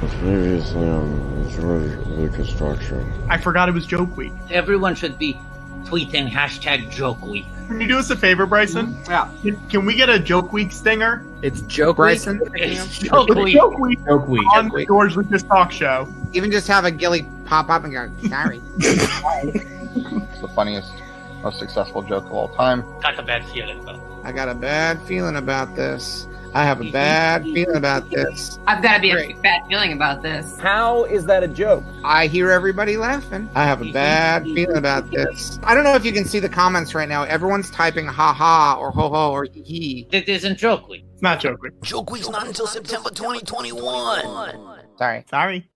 Was previously on the George Lucas talk show. I forgot it was Joke Week. Everyone should be tweeting hashtag Joke Week. Can you do us a favor, Bryson? Yeah. Can we get a Joke Week stinger? It's Joke Bryson? Week. It's Joke It's Week. Joke Week Joke Week. on Joke the Week. George Lucas talk show. Even just have a ghillie pop up and go, sorry. It's the funniest, most successful joke of all time. Got a bad feeling about it. I got a bad feeling about this. I have a bad feeling about this. I've got to be Great. a bad feeling about this. How is that a joke? I hear everybody laughing. I have a bad feeling about this. I don't know if you can see the comments right now. Everyone's typing ha ha or ho ho or hee. It isn't Joke Week. It's not Joke Week. Joke Week's not until September 2021. Sorry. Sorry.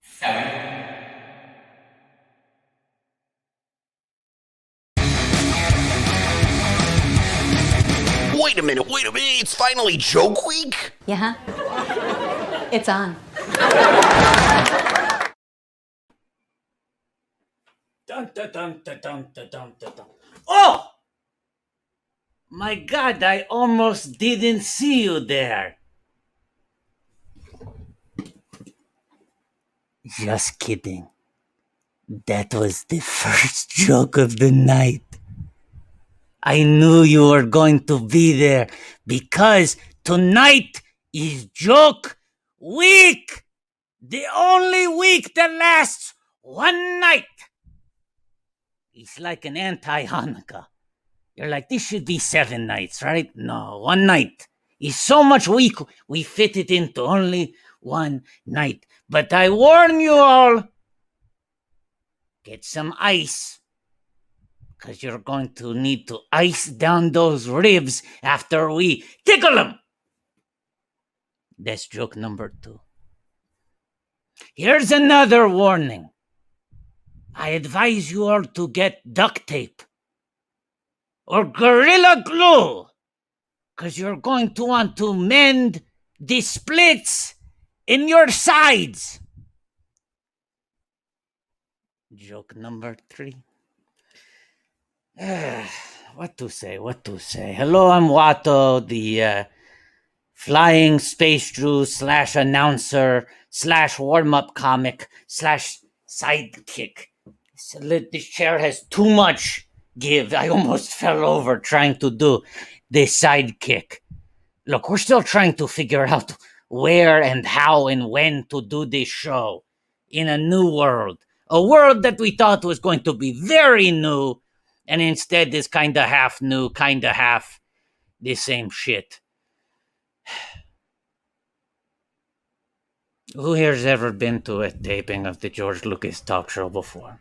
Wait a minute, it's finally Joke Week? Yeah. It's on. Dun, dun, dun, dun, dun, dun, dun, dun, dun. Oh! My God, I almost didn't see you there. Just kidding. That was the first joke of the night. I knew you were going to be there because tonight is Joke Week. The only week that lasts one night. It's like an anti-Hanukkah. You're like, this should be 7 nights, right? No, one night. It's so much week, we fit it into only one night. But I warn you all, get some ice. Because you're going to need to ice down those ribs after we tickle them. That's joke number 2. Here's another warning. I advise you all to get duct tape or Gorilla Glue, because you're going to want to mend the splits in your sides. Joke number 3. What to say? Hello, I'm Watto, the flying space Jew / announcer / warm-up comic / sidekick. This chair has too much give. I almost fell over trying to do the sidekick. Look, we're still trying to figure out where and how and when to do this show in a new world. A world that we thought was going to be very new, and instead is kind of half new, kind of half the same shit. Who here's ever been to a taping of the George Lucas talk show before?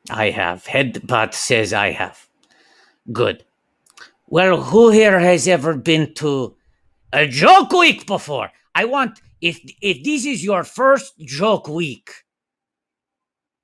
I have. Headbutt says I have. Good. Well, who here has ever been to a joke week before? I want, if this is your first joke week,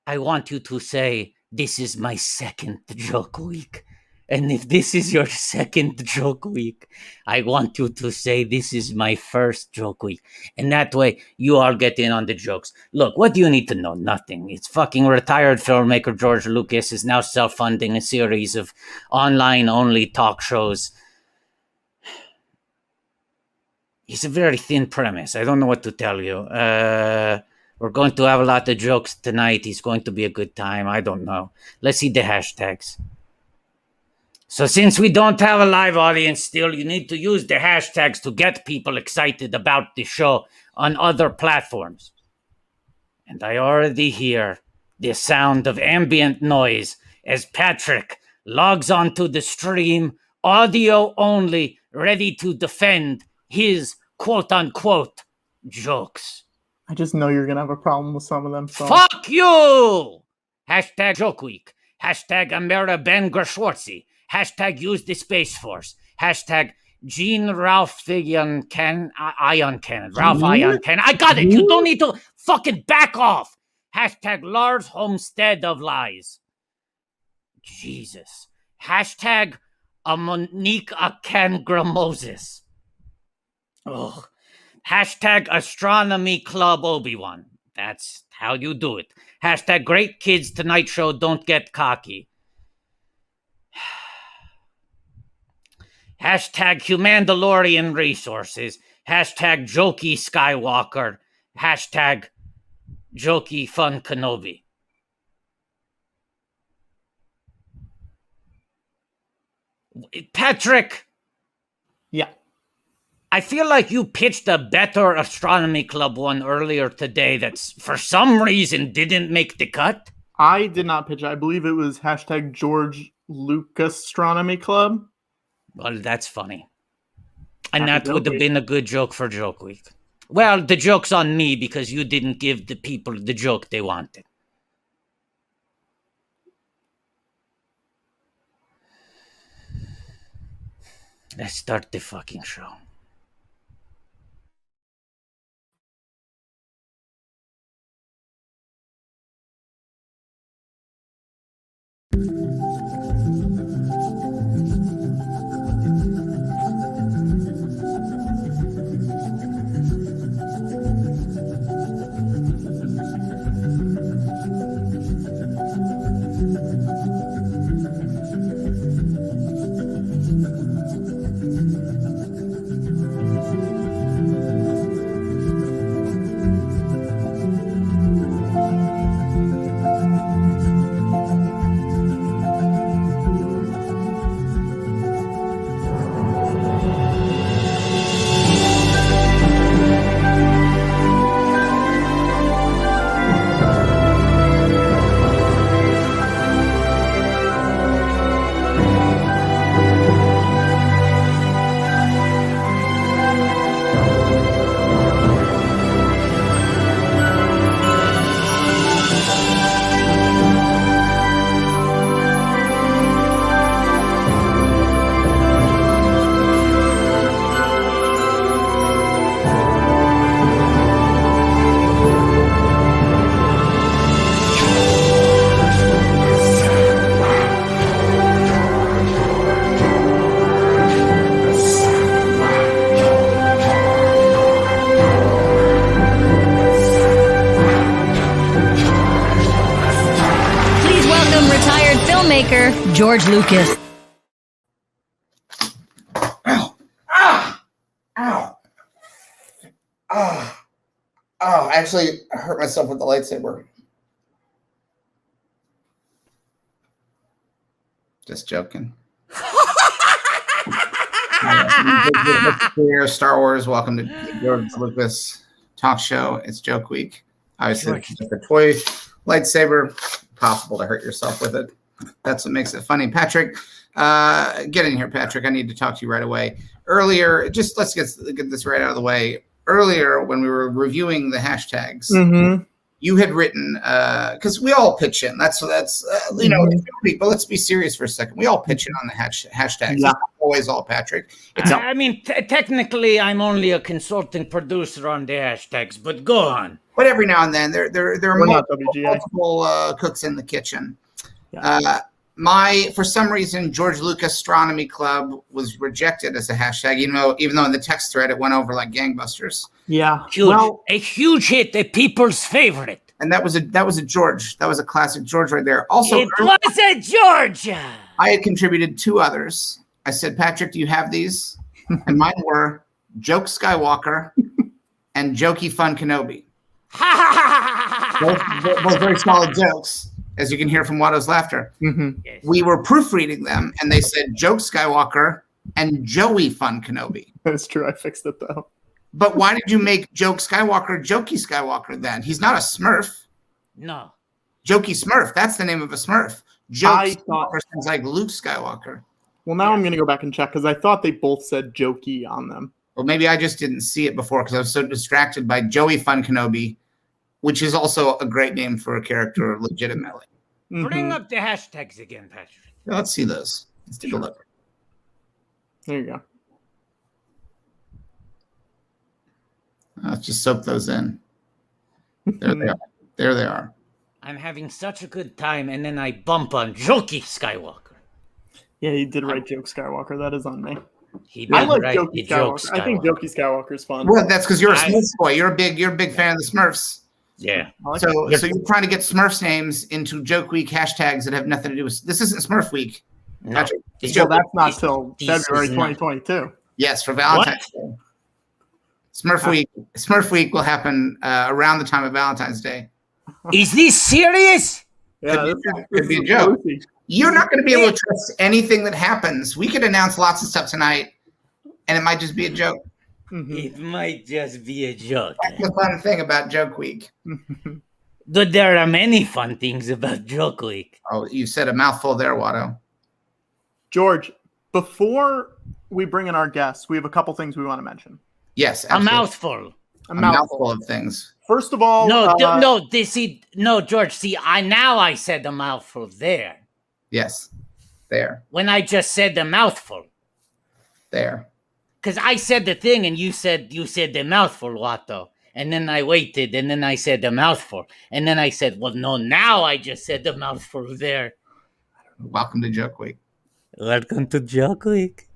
I want you to say, this is my second joke week. And if this is your second joke week, I want you to say, this is my first joke week. And that way, you all get in on the jokes. Look, what do you need to know? Nothing. It's fucking retired filmmaker George Lucas is now self-funding a series of online-only talk shows. It's a very thin premise. I don't know what to tell you. We're going to have a lot of jokes tonight. It's going to be a good time. I don't know. Let's see the hashtags. So since we don't have a live audience still, you need to use the hashtags to get people excited about the show on other platforms. And I already hear the sound of ambient noise as Patrick logs onto the stream, audio only, ready to defend his quote-unquote jokes. I just know you're gonna have a problem with some of them. So. Fuck you! Hashtag Joke Week. Hashtag Amera Ben Gershwartzy. Hashtag Use the Space Force. Hashtag Gene Ralph Ion Cannon. Ralph Ion Cannon. I got it. You don't need to fucking back off. Hashtag Lars Homestead of Lies. Jesus. Hashtag a Monique Akangra Moses. Ugh. Hashtag Astronomy Club Obi-Wan. That's how you do it. Hashtag Great Kids Tonight Show Don't Get Cocky. Hashtag Humandalorian Resources. Hashtag Jokey Skywalker. Hashtag Jokey Fun Kenobi. Patrick, Yeah. I feel like you pitched a better astronomy club one earlier today that's for some reason didn't make the cut. I did not pitch it. I believe it was hashtag George Lucas Astronomy Club. Well, that's funny. And Happy that would Joke have Week. been a good joke for Joke Week. Well, the joke's on me because you didn't give the people the joke they wanted. Let's start the fucking show. George Lucas. Oh, actually, I hurt myself with the lightsaber. Just joking. Star Wars, welcome to George Lucas Talk Show. It's Joke Week. Obviously, it's just a toy lightsaber. Possible to hurt yourself with it. That's what makes it funny. Patrick, get in here, Patrick. I need to talk to you right away. Earlier, just let's get this right out of the way. Earlier, when we were reviewing the hashtags, you had written, because we all pitch in. That's you know, but let's be serious for a second. We all pitch in on the hashtags. Yeah. It's not always all Patrick. It's I mean, technically, I'm only a consulting producer on the hashtags, but go on. But every now and then, there are We're not multiple cooks in the kitchen. Yeah. For some reason, George Lucas Astronomy Club was rejected as a hashtag, even though in the text thread it went over like gangbusters. Yeah, huge, a huge hit, a people's favorite. And that was a George. That was a classic George right there. Also, it was a George. I had contributed 2 others. I said, Patrick, do you have these? And mine were Joke Skywalker and Jokey Fun Kenobi. both very solid jokes, as you can hear from Watto's laughter. Yes. We were proofreading them, and they said Joke Skywalker and Joey Fun Kenobi. That's true. I fixed it, though. But why did you make Joke Skywalker Jokey Skywalker then? He's not a Smurf. No. Jokey Smurf. That's the name of a Smurf. Joke Skywalker sounds like Luke Skywalker. Well, now I'm going to go back and check, because I thought they both said Jokey on them. Well, maybe I just didn't see it before because I was so distracted by Joey Fun Kenobi, which is also a great name for a character legitimately. Bring up the hashtags again, Patrick. Let's see those. Let's take a look. There you go. Let's just soak those in. There they are. There they are. I'm having such a good time, and then I bump on Jokey Skywalker. Yeah, he did write Joke Skywalker. That is on me. I like Jokey Skywalker. I think Jokey Skywalker is fun. Well, that's because you're a Smurfs boy. You're a big fan of the Smurfs. Yeah. So you're trying to get Smurfs names into Joke Week hashtags that have nothing to do with this. Isn't Smurf Week. No. Patrick, it's Well, Joke that's not This- till this February is not- 2022. Yes, for Valentine's Day. Smurf Week will happen around the time of Valentine's Day. Is this serious? Yeah, Could be a joke. You're not going to be able to trust anything that happens. We could announce lots of stuff tonight, and it might just be a joke. It might just be a joke. That's the fun thing about Joke Week. But there are many fun things about Joke Week. Oh, you said a mouthful there, Watto. George, before we bring in our guests, we have a couple things we want to mention. Yes, A absolutely. mouthful. A mouthful of things. First of all, No, George. See, I said a mouthful there. Yes, there, When I just said a mouthful, there. because I said the thing and you said the mouthful, Watto. And then I waited, and then I said the mouthful, and then I said, well, no, now I just said the mouthful there. Welcome to Joke Week. Welcome to Joke Week.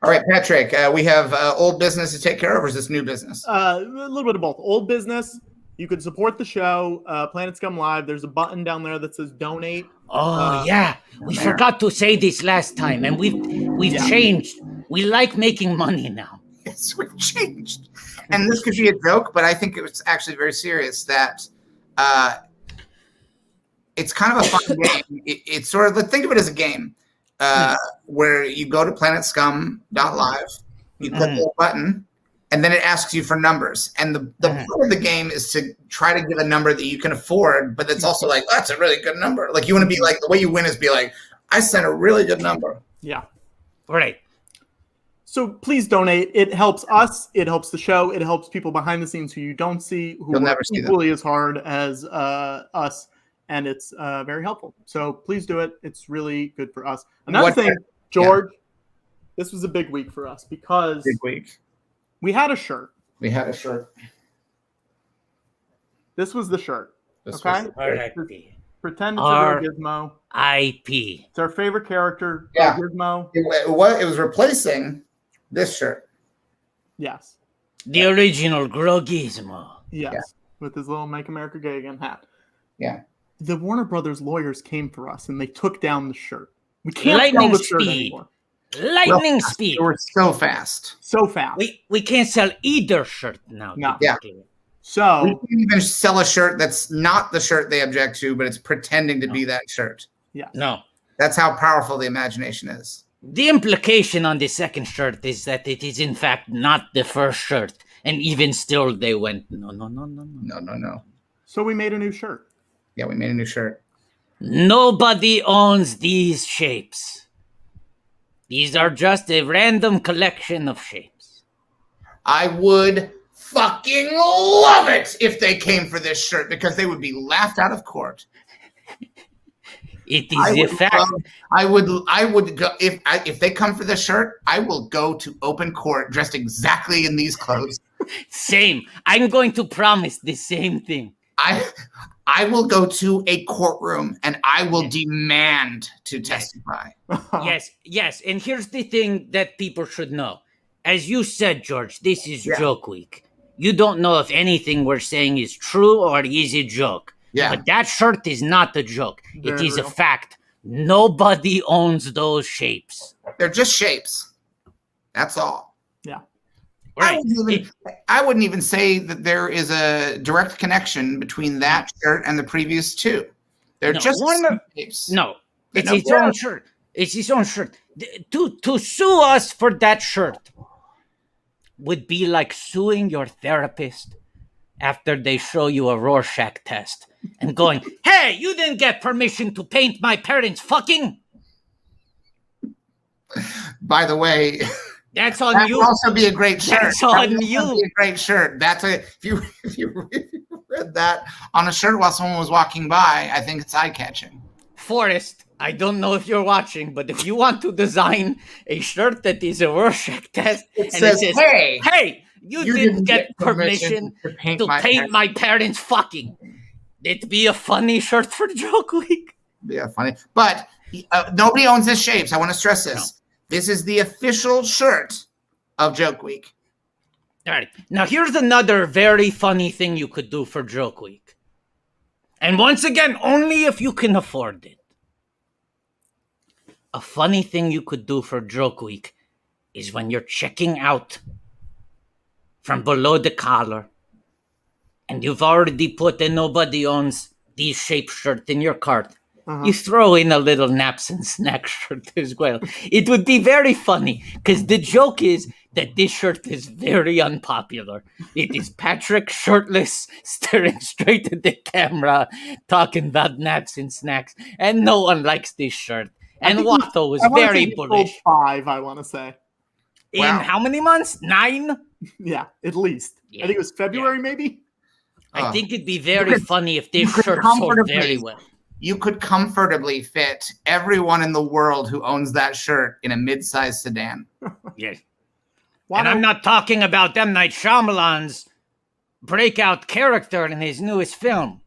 All right, Patrick, we have old business to take care of, or is this new business? a little bit of both. Old business. You can support the show, Planet Scum Live. There's a button down there that says donate. Oh yeah, we forgot to say this last time, and we've changed. We like making money now. Yes, we've changed. And this could be a joke, but I think it was actually very serious that it's kind of a fun game. It's sort of, think of it as a game where you go to planetscum.live, you click a button, and then it asks you for numbers. And the point of the game is to try to get a number that you can afford, but it's also like, that's a really good number. Like, you want to be like, the way you win is be like, I sent a really good number. Yeah. Right. So please donate. It helps us. It helps the show. It helps people behind the scenes who you don't see, who You'll are never see them. equally as hard as us. And it's very helpful. So please do it. It's really good for us. Another thing, George, this was a big week for us because Big week. we had a shirt. We had a shirt. This was the shirt. This Okay? was- R.I.P. Pretend it's a real Gizmo. I.P. It's our favorite character, Yeah. Gizmo. It was replacing this shirt. Yes. The original Grogizmo. Yes. Yeah. With his little Make America Gay Again hat. Yeah. The Warner Brothers lawyers came for us and they took down the shirt. We can't Lightning sell the shirt speed. anymore. Lightning speed. They were so fast. So fast. We can't sell either shirt now. No. Yeah. technically. So We can't even sell a shirt that's not the shirt they object to, but it's pretending to be that shirt. yes. No. That's how powerful the imagination is. The implication on the second shirt is that it is in fact not the first shirt. And even still they went, no. No. So we made a new shirt. Yeah, we made a new shirt. Nobody owns these shapes. These are just a random collection of shapes. I would fucking love it if they came for this shirt because they would be laughed out of court. It is a fact. I would go if they come for this shirt. I will go to open court dressed exactly in these clothes. Same. I'm going to promise the same thing. I will go to a courtroom and I will demand to testify. Yes. And here's the thing that people should know. As you said, George, this is Joke Week. You don't know if anything we're saying is true or is a joke. Yeah. But that shirt is not a joke. It Very is a real. fact. Nobody owns those shapes. They're just shapes. That's all. Yeah. Right. I wouldn't even say that there is a direct connection between that shirt and the previous two. They're No, just Warner- shapes. No, it's No, his own shirt. It's his own shirt. To sue us for that shirt would be like suing your therapist after they show you a Rorschach test and going, hey, you didn't get permission to paint my parents fucking. By the way, That's on that you. would also be a great shirt. That's That on would also you. be a great shirt. That's if you read that on a shirt while someone was walking by, I think it's eye catching. Forrest, I don't know if you're watching, but if you want to design a shirt that is a Rorschach test It says, hey, you didn't get permission to paint to paint my parents fucking. It'd be a funny shirt for Joke Week. Yeah, funny. But nobody owns this shapes. I want to stress this. No. This is the official shirt of Joke Week. All right. Now, here's another very funny thing you could do for Joke Week. And once again, only if you can afford it. a funny thing you could do for Joke Week is when you're checking out from below the collar and you've already put a nobody owns these shape shirt in your cart. You throw in a little naps and snack shirt as well. It would be very funny because the joke is that this shirt is very unpopular. It is Patrick shirtless, staring straight at the camera, talking about naps and snacks, and no one likes this shirt. And Watto was very bullish. 5, I want to say. In how many months? 9? Yeah, at least. I think it was February, maybe. I think it'd be very funny if this shirt sold very well. You could comfortably fit everyone in the world who owns that shirt in a mid-sized sedan. Yes. And I'm not talking about M. Night Shyamalan's breakout character in his newest film.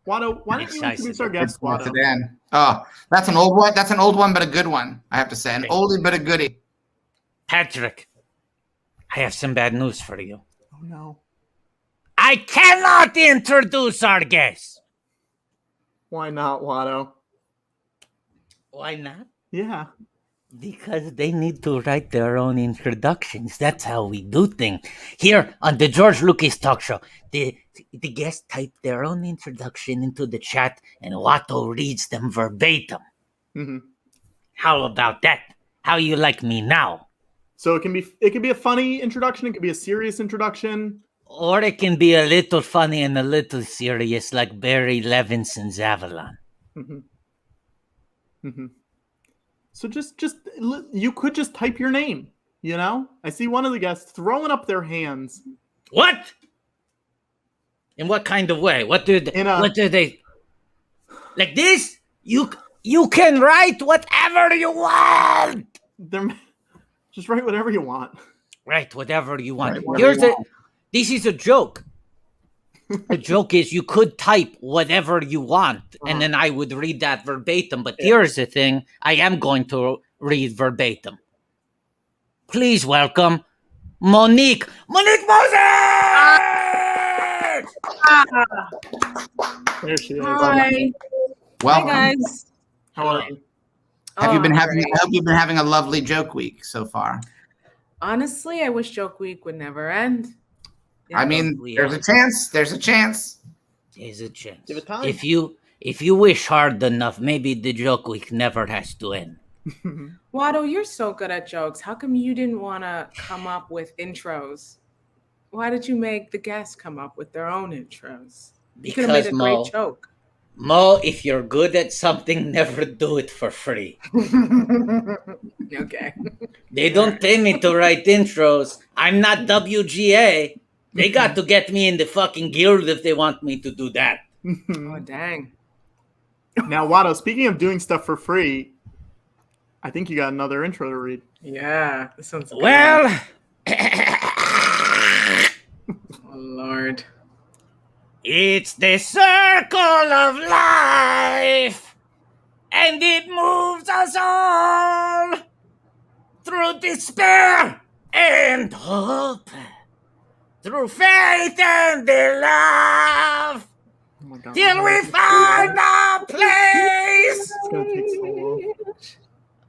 Watto, why don't you introduce our guest, Watto? Sedan. Oh, that's an old one. That's an old one, but a good one, I have to say. An oldie, but a goodie. Patrick, I have some bad news for you. Oh, no. I cannot introduce our guest. Why not, Watto? Why not? Yeah. Because they need to write their own introductions. That's how we do things. Here on the George Lucas Talk Show, the guests type their own introduction into the chat and Watto reads them verbatim. Mm-hmm. How about that? How you like me now? So it can be a funny introduction. It could be a serious introduction. Or it can be a little funny and a little serious, like Barry Levinson's Avalon. Mm-hmm. Mm-hmm. So just you could just type your name, you know? I see one of the guests throwing up their hands. What? In what kind of way? What do they like this? You can write whatever you want. Just write whatever you want. Write whatever you want. Whatever This is a joke. A joke is you could type whatever you want, and then I would read that verbatim. But here's the thing. I am going to read verbatim. Please welcome Monique. Monique Moses! There she is. Hi. Welcome. Hi, guys. How are you? Have you been having? Great. I hope you've been having a lovely joke week so far. Honestly, I wish Joke Week would never end. I mean, there's a chance. There's a chance. There's a chance. Give it time. If you wish hard enough, maybe the joke week never has to end. Watto, you're so good at jokes. How come you didn't want to come up with intros? Why did you make the guests come up with their own intros? You could have made a great joke. Mo, if you're good at something, never do it for free. Okay. They don't pay me to write intros. I'm not WGA. They got to get me in the fucking guild if they want me to do that. Oh, dang. Now, Watto, speaking of doing stuff for free, I think you got another intro to read. Yeah, this one's good. Well, Oh, Lord. it's the circle of life, and it moves us all through despair and hope, through faith and love, Oh my God. till we find our place It's going to take so long.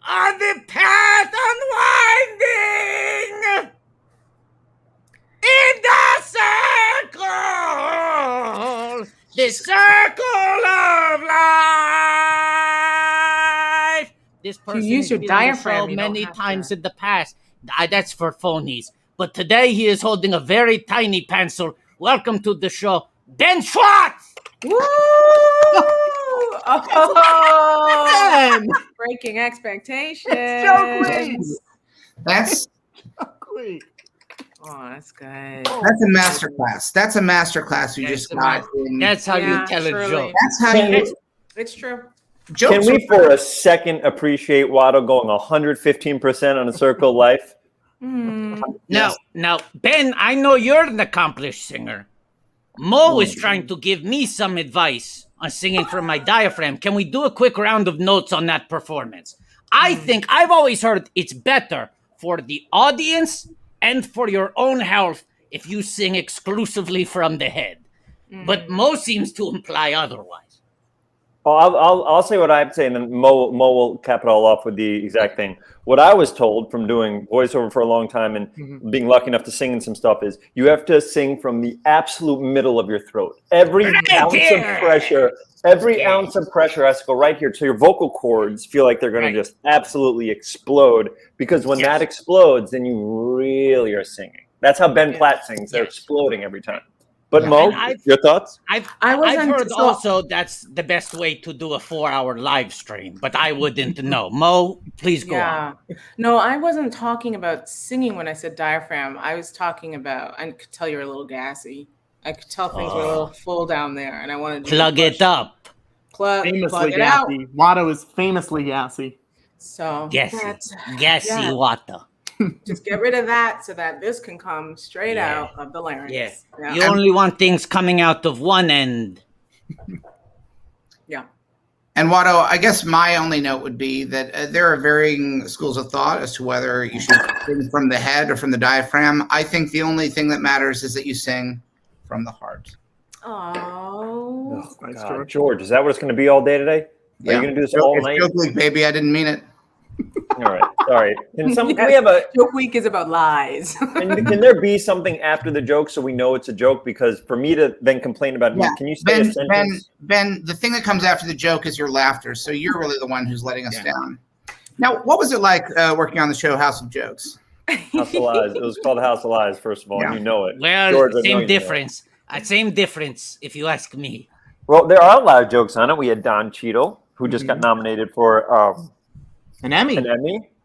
on the path unwinding in the circle of life. This person use your has been on the diaphragm, show you don't many have times to. in the past. That's for phonies. But today he is holding a very tiny pencil. Welcome to the show, Ben Schwartz. Woo! Oh, Ben! breaking expectations. That's Quick. Oh, that's good. that's a masterclass. That's a masterclass you just got. That's how Yeah, you tell a truly. joke. That's how you. It's true. Can Jokes we for a second appreciate Watto going 115% on a circle of life? Now, Ben, I know you're an accomplished singer. Mo is trying to give me some advice on singing from my diaphragm. Can we do a quick round of notes on that performance? I think I've always heard it's better for the audience and for your own health if you sing exclusively from the head. But Mo seems to imply otherwise. I'll say what I'd say, and then Mo will cap it all off with the exact thing. What I was told from doing voiceover for a long time and being lucky enough to sing in some stuff is you have to sing from the absolute middle of your throat. Every ounce of pressure has to go right here, so your vocal cords feel like they're going to just absolutely explode. Because when that explodes, then you really are singing. That's how Ben Platt sings. They're exploding every time. But Mo, your thoughts? I've heard also that's the best way to do a 4-hour live stream, but I wouldn't know. Mo, please go on. No, I wasn't talking about singing when I said diaphragm. I was talking about, I could tell you're a little gassy. I could tell things were a little full down there, and I wanted to plug it up. Plug it gassy. out. Watto is famously gassy. So gassy Watto. Just get rid of that so that this can come straight out of the larynx. Yeah. You only want things coming out of one end. Yeah. And Watto, I guess my only note would be that there are varying schools of thought as to whether you should sing from the head or from the diaphragm. I think the only thing that matters is that you sing from the heart. Oh, God, George, is that what it's going to be all day today? Are you going to do this all night? Joke week, baby. I didn't mean it. All right, sorry. Can we have a joke week is about lies? Can there be something after the joke so we know it's a joke? Because for me to then complain about it, can you say a sentence? Ben, the thing that comes after the joke is your laughter. So you're really the one who's letting us down. Now, what was it like working on the show House of Jokes? House of Lies. It was called House of Lies. First of all, you know it. Well, George, same difference. Same difference, if you ask me. Well, there are a lot of jokes on it. We had Don Cheadle, who just got nominated for an Emmy.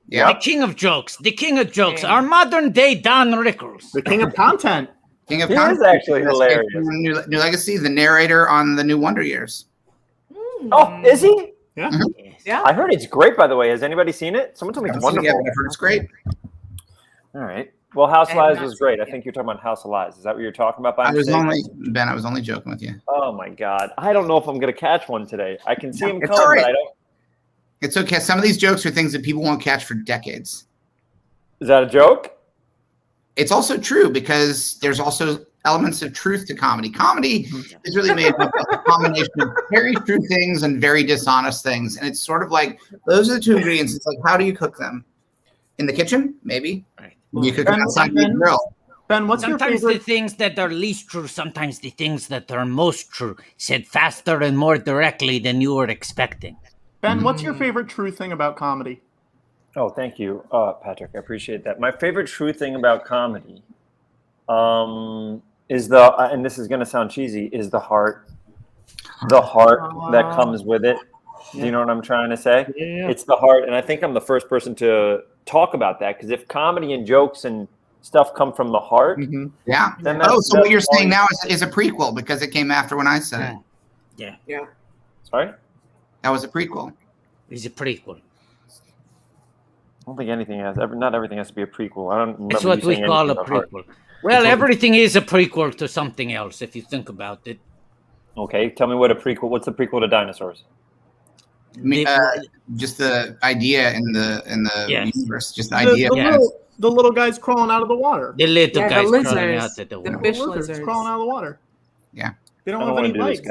Yeah. The king of jokes. The king of jokes. Our modern day Don Rickles. The king of content. King of he content. is actually hilarious. New Legacy, the narrator on the new Wonder Years. Oh, is he? Yeah. Yeah. I heard it's great, by the way. Has anybody seen it? Someone told me it's wonderful. Yeah, I've heard it's great. All right. Well, House of Lies was great. I think you're talking about House of Lies. Is that what you're talking about? I was only joking with you. Oh my God. I don't know if I'm going to catch one today. I can see him It's coming, all right. but I don't. It's okay. Some of these jokes are things that people won't catch for decades. Is that a joke? It's also true because there's also elements of truth to comedy. Comedy is really made up of a combination of very true things and very dishonest things. And it's sort of like, those are the two ingredients. It's like, how do you cook them? In the kitchen? Maybe. Right. You cook them outside the grill. Ben, what's sometimes your favorite? the things that are least true, sometimes the things that are most true, said faster and more directly than you were expecting. Ben, what's your favorite true thing about comedy? Oh, thank you, Patrick. I appreciate that. My favorite true thing about comedy is and this is going to sound cheesy, is the heart. The heart that comes with it. Do you know what I'm trying to say? Yeah. It's the heart. And I think I'm the first person to talk about that, because if comedy and jokes and stuff come from the heart. Yeah. Then so what you're saying now is a prequel because it came after when I said it. Yeah. Sorry? That was a prequel. It's a prequel. I don't think anything has. Not everything has to be a prequel. I don't remember. That's what we call a prequel. Well, everything is a prequel to something else, if you think about it. Okay, tell me what a prequel. What's the prequel to dinosaurs? Just the idea in the universe. Just the idea. The little guys crawling out of the water. The little guys lizards, crawling out of the water. fish lizards lizards crawling out of the water. Yeah. They don't have any legs.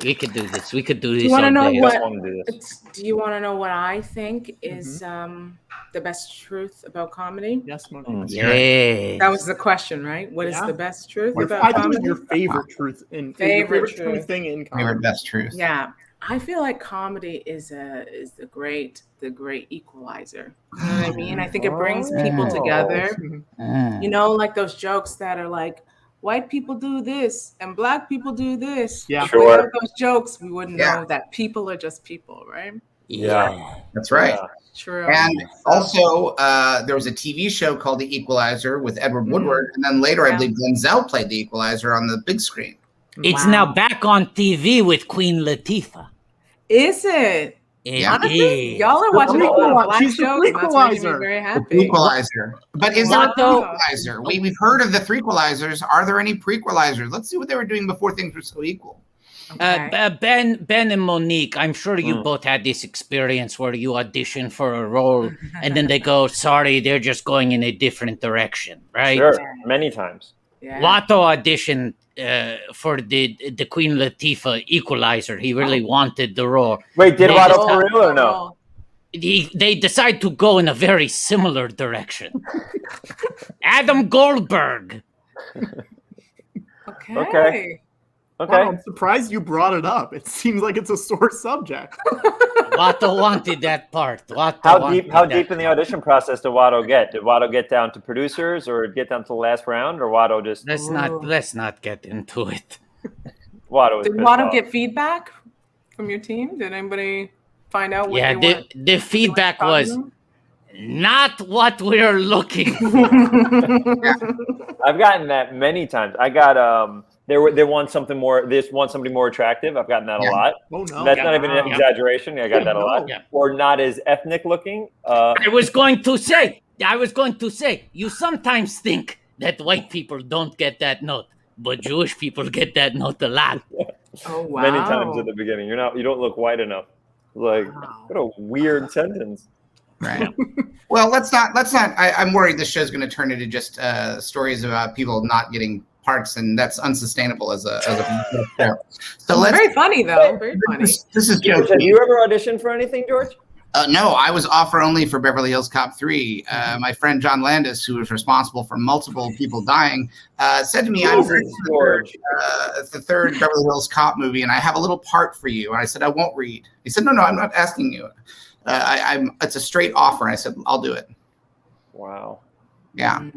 We could do this. We could do this. Do you want to know what? Do you want to know what I think is the best truth about comedy? Yes, Monique. Yeah. That was the question, right? What is the best truth about I comedy? think your favorite truth in favorite true thing in comedy. Favorite best truth. Yeah, I feel like comedy is the great equalizer. You know what I mean? I think it brings people together. You know, like those jokes that are like, white people do this and black people do this. Yeah, Without those jokes, we wouldn't know that people are just people, right? Yeah. That's right. Yeah. True. And also, there was a TV show called The Equalizer with Edward Woodward, and then later, I believe Denzel played The Equalizer on the big screen. It's now back on TV with Queen Latifah. Is it? Honestly, y'all are watching a lot of black She's the shows. That's making me Equalizer. very happy. Equalizer. But is there a prequelizer? We've heard of the threequalizers. Are there any prequelizers? Let's see what they were doing before things were so equal. Okay. Ben and Monique, I'm sure you both had this experience where you audition for a role and then they go, sorry, they're just going in a different direction, right? Sure, many times. Yeah. Watto auditioned for the Queen Latifah Equalizer. He really wanted the role. Wait, did They Watto just- for real or no? They decide to go in a very similar direction. Adam Goldberg. Okay. Wow, I'm surprised you brought it up. It seems like it's a sore subject. Watto wanted that part. How deep in the audition process did Watto get? Did Watto get down to producers or get down to the last round, or Watto just? Let's not get into it. Watto was Did pissed Watto off. get feedback from your team? Did anybody find out what they want? The feedback was not what we're looking for. I've gotten that many times. I got they want something more. They just want somebody more attractive. I've gotten that a lot. Oh no, That's not even an exaggeration. I got that a lot. Yeah. Or not as ethnic looking. I was going to say, you sometimes think that white people don't get that note, but Jewish people get that note a lot. Oh wow! Many times at the beginning. You don't look white enough. Like, what a weird sentence. Right. Well, let's not. I'm worried this show's going to turn into just stories about people not getting parts, and that's unsustainable as a show. So let's. Very funny though. Very funny. This is George, have you ever auditioned for anything, George? No, I was offer only for Beverly Hills Cop 3. My friend John Landis, who was responsible for multiple people dying, said to me, "I'm the third Beverly Hills Cop movie, and I have a little part for you." And I said, "I won't read." He said, "No, I'm not asking you. It's a straight offer." And I said, "I'll do it." Wow. Yeah.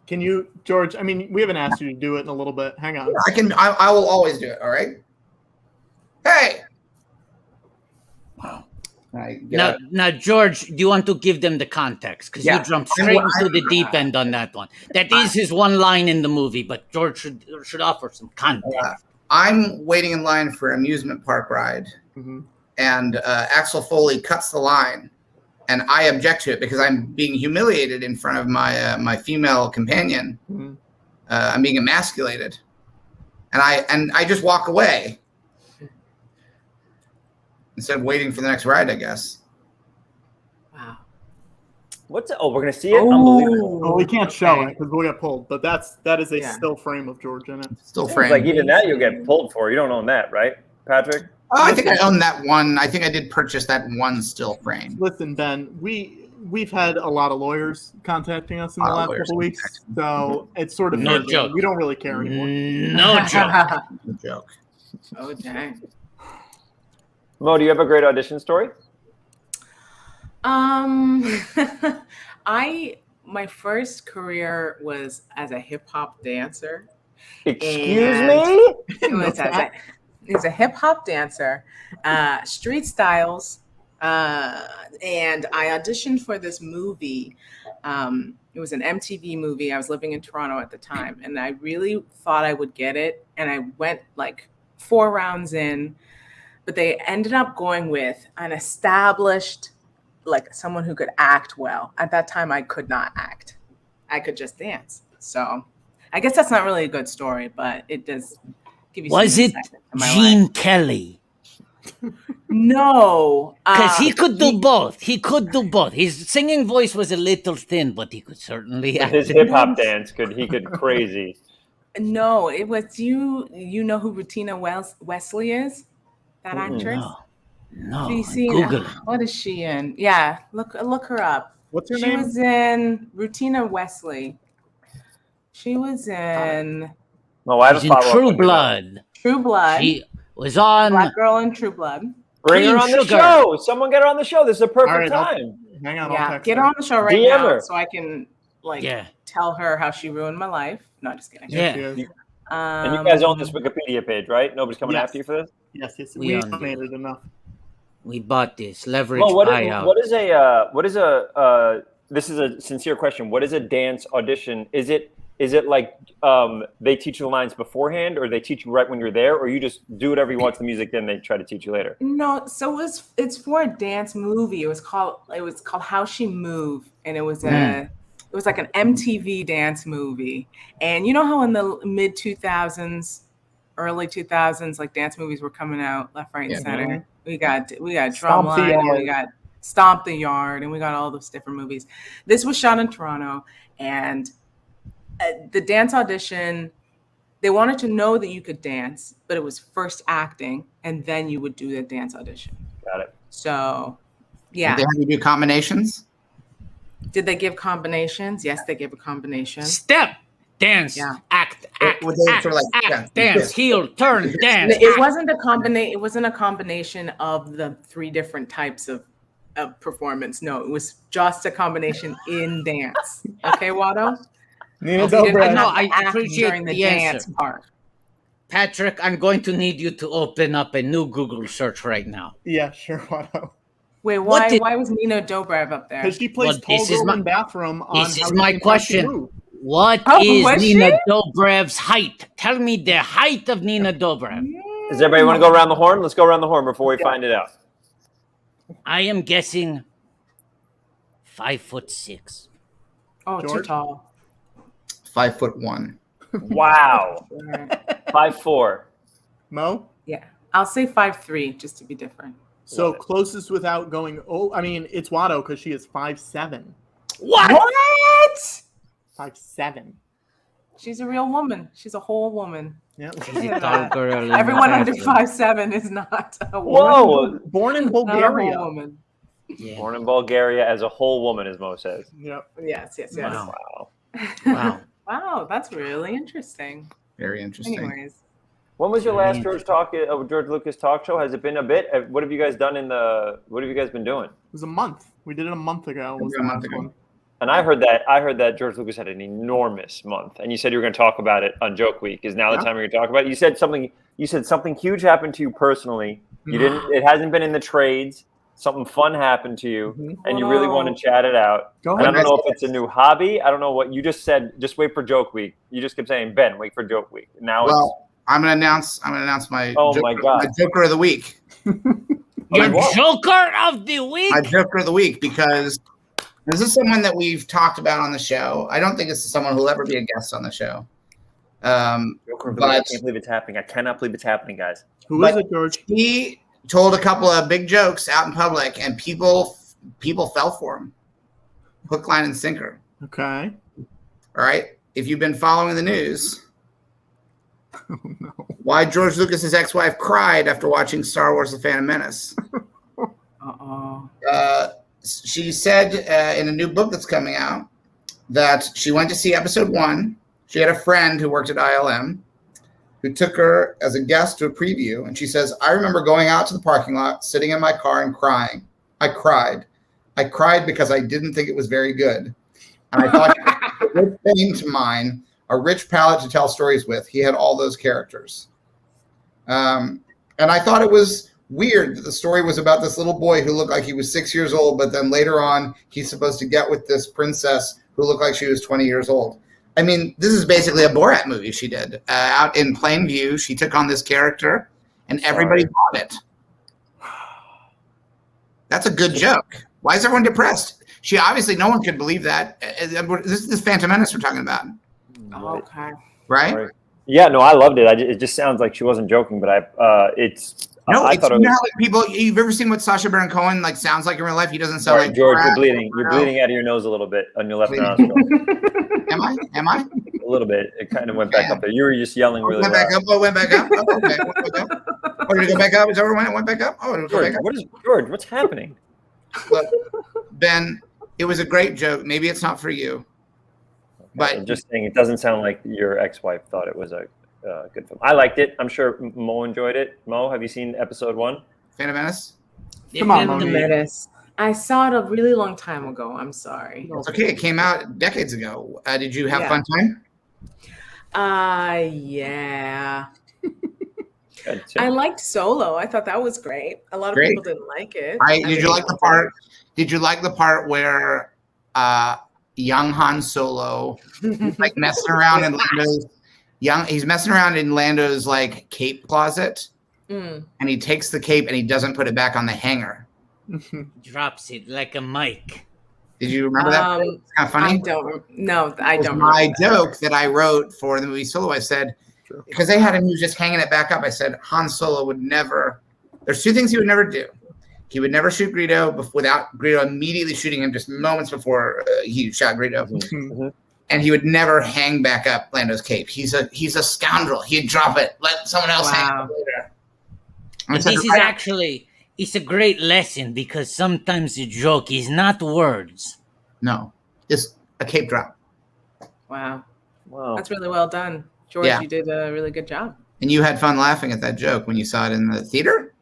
Can you, George? I mean, we haven't asked you to do it in a little bit. Hang on. I can. I will always do it. All right. Hey. Wow. Right, Now, George, do you want to give them the context? Because you jumped straight into the deep end on that one. That is his one line in the movie, but George should offer some context. I'm waiting in line for an amusement park ride, and Axel Foley cuts the line, and I object to it because I'm being humiliated in front of my female companion. I'm being emasculated, and I just walk away. Instead of waiting for the next ride, I guess. Wow. What's it? Oh, we're gonna see it. Unbelievable. Oh, we can't show it because we'll get pulled. But that is a still frame of George in it. Still Seems frame. like even that you'll get pulled for. You don't own that, right, Patrick? Oh, I think I own that one. I think I did purchase that one still frame. Listen, Ben, we've had a lot of lawyers contacting us in the last couple weeks, so it's sort of No fair game. joke. We don't really care anymore. No joke. No joke. Oh dang. Mo, do you have a great audition story? My first career was as a hip hop dancer. Excuse me? It was a hip hop dancer, street styles, and I auditioned for this movie. It was an MTV movie. I was living in Toronto at the time, and I really thought I would get it. And I went like 4 rounds in. But they ended up going with an established, like someone who could act well. At that time, I could not act. I could just dance. So I guess that's not really a good story, but it does give you some Was it insight into my Gene life. Kelly? No. Because he could do both. He could do both. His singing voice was a little thin, but he could certainly act. His hip hop dance he could crazy. No, it was you. You know who Rutina Wesley is? That actress? No. Have you seen Google it. what is she in? Yeah, look her up. What's her She name? was in Rutina Wesley. She was in No, I have She's to in follow True up on that. Blood. True Blood. She was on. Black Girl in True Blood. Bring her Cream on the Sugar. show. Someone get her on the show. This is a perfect All right, time. Hang on. I'll Yeah, text get her. her on the show right DM now her. so I can Yeah. tell her how she ruined my life. No, just kidding. Yeah. She is. And you guys own this Wikipedia page, right? Nobody's coming Yes. after you for this? Yes. We We own made it enough. We bought this leverage Well, buyout. This is a sincere question. What is a dance audition? Is it like they teach you the lines beforehand, or they teach you right when you're there, or you just do whatever you want to the music, then they try to teach you later? No, so it's for a dance movie. It was called How She Moved, and it was like an MTV dance movie. And you know how in the mid 2000s, early 2000s, like dance movies were coming out left, right, and center. We got Drumline, and we got Stomp the Yard, and we got all those different movies. This was shot in Toronto, and the dance audition, They wanted to know that you could dance, but it was first acting, and then you would do the dance audition. Got it. So, yeah. Did they have you do combinations? Did they give combinations? Yes, they gave a combination. Step, dance, act, Would they act, for like act, dance, heel, turn, dance. It wasn't a combination. It wasn't a combination of the 3 different types of performance. No, it was just a combination in dance. Okay, Watto? Nina No, Dobrev. I act appreciate during the the dance answer. part. Patrick, I'm going to need you to open up a new Google search right now. Yeah, sure, Watto. Wait, What did- why was Nina Dobrev up there? Because she plays Well, tall this is girl my- in bathroom on This How is You my Can Talk to question. Woo. What Oh, is was Nina she? Dobrev's height? Tell me the height of Nina Dobrev. Does everybody want to go around the horn? Let's go around the horn before we find it out. I am guessing 5'6". Oh, too George? tall. 5'1". Wow. Right. 5'4". Mo? Yeah, I'll say 5'3", just to be different. So Love it. closest without going. Oh, I mean, it's Watto because she is 5'7". What? 5'7". She's a real woman. She's a whole woman. Yeah. She's a tall girl in the Everyone under bathroom. 5'7" is not a woman. Whoa. Born in Not a whole Bulgaria. woman. Yeah. Born in Bulgaria as a whole woman, as Mo says. Yep. Yes. Wow. Wow. Wow. Wow, that's really interesting. Very interesting. Anyways, When was your last George Lucas talk show? Has it been a bit? What have you guys done what have you guys been doing? It was a month. We did it a month ago. Was A the month last ago. one. And I heard that George Lucas had an enormous month, and you said you were going to talk about it on Joke Week. Is now the time you're going to talk about it? You said something huge happened to you personally. You didn't. It hasn't been in the trades. Something fun happened to you, and you really want to chat it out. Go And I ahead. don't know if it's a new hobby. I don't know what you just said. Just wait for Joke Week. You just kept saying, Ben, wait for Joke Week. Now Well, I'm gonna announce my Oh my God. my Joker of the week. Your what? Joker of the week? My Joker of the week, because this is someone that we've talked about on the show. I don't think this is someone who'll ever be a guest on the show. Joker of the Week. I But can't believe it's happening. I cannot believe it's happening, guys. Who is But- it, George? he told a couple of big jokes out in public, and people fell for him, hook, line, and sinker. Okay. All right. If you've been following the news, why George Lucas's ex-wife cried after watching Star Wars: The Phantom Menace. uh-oh. She said in a new book that's coming out that she went to see episode 1. She had a friend who worked at ILM who took her as a guest to a preview. And she says, I remember going out to the parking lot, sitting in my car and crying. I cried. I cried because I didn't think it was very good. And I thought a rich fame to mine, a rich palette to tell stories with. He had all those characters. And I thought it was weird that the story was about this little boy who looked like he was 6 years old, but then later on he's supposed to get with this princess who looked like she was 20 years old. I mean, this is basically a Borat movie she did. Out in plain view, she took on this character, and everybody bought it. That's a good joke. Why is everyone depressed? She obviously, no one could believe that. This is Phantom Menace we're talking about, Okay. right? Yeah, no, I loved it. It just sounds like she wasn't joking, but No, I it's thought it you know was. how, like, people. You've ever seen what Sacha Baron Cohen like sounds like in real life? He doesn't sound Sorry, like George, Borat. you're bleeding. You're No. bleeding out of your nose a little bit on your left Bleeding. nostril. Am I? A little bit. It kind of went back up there. You were just yelling really Went loud. back up. Oh, went back up. Oh, okay. Went back up. Oh, did it go back up? Is that where it went back up? Oh, did it go George, back up? George, what's happening? Look, Ben, it was a great joke. Maybe it's not for you, but I'm just saying, it doesn't sound like your ex-wife thought it was a good film. I liked it. I'm sure Mo enjoyed it. Mo, have you seen episode 1? Phantom Menace. Come on, Phantom Monique. Menace. I saw it a really long time ago. I'm sorry. It's okay. It came out decades ago. Did you have Yeah. fun time? Yeah. Good. I liked Solo. I thought that was great. A lot of Great. people didn't like it. Did you like the part? Did you like the part where young Han Solo like messing around in Lando's he's messing around in Lando's like cape closet, Mm. and he takes the cape and he doesn't put it back on the hanger. Drops it like a mic. Did you remember that? It's kind of funny. I don't. No, I It was don't. my remember that. joke that I wrote for the movie Solo. I said, because they had him, he was just hanging it back up. I said, Han Solo would never, there's 2 things he would never do. He would never shoot Greedo without Greedo immediately shooting him just moments before he shot Greedo. Mhm. and he would never hang back up Lando's cape. He's a scoundrel. He'd drop it, let someone else hang it later. And this is actually, it's a great lesson because sometimes a joke is not words. No, it's a cape drop. Wow. That's really well done. George, you did a really good job. And you had fun laughing at that joke when you saw it in the theater?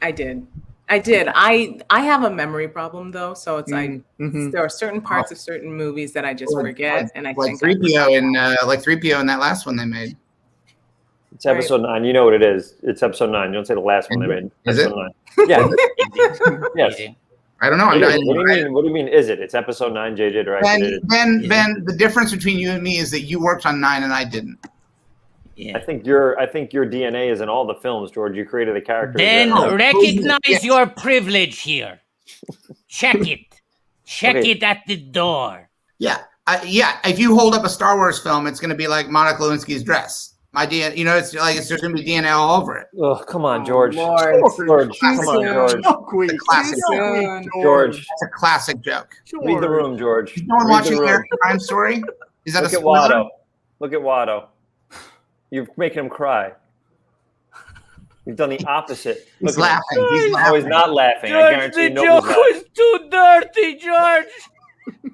I did. I have a memory problem though, so it's there are certain parts of certain movies that I just forget, and I think 3PO in like 3PO in that last one they made. It's episode 9. You know what it is. It's episode 9. You don't say the last one they made. Is it? 9. Yeah. Yes. I don't know. What do you mean? Is it? It's episode 9. JJ directed it. Ben, the difference between you and me is that you worked on 9 and I didn't. Yeah. I think your DNA is in all the films, George. You created the characters. Then recognize your privilege here. Check it. Check it at the door. Yeah. If you hold up a Star Wars film, it's going to be like Monica Lewinsky's dress. My DNA, it's like there's going to be DNA all over it. Oh, come on, George. George, come on, George. It's a classic joke. George. It's a classic joke. Read the room, George. Is no one watching American Crime Story? Is that Look a at spoiler? Watto. Look at Watto. You're making him cry. You've done the opposite. He's laughing. Oh, he's not laughing. George, I guarantee the no joke was too dirty, George.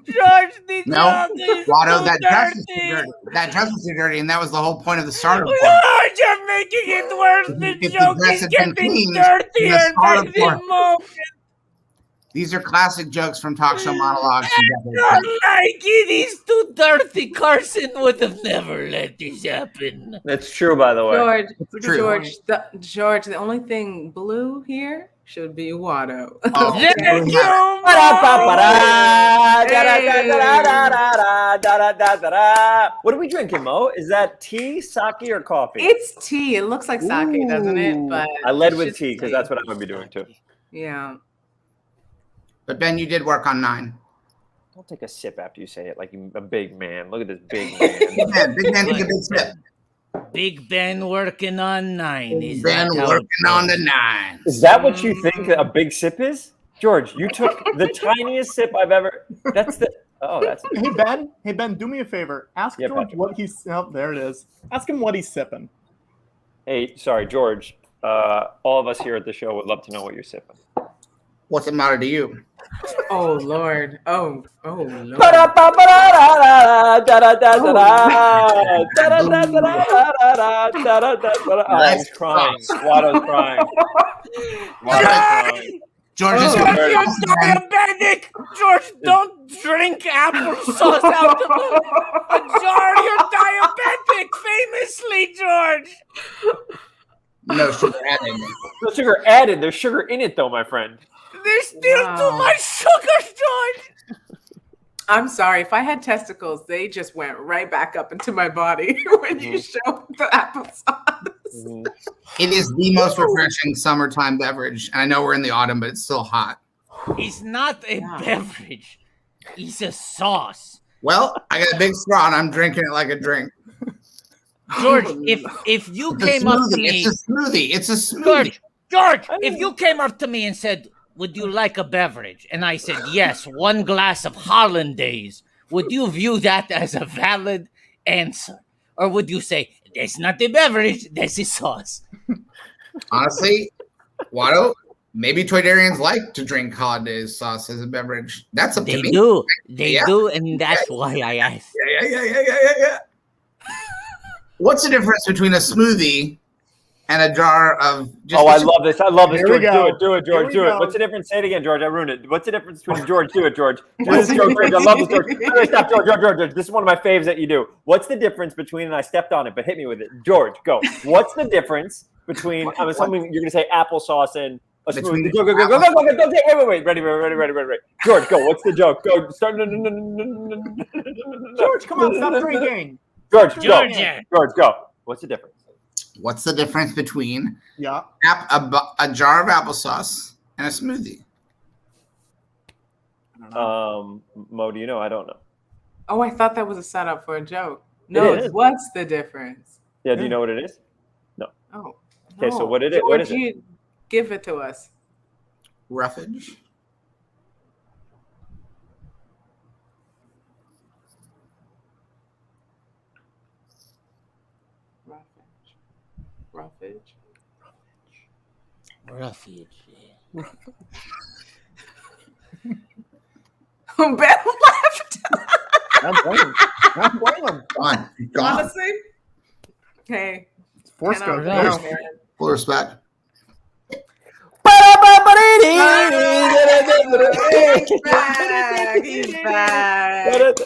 George, the joke is Watto, too that dress is dirty. too dirty. That dress is too dirty, and that was the whole point of the starter. George, you're making it worse. The If the joke dress is had been getting cleaned, dirtier the starter by the part- moment. These are classic jokes from talk show monologues. Not like it is too dirty. Carson would have never let this happen. That's true, by the way. George, the only thing blue here should be Watto. Thank you. What are we drinking, Mo? Is that tea, sake, or coffee? It's tea. It looks like sake, doesn't it? But I led with tea because that's what I'm going to be doing too. Yeah. But Ben, you did work on 9. Don't take a sip after you say it like you're a big man. Look at this big man. Big man, take a big sip. Big Ben working on 9. Is Ben that how working it on the goes? 9. Is that what you think a big sip is? George, you took the tiniest sip I've ever. That's the. Oh, that's. Hey Ben, do me a favor. Ask Yeah, George Patrick. what he's. Oh, there it is. Ask him what he's sipping. Hey, sorry, George. All of us here at the show would love to know what you're sipping. What's the matter to you? Oh Lord. Oh Lord. He's crying. Watto's crying. George is You're diabetic! George, don't drink applesauce out of a jar. You're diabetic, famously, George. no sugar added. No sugar added. There's sugar in it, though, my friend. There's still too much sugar, George. I'm sorry. If I had testicles, they just went right back up into my body when you showed the applesauce. It is the most refreshing summertime beverage. And I know we're in the autumn, but it's still hot. It's not a beverage. It's a sauce. Well, I got a big straw and I'm drinking it like a drink. George, if you came up to me, it's a smoothie. It's a smoothie. George, if you came up to me and said, "Would you like a beverage?" and I said, "Yes, 1 glass of Hollandaise," would you view that as a valid answer, or would you say, "That's not a beverage, that's a sauce"? Honestly, Watto, maybe Toydarians like to drink Hollandaise sauce as a beverage. That's up to They me. do, they do, and that's why I asked. Yeah. What's the difference between a smoothie and a jar of? I love this. I love this. Here we George, go. do it, George. Here we go. What's the difference? Say it again, George. I ruined it. What's the difference between George? Do it, George. Do this, George. I love this, George. No, stop, George. This is one of my faves that you do. What's the difference between? And I stepped on it, but hit me with it, George. Go. What's the difference between? I'm assuming you're going to say applesauce and a smoothie. Go. Wait. Ready. George, go. What's the joke? Go. Start. George, come on, stop drinking. George, go. Georgia. George, go. What's the difference? What's the difference between Yeah. a jar of applesauce and a smoothie? Mo, do you know? I don't know. Oh, I thought that was a setup for a joke. No, is. what's the difference? Yeah, do you know what it is? No. Oh. Okay, so no. what is it? What is George, it? Give it to us. Roughage. Roughage. Refuge. Yeah. Ben left. Don't blame him. Don't blame him. Gone. Gone. Honestly. Hey. Force Man, goes I'm down. man. Full respect. He's back.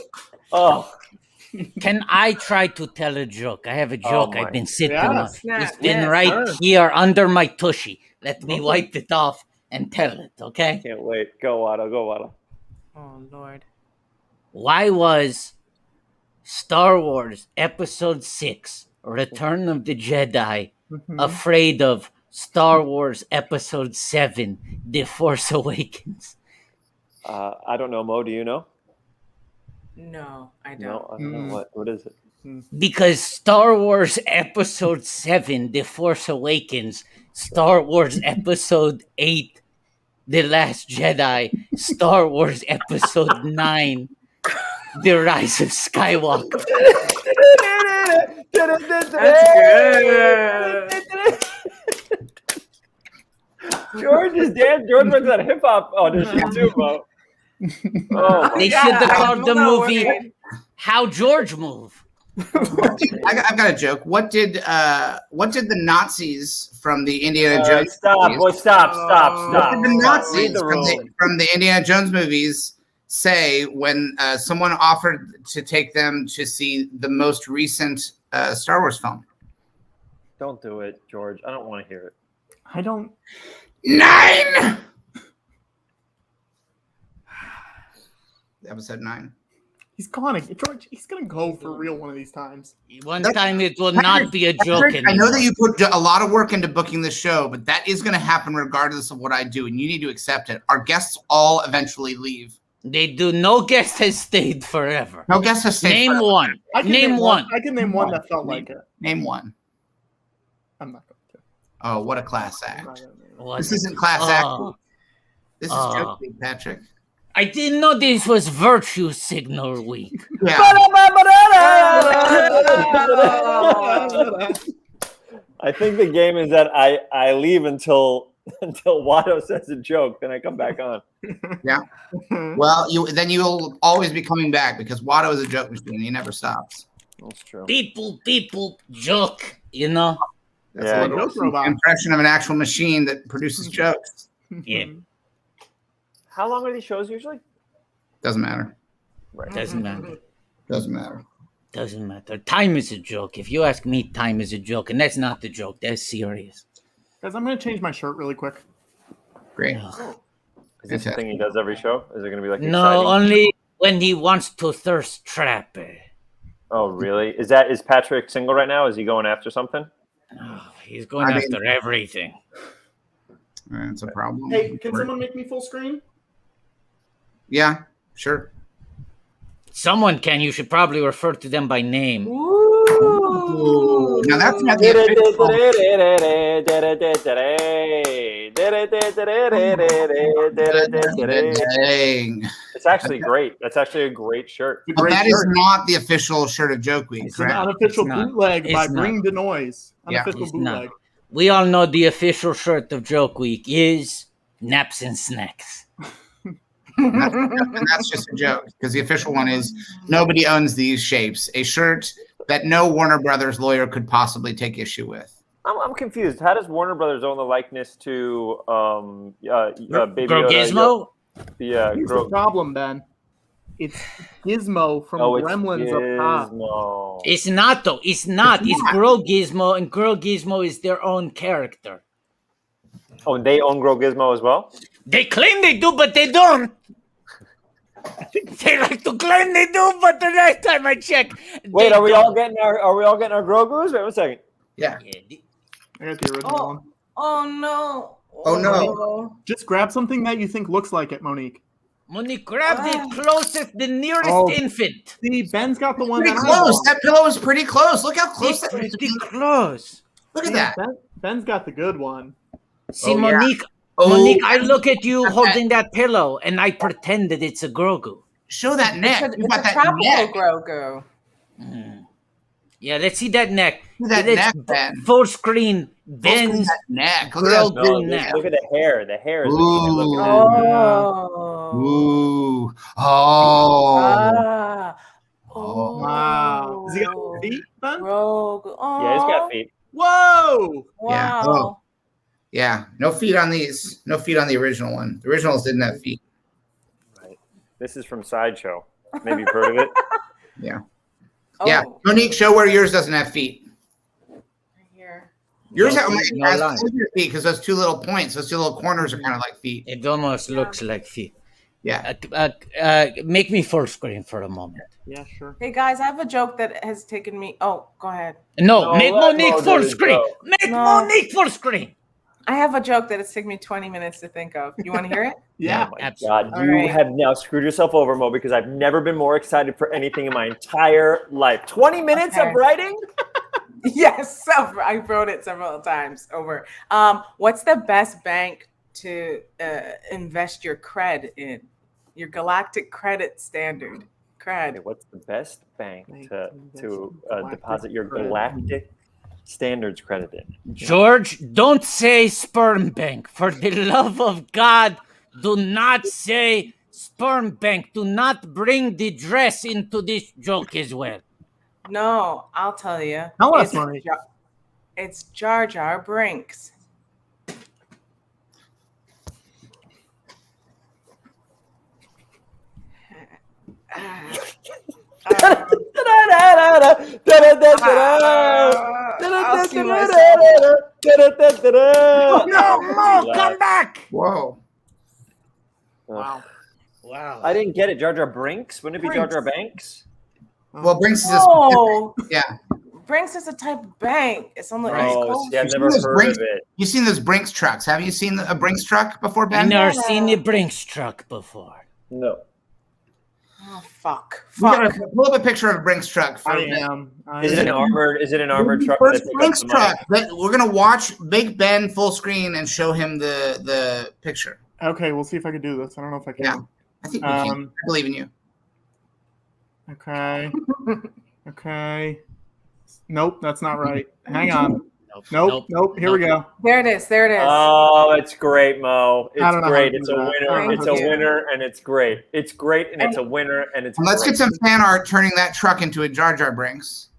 Oh, Can I try to tell a joke? I have a joke my- I've been sitting Yeah. on. Snap, It's been yes, right sir. here under my tushy. Let me Okay. wipe it off and tell it, okay? can't wait. Go, Watto. Go, Watto. Oh Lord. Why was Star Wars Episode 6, Return of the Jedi, afraid of Star Wars Episode 7, The Force Awakens? I don't know, Mo. Do you know? No, I don't. No, I don't know. What is it? Because Star Wars Episode 7, The Force Awakens, Star Wars Episode 8, The Last Jedi, Star Wars Episode 9, The Rise of Skywalker. That's good. George is dead. George went to that hip hop audition too, Mo. Oh, They Yeah, should have I called the don't know movie what- How George Move. I've got a joke. What did the Nazis from the Indiana Jones? stop, movies- boy, stop. What did the Nazis Read the room. from the Indiana Jones movies say when someone offered to take them to see the most recent Star Wars film? Don't do it, George. I don't want to hear it. I don't. 9. Episode 9. He's gone. George, he's going to go for real one of these times. One time it will not be a joke Patrick, I know anymore. that you put a lot of work into booking the show, but that is going to happen regardless of what I do, and you need to accept it. Our guests all eventually leave. They do. No guest has stayed forever. No guest has stayed. Name forever. one. I can Name one. I can name one that felt like it. Name one. I'm not going to. Oh, what a class I'm act. not gonna name it. What? This isn't class Oh. act. This is Oh. joke week, Patrick. I didn't know this was Virtue Signal Week. Yeah. I think the game is that I leave until Watto says a joke, then I come back on. Well, you'll always be coming back because Watto is a joke machine. He never stops. That's true. People, joke, you know? That's Yeah. a little Joke robot. impression of an actual machine that produces jokes. Yeah, How long are these shows usually? Doesn't matter. Right. doesn't matter. Doesn't matter. Doesn't matter. Time is a joke. If you ask me, time is a joke, and that's not the joke. That's serious. Guys, I'm going to change my shirt really quick. Great. Ugh. Is this the thing he does every show? Is it going to be like No, exciting? only when he wants to thirst trap. Oh, really? Is Patrick single right now? Is he going after something? Oh, he's going I mean- after everything. That's a problem. Hey, can someone make me full screen? Yeah, sure. Someone can. You should probably refer to them by name. Ooh. Now that's not the official. Dang. It's actually great. That's actually a great shirt. But that is not the official shirt of Joke Week, It's an correct? unofficial It's not. bootleg by It's not. Bring the Noise. Yeah. Unofficial It's not. bootleg. We all know the official shirt of Joke Week is Naps and Snacks. And that's just a joke because the official one is nobody owns these shapes. A shirt that no Warner Brothers lawyer could possibly take issue with. I'm confused. How does Warner Brothers own the likeness to Baby Girl Yoda? Gizmo? Yeah, Here's the problem, Ben. It's Gizmo from Oh, it's Gremlins up top. Gizmo. It's not, though. It's not. It's Girl Gizmo, and Girl Gizmo is their own character. Oh, and they own Grow Gizmo as well? They claim they do, but they don't. They like to claim they do, but the last time I checked, Wait, they are we don't. all getting our Grogu's? Wait 1 second. Yeah. I got the original one. Oh no. Oh, no. Just grab something that you think looks like it, Monique. Monique, grab the closest, the nearest Oh. infant. See, Ben's got the one Pretty that I close. want. That pillow is pretty close. Look how close It's that is. pretty close. Look at See, that. Ben's got the good one. See, Oh, yeah. Monique, Oh, Monique, I look at you holding that pillow, and I pretend that it's a Grogu. show that neck. It's You a got that tropical neck. Grogu. Yeah, let's see that neck. See that Let's neck, Ben. Full screen. Ben's that neck. Look Grogu at that. neck. Look at the hair. The hair is. Ooh. Oh. Ooh. Oh. Ah. Oh. Wow. Has he got feet, Ben? Rogue. Oh. Yeah, he's got feet. Whoa. Yeah. Wow. Oh. Yeah. No feet on these. No feet on the original one. The originals didn't have feet. Right. This is from Sideshow. Maybe you've heard of it. Yeah. Oh. Yeah. Monique, show where yours doesn't have feet. Right here. Yours No have feet, no has line. feet because those two little points, those two little corners are kind of like feet. It almost looks like feet. Yeah. Make me full screen for a moment. Yeah, sure. Hey guys, I have a joke that has taken me. Oh, go ahead. No, make let Monique Mo do full his screen. joke. Make No. Monique full screen. I have a joke that it's taken me 20 minutes to think of. You want to hear it? Yeah. Oh my Absolutely. God, All you right. have now screwed yourself over, Mo, because I've never been more excited for anything in my entire life. 20 minutes Okay. of writing? Yes, I wrote it several times over. What's the best bank to invest your cred in? Your galactic credit standard. Okay, Cred. what's the best bank Bank to galactic deposit your credit. galactic standards credit in? George, don't say sperm bank. For the love of God, do not say sperm bank. Do not bring the dress into this joke as well. No, I'll tell you. Tell us, Monique. It's Jar Jar Brinks. I'll see myself. No, Mo, come back. Whoa. Wow. Wow. I didn't get it. Jar Jar Brinks? Wouldn't it be Jar Jar Banks? Well, Brinks is a Oh, yeah. Brinks is a type of bank. It's on the East Oh, Coast. see, I've You've never seen those heard Brinks- of it. You've seen those Brinks trucks. Have you seen a Brinks truck before, I've Ben? never seen a Brinks truck before. No. Oh, fuck. We gotta Fuck. pull up a picture of a Brinks truck. For I am. Is it an armored? Is it an armored truck? First that picks up Brinks the money? truck. We're gonna watch Big Ben full screen and show him the picture. Okay, we'll see if I can do this. I don't know if I can. Yeah, I think we can. I believe in you. Okay. Okay. Nope, that's not right. Hang on. Nope. Here we go. There it is. There it is. Oh, it's great, Mo. I don't It's know great. how to It's do a that. I winner. don't It's know a how to do winner, and it's great. It's great, and it's a winner, and it's And let's great. get some fan art turning that truck into a Jar Jar Brinks.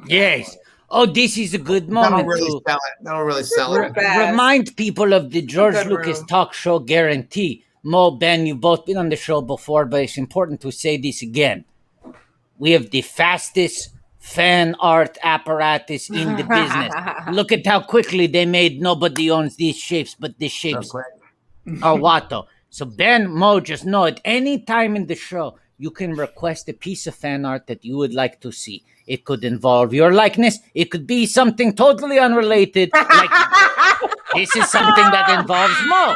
Yes. Oh, this is a good That'll moment really to sell it. That'll really sell it. Badass. remind people of the George Good Lucas room. talk show guarantee. Mo, Ben, you've both been on the show before, but it's important to say this again. We have the fastest fan art apparatus in the business. Look at how quickly they made Nobody Owns These Shapes, but the shapes are Watto. So Ben, Mo, just know at any time in the show, you can request a piece of fan art that you would like to see. It could involve your likeness. It could be something totally unrelated. Like this is something that involves Mo.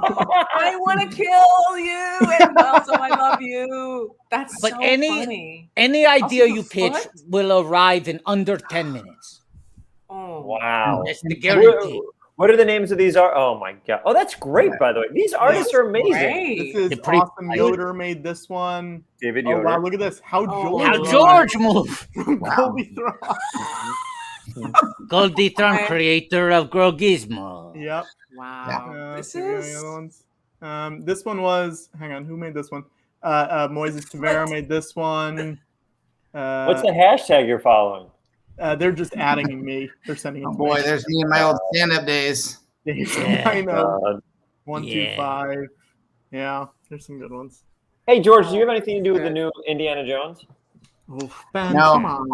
I want to kill you, and also I love you. That's But so any funny. idea Also, you the pitch foot? will arrive in under 10 minutes. Oh. Wow. That's the guarantee. What are the names of these? Oh my God. Oh, that's great. By the way, these artists are amazing. Great. This The is pre- Austin Yoder made this one. David Oh Yoder. wow, look at this. How Oh, George. How George move. Goldie Thron. Goldie Thron, Okay. creator of Grogismo. Yep. Wow. This see if we got any is. other ones. This one was. Hang on, who made this one? Moises Tavera made this one. What's the hashtag you're following? They're just adding me. They're sending. Oh boy, there's me in my old stand-up days. I know. God. 125. Yeah, there's some good ones. Hey George, do you have anything to do with the new Indiana Jones? Oof, Ben, come on.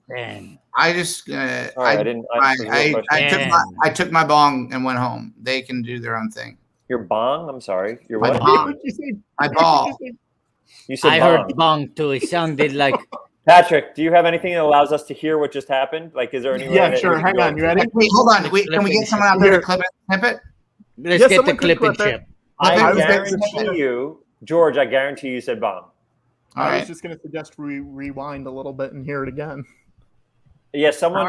Ben. I just Sorry, I didn't. I took my bong and went home. They can do their own thing. Your bong? I'm sorry. Your My what? bong. You say- My ball. You said I bong. heard bong too. It sounded like Patrick, do you have anything that allows us to hear what just happened? Like, is there any way Yeah, that sure. we can Hang go- on. You ready? Wait, hold on. Wait, can we get someone out there to clip it? Snip it? let's Yeah, get the someone could clip and clip it. chip. I I was guarantee you, George, I guarantee you said bong. All I was right. just going to suggest we rewind a little bit and hear it again. Yeah, someone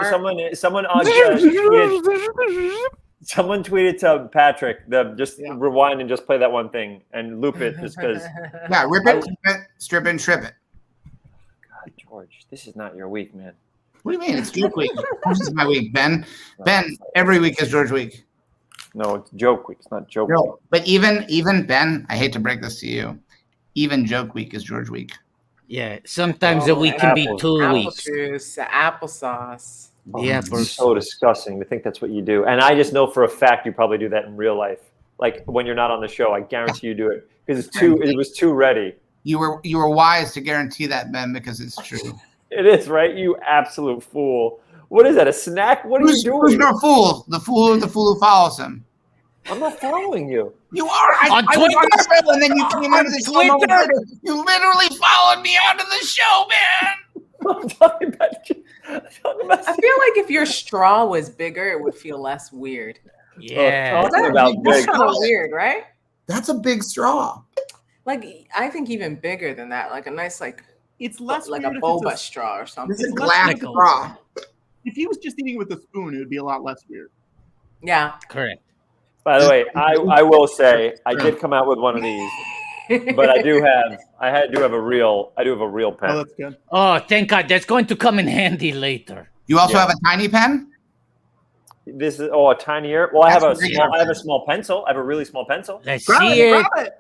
tweeted to Patrick, just Yeah. rewind and just play that one thing and loop it just because. Yeah, rip it, keep it, strip it, and strip it. George, this is not your week, man. What do you mean? It's joke week. This is my week, Ben. Ben, every week is George week. No, it's joke week. It's not joke week. No, but even Ben, I hate to break this to you, even joke week is George week. Yeah, sometimes a week can be 2 Apple weeks. juice, applesauce. Yeah, It's so disgusting to think that's what you do. And I just know for a fact you probably do that in real life. Like when you're not on the show, I guarantee you do it because it was too ready. You were wise to guarantee that, Ben, because it's true. It is, right? You absolute fool. What is that? A snack? What are you doing? Who's your fool? The fool who follows him. I'm not following you. You are. I On was Twitter? on the show and then you came onto the show. Twitter? You literally followed me onto the show, man. I'm talking about you. I feel like if your straw was bigger, it would feel less weird. Yeah. Talking about That's big. kind of weird, right? That's a big straw. Like I think even bigger than that, like a nice It's less like weird a if boba it's straw or something. This is It's less glass like a- straw. If he was just eating with a spoon, it would be a lot less weird. Yeah. Correct. By the way, I will say I did come out with one of these, but I do have a real Oh, pen. that's good. Oh, thank God. That's going to come in handy later. You also Yeah. have a tiny pen? This is a tinier. Well, I have That's a a small. regular I have a small pencil. I have a really small pencil. Let's Grab see it, it. grab it.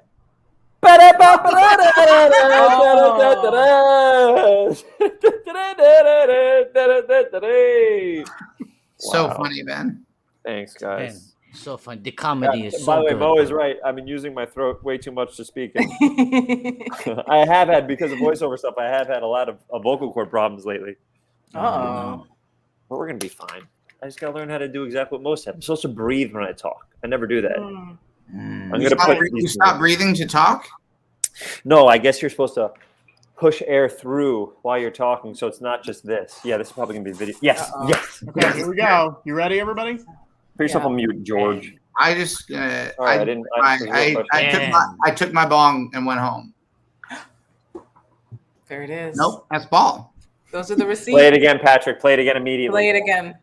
So Wow. funny, Ben. Thanks, Man, guys. so fun. The comedy is so By the way, good. Mo is right. I've been using my throat way too much to speak. I have had, because of voiceover stuff, I have had a lot of vocal cord problems lately. Oh. But we're gonna be fine. I just gotta learn how to do exactly what most have. I'm supposed to breathe when I talk. I never do that. Mm. I'm You gonna stop, put you stop breathing to talk? No, I guess you're supposed to push air through while you're talking, so it's not just this. Yeah, this is probably gonna be video. Yes, yes. Okay, here we go. You ready, everybody? Put yourself on mute, George. I just Sorry, I didn't. I took my bong and went home. There it is. Nope, that's ball. Those are the receipts. Play it again, Patrick. Play it again immediately. Play it again.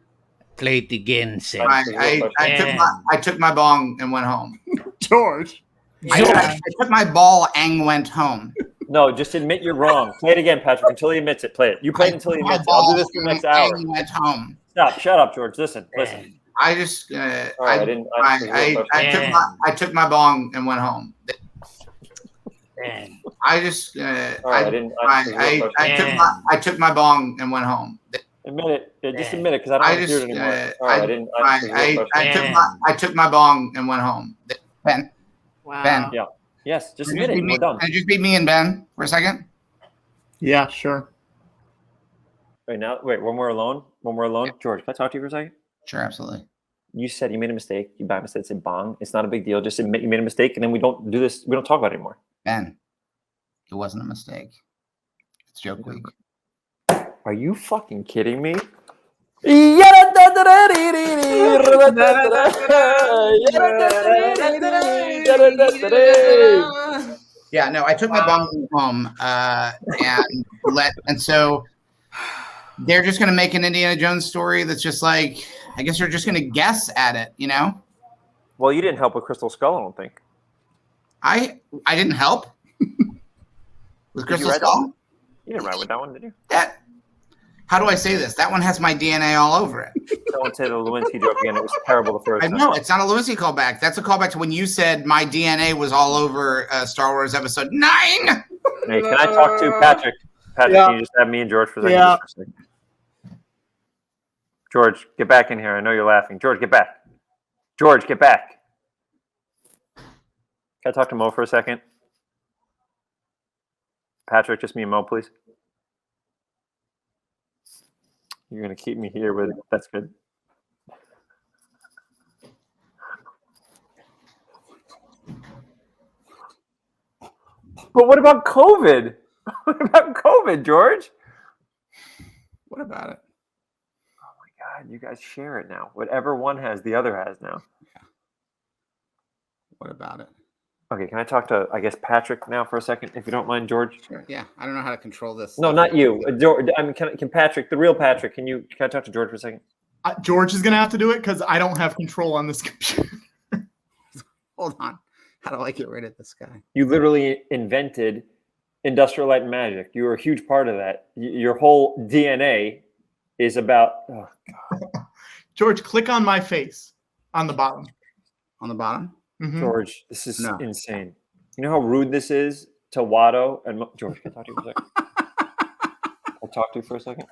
Play it again, Sam. I took my bong and went home. George. I took my ball and went home. No, just admit you're wrong. Play it again, Patrick, until he admits it. Play it. You play it until he admits it. I'll do this for the next hour. And went home. Stop. Shut up, George. Listen. I just I took my bong and went home. I just I took my bong and went home. Admit it. Just admit it, because I don't want to hear it anymore. I took my bong and went home. Ben. Wow. Ben. Yeah. Yes. Just admit it. We're done. Can it just be me and Ben for a second? Yeah, sure. Wait, when we're alone, George, can I talk to you for a second? Sure, absolutely. You said you made a mistake. You by mistake said bong. It's not a big deal. Just admit you made a mistake, and then we don't do this. We don't talk about it anymore. Ben, it wasn't a mistake. It's joke week. Are you fucking kidding me? Yeah, no, I took my bong home and so they're just gonna make an Indiana Jones story that's just like, I guess they're just gonna guess at it, you know? Well, you didn't help with Crystal Skull, I don't think. I didn't help with Crystal write that Skull. one? You didn't write with that one, did you? How do I say this? That one has my DNA all over it. Don't say the Lewinsky joke again. It was terrible the first I time. know it's not a Lewinsky callback. That's a callback to when you said my DNA was all over Star Wars Episode 9. Hey, can I talk to Patrick? Patrick, Yeah. can you just have me and George for a second? Yeah. Just for a second? George, get back in here. I know you're laughing. George, get back. George, get back. Can I talk to Mo for a second? Patrick, just me and Mo, please. You're going to keep me here with it. That's good. But what about COVID? What about COVID, George? What about it? Oh my God, you guys share it now. Whatever one has, the other has now. What about it? Okay, can I talk to, I guess, Patrick now for a second, if you don't mind, George? Sure. Yeah, I don't know how to control this. No, not you. George, I mean, can Patrick, the real Patrick, can I talk to George for a second? George is going to have to do it because I don't have control on this computer. Hold on. How do I get rid of this guy? You literally invented Industrial Light and Magic. You were a huge part of that. Your whole DNA is about. Oh, George, click on my face on the bottom. On the bottom? Mhm. George, this is insane. You know how rude this is to Watto and George. Can I talk to you for a second? I'll talk to you for a second.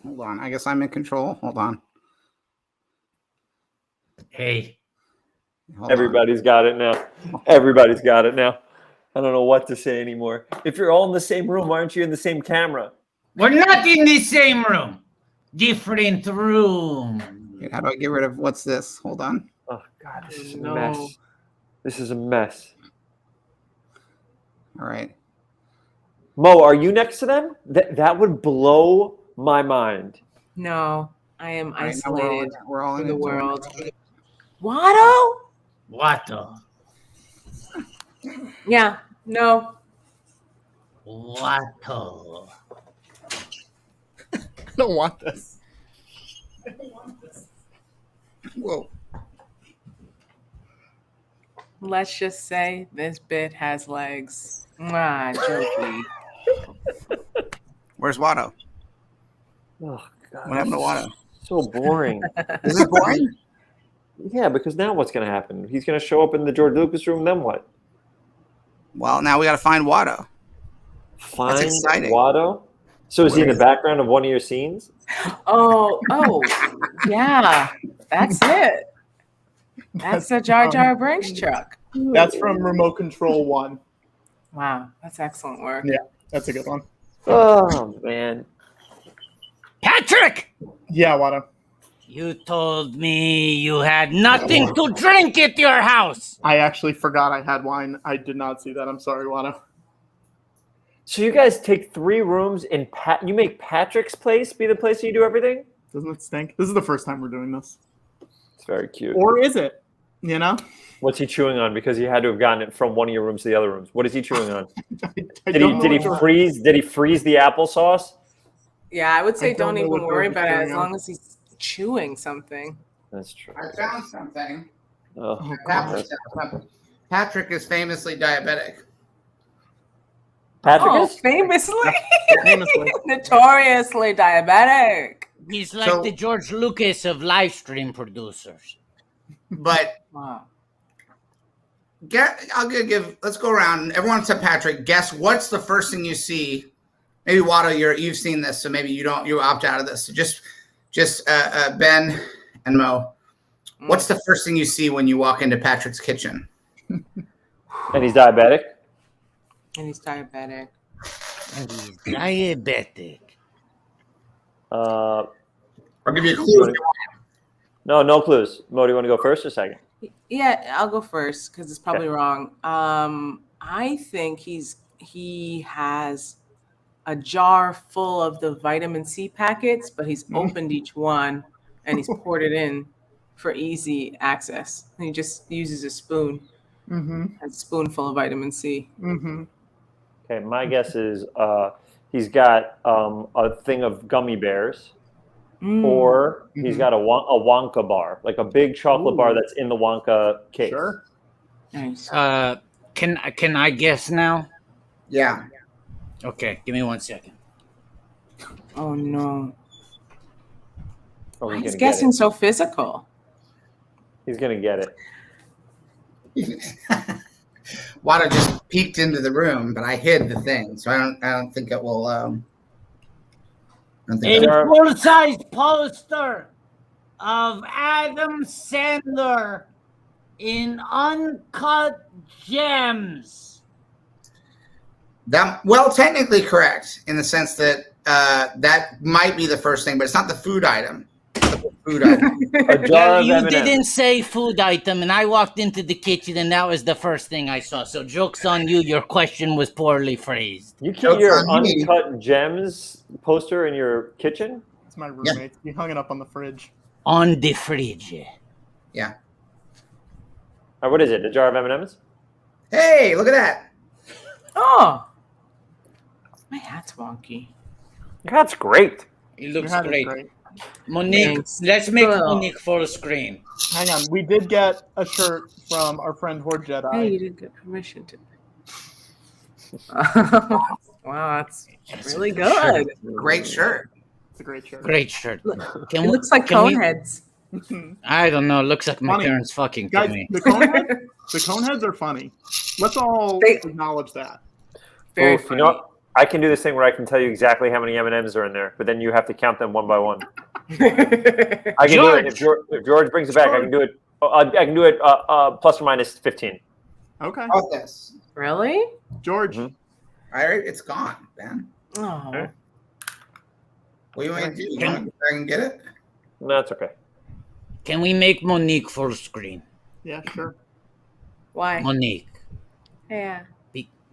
Hold on. I guess I'm in control. Hold on. Hey. Everybody's got it now. Everybody's got it now. I don't know what to say anymore. If you're all in the same room, why aren't you in the same camera? We're not in the same room. Different room. Wait, how do I get rid of what's this? Hold on. Oh God, this is a mess. This is a mess. All right. Mo, are you next to them? That would blow my mind. No, I am Right, now isolated we're all in from the it. world. Watto? Watto. Yeah, no. Watto. I don't want this. Whoa. Let's just say this bit has legs. Jokey. Where's Watto? Oh God, What happened to Watto? so boring. Is this boring? Yeah, because now what's going to happen? He's going to show up in the George Lucas room. Then what? Well, now we got to find Watto. Find exciting. Watto. So is he in the background of one of your scenes? Oh, yeah. That's it. That's the Jar Brinks truck. That's from Remote Control 1. Wow, that's excellent work. Yeah, that's a good one. Oh man, Patrick! Yeah, Watto. You told me you had nothing to drink at your house. I actually forgot I had wine. I did not see that. I'm sorry, Watto. so you guys take 3 rooms in you make Patrick's place be the place you do everything? Doesn't it stink? This is the first time we're doing this. It's very cute. Or is it? You know? What's he chewing on? Because he had to have gotten it from one of your rooms to the other rooms. What is he chewing on? I Did he freeze? Did he freeze the applesauce? Yeah, I would say don't know even what worry George is about it chewing as on. long as he's chewing something. That's true. I found something. Oh, Patrick is famously diabetic. Patrick Oh, is? famously, Famously. notoriously diabetic. He's like So- the George Lucas of live stream producers. But Wow. let's go around. Everyone except Patrick, guess what's the first thing you see? Maybe Watto, you've seen this, so maybe you opt out of this. So just Ben and Mo. What's the first thing you see when you walk into Patrick's kitchen? And he's diabetic? And he's diabetic. And he's diabetic. I'll give you a clue. No clues. Mo, do you want to go first or second? Yeah, I'll go first because it's probably wrong. I think he has a jar full of the vitamin C packets, but he's opened each one and he's poured it in for easy access. And he just uses a spoon, a spoonful of vitamin C. Okay, my guess is he's got a thing of gummy bears, or he's got a Wonka bar, like a big chocolate bar that's in the Wonka case. Sure. Nice. Can I guess now? Yeah. Okay, give me 1 second. Oh no. Oh, He's gonna guessing get it. so physical. He's gonna get it. Watto just peeked into the room, but I hid the thing, so I don't think it will. I don't think A it will. full-size poster of Adam Sandler in Uncut Gems. Well, technically correct in the sense that that might be the first thing, but it's not the food item. Food item. A jar Well, of you M&Ms. didn't say food item, and I walked into the kitchen, and that was the first thing I saw. So joke's on you. Your question was poorly phrased. You keep Joke's your on me. Uncut Gems poster in your kitchen? It's my roommate. He hung it up on the fridge. On the fridge. Yeah. What is it? A jar of M&Ms? Hey, look at that. Oh, my hat's wonky. That's great. It Your looks hat is great. great. Monique, Thanks. let's make Cool. Monique full screen. Hang on, we did get a shirt from our friend Horde Jedi. Hey, you didn't get permission to. Wow, that's really good. Great shirt. It's a great shirt. Great shirt. It looks like Coneheads. I don't know. Looks like my Funny. parents fucking to Guys, me. the Coneheads are funny. Let's all acknowledge that. Very Oof, you know what? I can do this thing where I can tell you exactly how many M&Ms are in there, but then you have to count them one by one. I can do it. If George brings it back, I can do it. I can do it plus or minus 15. Okay. How about this? Really? George. All right, it's gone, Ben. Oh. What do you want to do? You want to go back and get it? No, that's okay. Can we make Monique full screen? Yeah, sure. Why? Monique, Yeah.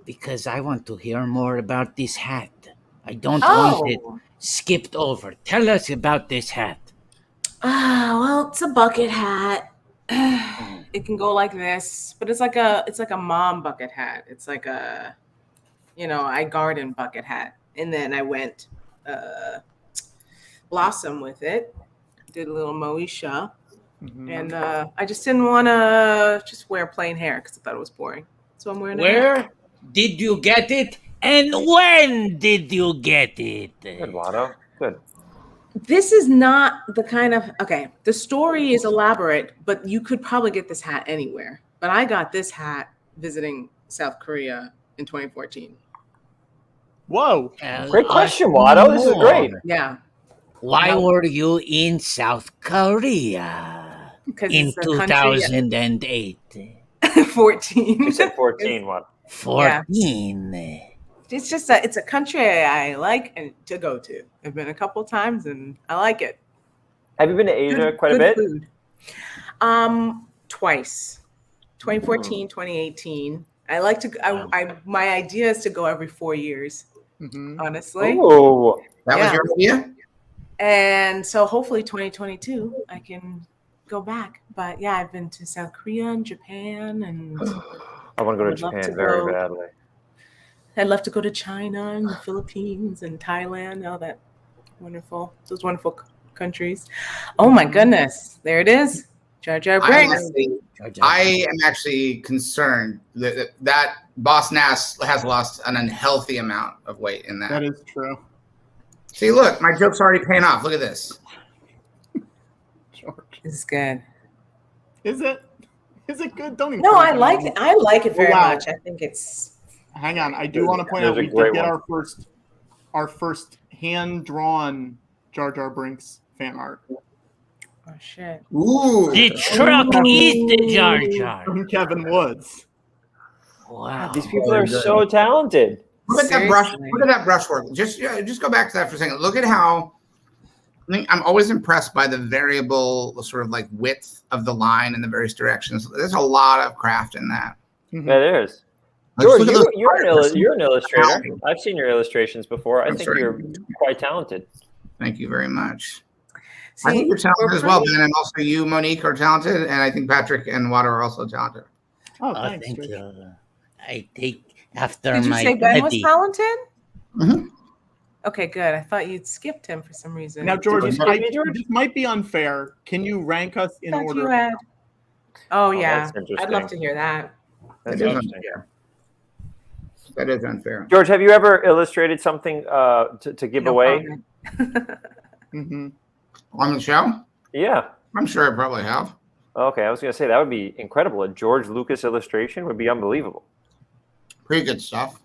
because I want to hear more about this hat. I don't Oh. want it skipped over. Tell us about this hat. Well, it's a bucket hat. It can go like this, but it's like a mom bucket hat. It's like a, I garden bucket hat, and then I went blossom with it. Did a little moesha, and I just didn't want to just wear plain hair because I thought it was boring. So I'm wearing. Where did you get it, and when did you get it? Good, Watto. Good. This is not the kind of the story is elaborate, but you could probably get this hat anywhere. But I got this hat visiting South Korea in 2014. Whoa. Great question, Watto. This is great. Yeah. Why were you in South Korea in it's a country- 2008? 14. You said 14, Watto. 14. It's just it's a country I like and to go to. I've been a couple of times and I like it. Have you been to Asia quite a Good bit? Food. Twice. 2014, 2018. I like to I my idea is to go every 4 years. Honestly. Oh, That was your idea? And so hopefully 2022 I can go back. But yeah, I've been to South Korea and Japan and I want to go to I'd love Japan to very go. badly. I'd love to go to China and the Philippines and Thailand, those wonderful countries. Oh my goodness. There it is. Jar Brinks. I am actually concerned that Boss Nass has lost an unhealthy amount of weight in that. That is true. See, look, my joke's already paying off. Look at this. George. This is good. Is it? Is it good? Don't even. No, I like it. I like it very Wow. much. I think it's. Hang on, I do want to point out Those are we great did get ones. our first hand drawn Jar Brinks fan art Oh shit. Ooh. The truck is the Jar Jar. from Kevin Woods. Wow. These people are so talented. Look at that brush. Seriously. Look at that brushwork. Just go back to that for a second. Look at how. I'm always impressed by the variable sort of like width of the line in the various directions. There's a lot of craft in that. That is. Like, George, look at those you're an illustrator. I've seen your illustrations before. I I'm think sorry. you're quite talented. Thank you very much. See, I think you're talented we're as well, pretty- Ben, and also you, Monique, are talented, and I think Patrick and Water are also talented. Oh, Oh, thanks. thank George. you. I take after Did you my say Ben was daddy. talented? Mhm. Okay, good. I thought you'd skipped him for some reason. Now, George, George. this might be unfair. Can you rank us in Thought you order? had- Oh, that's yeah. I'd interesting. love to hear that. That's That is interesting. unfair. That is unfair. George, have you ever illustrated something to give No away? comment. Mm-hmm. On the show? Yeah. I'm sure I probably have. Okay, I was going to say that would be incredible. A George Lucas illustration would be unbelievable. Pretty good stuff.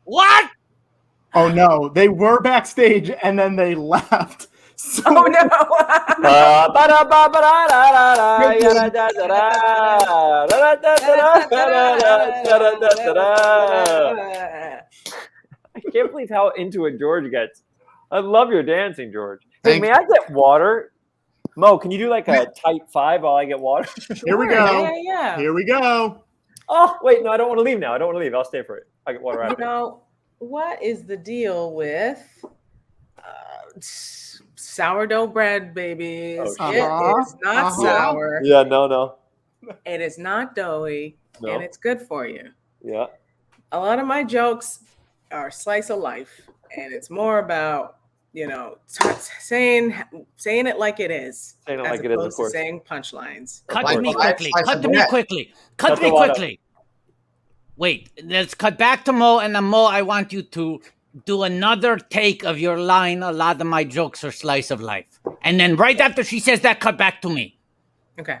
What? Oh no, they were backstage and then they left. So Oh, no. I can't believe how into it George gets. I love your dancing, George. Hey, Thank may I get water? Mo, can you do like a tight 5 while I get water? Here we Sure, go. Yeah. Here we go. Oh, wait, no, I don't want to leave now. I don't want to leave. I'll stay for it. I get water You after. know, what is the deal with sourdough bread, babies? Oh, It shit. is not Uh-huh. sour. Yeah, no. It is not doughy, No. and it's good for you. Yeah. A lot of my jokes are slice of life, and it's more about saying it like it is, Saying it as like it is, of opposed to course. saying punchlines. Cut Like to me a live quickly. slice Cut of to me bread. quickly. Cut to me to Wado. quickly. Wait, let's cut back to Mo, and then Mo, I want you to do another take of your line. A lot of my jokes are slice of life, and then right after she says that, cut back to me. Okay,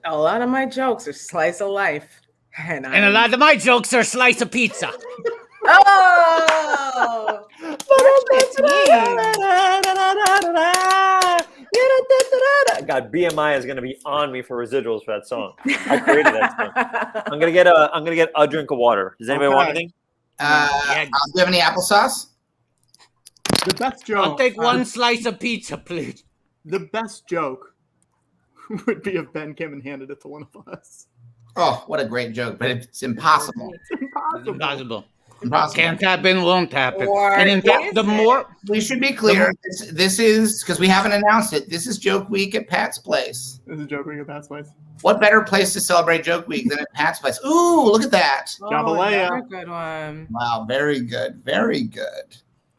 a lot of my jokes are slice of life, and a lot of my jokes are slice of pizza. Oh, God, BMI is gonna be on me for residuals for that song. I created that song. I'm gonna get a drink of water. Does anybody want anything? Do you have any applesauce? The best joke. I'll take one slice of pizza, please. The best joke would be if Ben came and handed it to one of us. Oh, what a great joke, but it's impossible. It's impossible. Impossible. Can't happen, won't happen. Or And in fact, the more we should be clear, this is because we haven't announced it. This is Joke Week at Pat's place. This is Joke Week at Pat's place. What better place to celebrate Joke Week than at Pat's place? Ooh, look at that! Jambalaya. Another good one. Wow, very good, very good.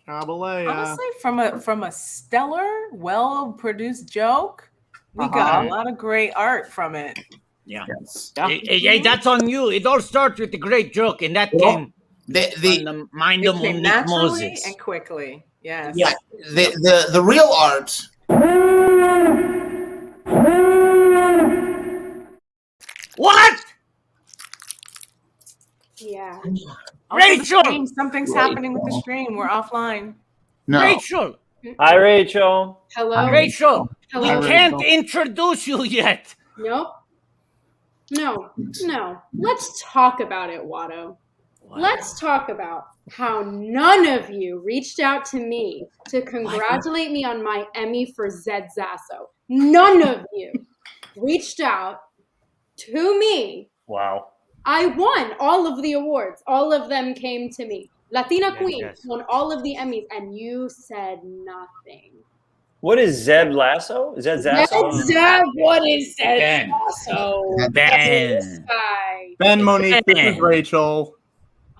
Jambalaya. Honestly, from a stellar, well-produced joke, we got a lot of great art from it. yeah. Yes. Hey, that's on you. It all starts with the great joke, and that came The from the mind of It came Monique naturally Moses. and quickly. Yes. yeah, the real art. What? Yeah. Rachel! Something's happening with the stream. We're offline. No, Rachel! Hi, Rachel. Hello. Rachel! Hello. We can't introduce you yet. Nope. No. Let's talk about it, Wado. Let's talk about how none of you reached out to me to congratulate me on my Emmy for Zed Zasso. None of you reached out to me. Wow. I won all of the awards. All of them came to me. Latina Queen won all of the Emmys, and you said nothing. What is Zed Lasso? Is that Zasso? Zed, what is Zed Ben. Zasso? Ben. Ben, Monique, this is Rachel.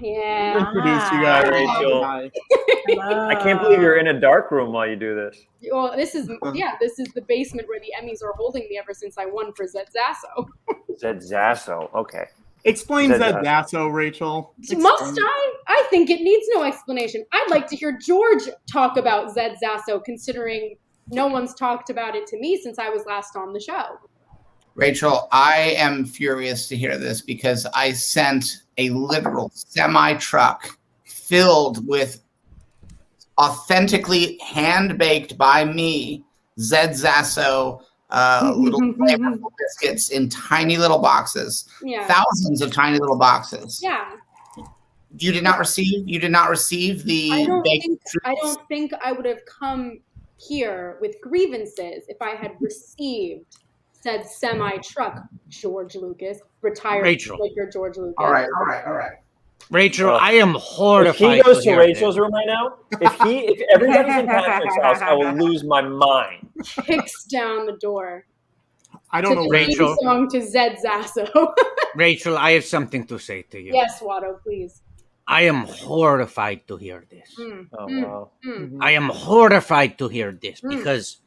Yeah. Introduce you guys. Rachel. Hi. I can't believe you're in a dark room while you do this. Well, this is the basement where the Emmys are holding me ever since I won for Zed Zasso. Zed Zasso. Okay. Explain Zed Zed Zasso. Zasso, Rachel. Must I? I think it needs no explanation. I'd like to hear George talk about Zed Zasso, considering no one's talked about it to me since I was last on the show. Rachel, I am furious to hear this because I sent a literal semi-truck filled with authentically hand-baked by me Zed Zasso little flavorful biscuits in tiny little boxes. Yeah. Thousands of tiny little boxes. Yeah. You did not receive the I don't baked think I would have come here with grievances if I had received said semi-truck, George Lucas, retired Rachel. Quaker George Lucas. All right. Rachel, I am horrified. If he goes to hear Rachel's this. room right now, if everybody's in Patrick's house, I will lose my mind. Kicks down the door. I don't know, to Rachel. song to Zed Zasso. Rachel, I have something to say to you. Yes, Wado, please. I am horrified to hear this. Oh, wow. I am horrified to hear this because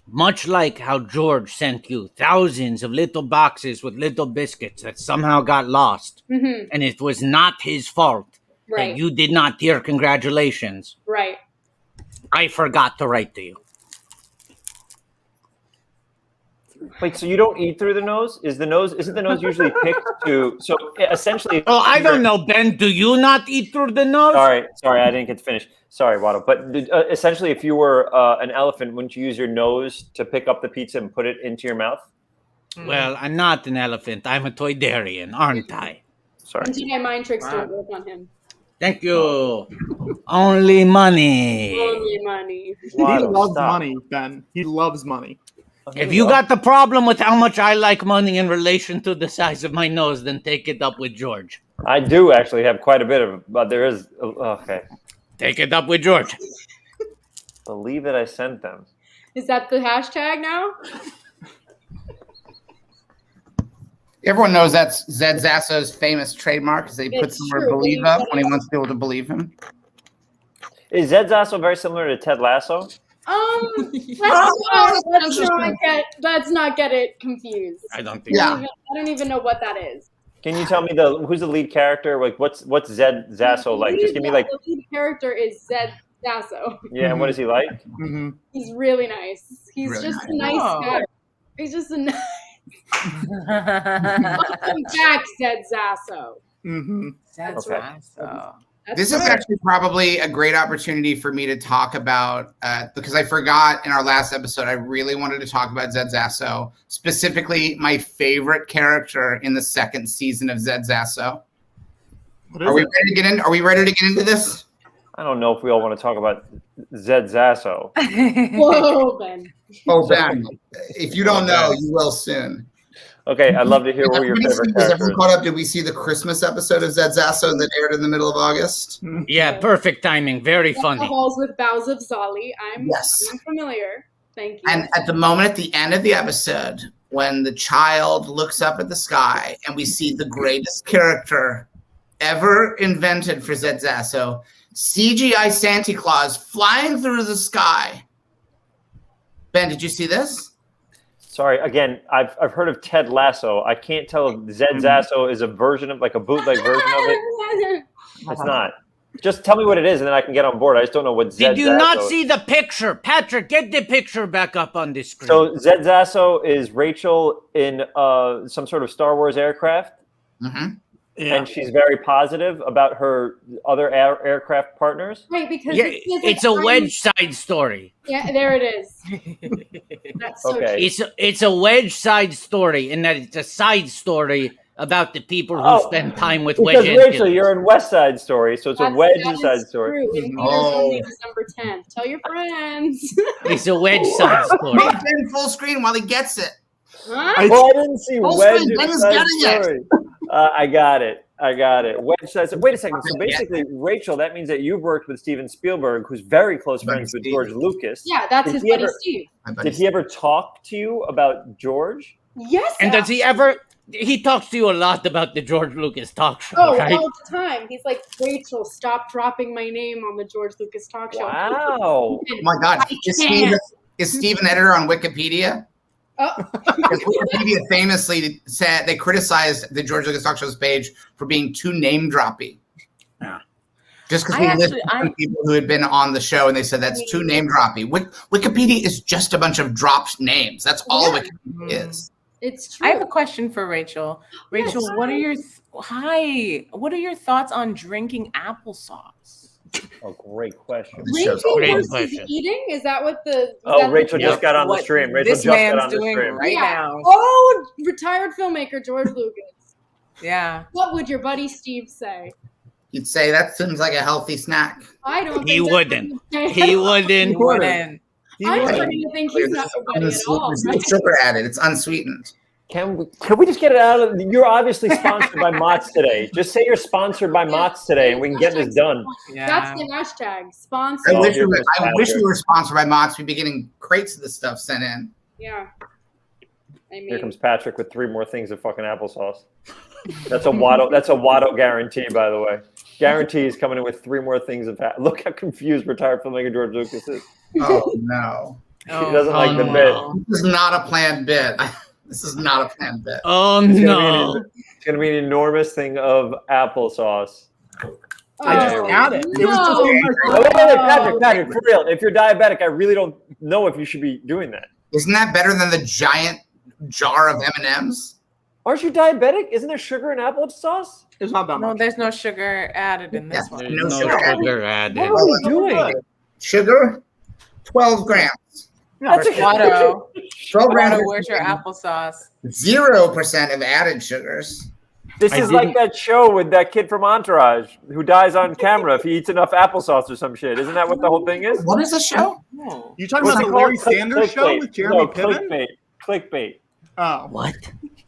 much like how George sent you thousands of little boxes with little biscuits that somehow got lost, and it was not his fault Right. that you did not hear congratulations, Right. I forgot to write to you. Wait, so you don't eat through the nose? Isn't the nose usually picked to? So essentially. Oh, I don't know, Ben. Do you not eat through the nose? Sorry, I didn't get to finish. Sorry, Wado. But essentially, if you were an elephant, wouldn't you use your nose to pick up the pizza and put it into your mouth? Well, I'm not an elephant. I'm a toydarian, aren't I? Sorry. Anti mind tricks don't work on him. Thank you. Only money. Only money. He loves money, Ben. He loves money. If you got the problem with how much I like money in relation to the size of my nose, then take it up with George. I do actually have quite a bit of, but there is. Okay. Take it up with George. Believe that I sent them. Is that the hashtag now? Everyone knows that's Zed Zasso's famous trademark, is that he puts It's the word true. believe up when he wants people to believe him. Is Zed Zasso very similar to Ted Lasso? Let's not get it confused. I don't think. Yeah. I don't even know what that is. Can you tell me who's the lead character? Like, what's Zed Zasso like? Just give me like. The lead character is Zed Zasso. Yeah, and what is he like? Mm-hmm. He's really nice. He's Really just nice. a nice guy. He's just a nice. Welcome back, Zed Zasso. Mm-hmm. That's Okay. right. So. This is actually probably a great opportunity for me to talk about, because I forgot in our last episode, I really wanted to talk about Zed Zasso, specifically my favorite character in the second season of Zed Zasso. Are we ready to get in? Are we ready to get into this? I don't know if we all want to talk about Zed Zasso. Whoa, Ben. Oh, Ben, if you don't know, you will soon. Okay, I'd love to hear what your favorite Was character everyone is. caught up? Did we see the Christmas episode of Zed Zasso that aired in the middle of August? Yeah, perfect timing. Very funny. Halls with Bows of Zolly. I'm Yes. familiar. Thank you. And at the moment at the end of the episode, when the child looks up at the sky and we see the greatest character ever invented for Zed Zasso, CGI Santa Claus flying through the sky. Ben, did you see this? Sorry, again, I've heard of Ted Lasso. I can't tell if Zed Zasso is a version of, like a bootleg version of it. It's not. Just tell me what it is, and then I can get on board. I just don't know what Zed Zasso Did you not see the picture? Patrick, get the picture back up on the screen. So Zed Zasso is Rachel in some sort of Star Wars aircraft, and she's very positive about her other aircraft partners. Right, because yeah, it's a wedge side story. Yeah, there it is. That's so Okay. true. It's a wedge side story in that it's a side story about the people who spend time with wedge Because Rachel, antilles. you're in West Side Story, so it's a wedge That is side story. True. In theaters only December 10th. Tell your friends. It's a wedge side story. Make Ben full screen while he gets it. Huh? Well, I didn't see Full wedge screen, Ben is side getting it. story. I got it. Wedge side. Wait a second. So basically, Rachel, that means that you've worked with Steven Spielberg, who's very close friends with George Lucas. Yeah, that's Did his he buddy ever- Steve. Did he ever talk to you about George? Yes. And does he ever? He talks to you a lot about the George Lucas talk show, Oh, right? all the time. He's like, Rachel, stop dropping my name on the George Lucas talk show. Wow. Oh my God. Is Steve an editor on Wikipedia? Oh. Because Wikipedia famously said they criticized the George Lucas Talk Show's page for being too name droppy. Yeah. Just because we listed some people who had been on the show and they said that's too name droppy. Wikipedia is just a bunch of dropped names. That's all Wikipedia is. It's true. I have a question for Rachel. Rachel, Yes. what are your thoughts on drinking applesauce? Oh, great question. Rachel Great versus question. eating? Is that what the... Rachel just got on the stream. Rachel this just got man's on the doing stream. right now. Oh, retired filmmaker George Lucas. Yeah. What would your buddy Steve say? You'd say that seems like a healthy snack. I don't think He that's wouldn't. what he'd say. He wouldn't. Wouldn't. I'm starting to think he's not your buddy at all. There's no sugar added. It's unsweetened. Can we just get it out of? You're obviously sponsored by Mott's today. Just say you're sponsored by Mott's today, and we can get this done. Yeah. That's the hashtag. Sponsor. I wish here we were sponsored by Mott's. We'd be getting crates of this stuff sent in. Yeah. I mean, Here comes Patrick with 3 more things of fucking applesauce. That's a Watto. That's a Watto guarantee, by the way. Guarantee is coming in with 3 more things of. Look how confused retired filmmaker George Lucas is. Oh no! He doesn't like the bit. This is not a planned bit. This is not a planned bit. Oh no! It's gonna be an enormous thing of applesauce. I just got it. It was just Patrick, for real. If you're diabetic, I really don't know if you should be doing that. Isn't that better than the giant jar of M&Ms? Aren't you diabetic? Isn't there sugar in applesauce? It's not that No, much. there's no sugar added in this one. No No sugar. sugar added. What are we doing? Sugar, 12 grams. That's Watto, 12 grams. Watto, where's your applesauce? 0% of added sugars. This is like that show with that kid from Entourage who dies on camera if he eats enough applesauce or some shit. Isn't that what the whole thing is? What is the show? Oh. You talking What's about it the called? Larry Sanders show Clickbait. with Jeremy No, Piven? Clickbait. Oh. What?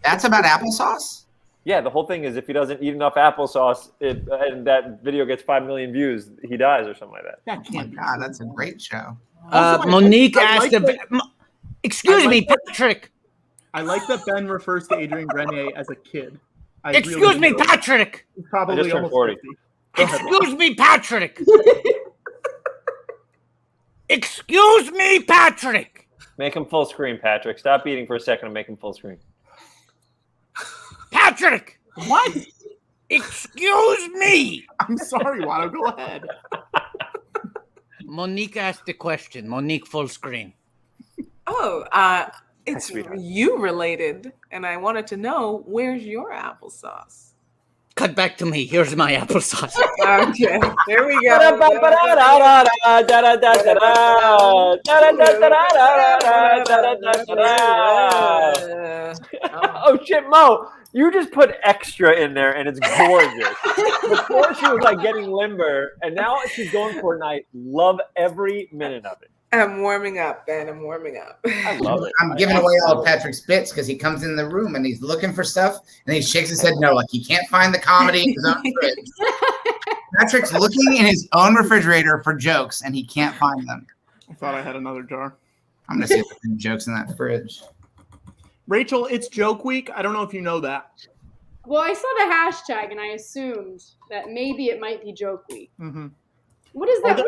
That's about applesauce? Yeah, the whole thing is if he doesn't eat enough applesauce and that video gets 5 million views, he dies or something like that. That Oh my can't be. God, that's a great show. Also, Monique I asked. like Excuse the- me, Patrick. I like that Ben refers to Adrian Grenier as a kid. Excuse me, Patrick. He's I probably just turned almost 40. 50. Go ahead, Excuse me, Patrick. Excuse me, Patrick. Make him full screen, Patrick. Stop eating for a second and make him full screen. Patrick. What? Excuse me. I'm sorry, Watto. Go ahead. Monique asked the question. Monique, full screen. Oh, it's you related, and I wanted to know, where's your applesauce? Cut back to me. Here's my applesauce. Okay, there we go. Oh shit, Mo! You just put extra in there, and it's gorgeous. Before she was like getting limber, and now she's going for a night. Love every minute of it. I'm warming up, Ben. I'm warming up. I love it. I'm giving away all Patrick's bits because he comes in the room and he's looking for stuff and he shakes his head no, like he can't find the comedy in his own fridge. Patrick's looking in his own refrigerator for jokes and he can't find them. I thought I had another jar. I'm gonna see if there's any jokes in that fridge. Rachel, it's joke week. I don't know if you know that. Well, I saw the hashtag and I assumed that maybe it might be joke week. Mm-hmm. What does that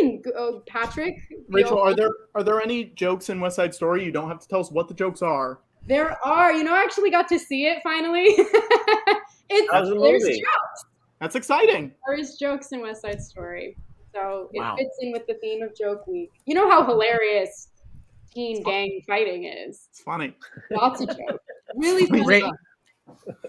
mean, Patrick? Rachel, are there any jokes in West Side Story? You don't have to tell us what the jokes are. There are. You know, I actually got to see it finally. How's the There's movie? jokes. That's exciting. There is jokes in West Side Story. So it Wow. fits in with the theme of joke week. You know how hilarious teen gang fighting is. It's funny. Lots of jokes. Really funny stuff.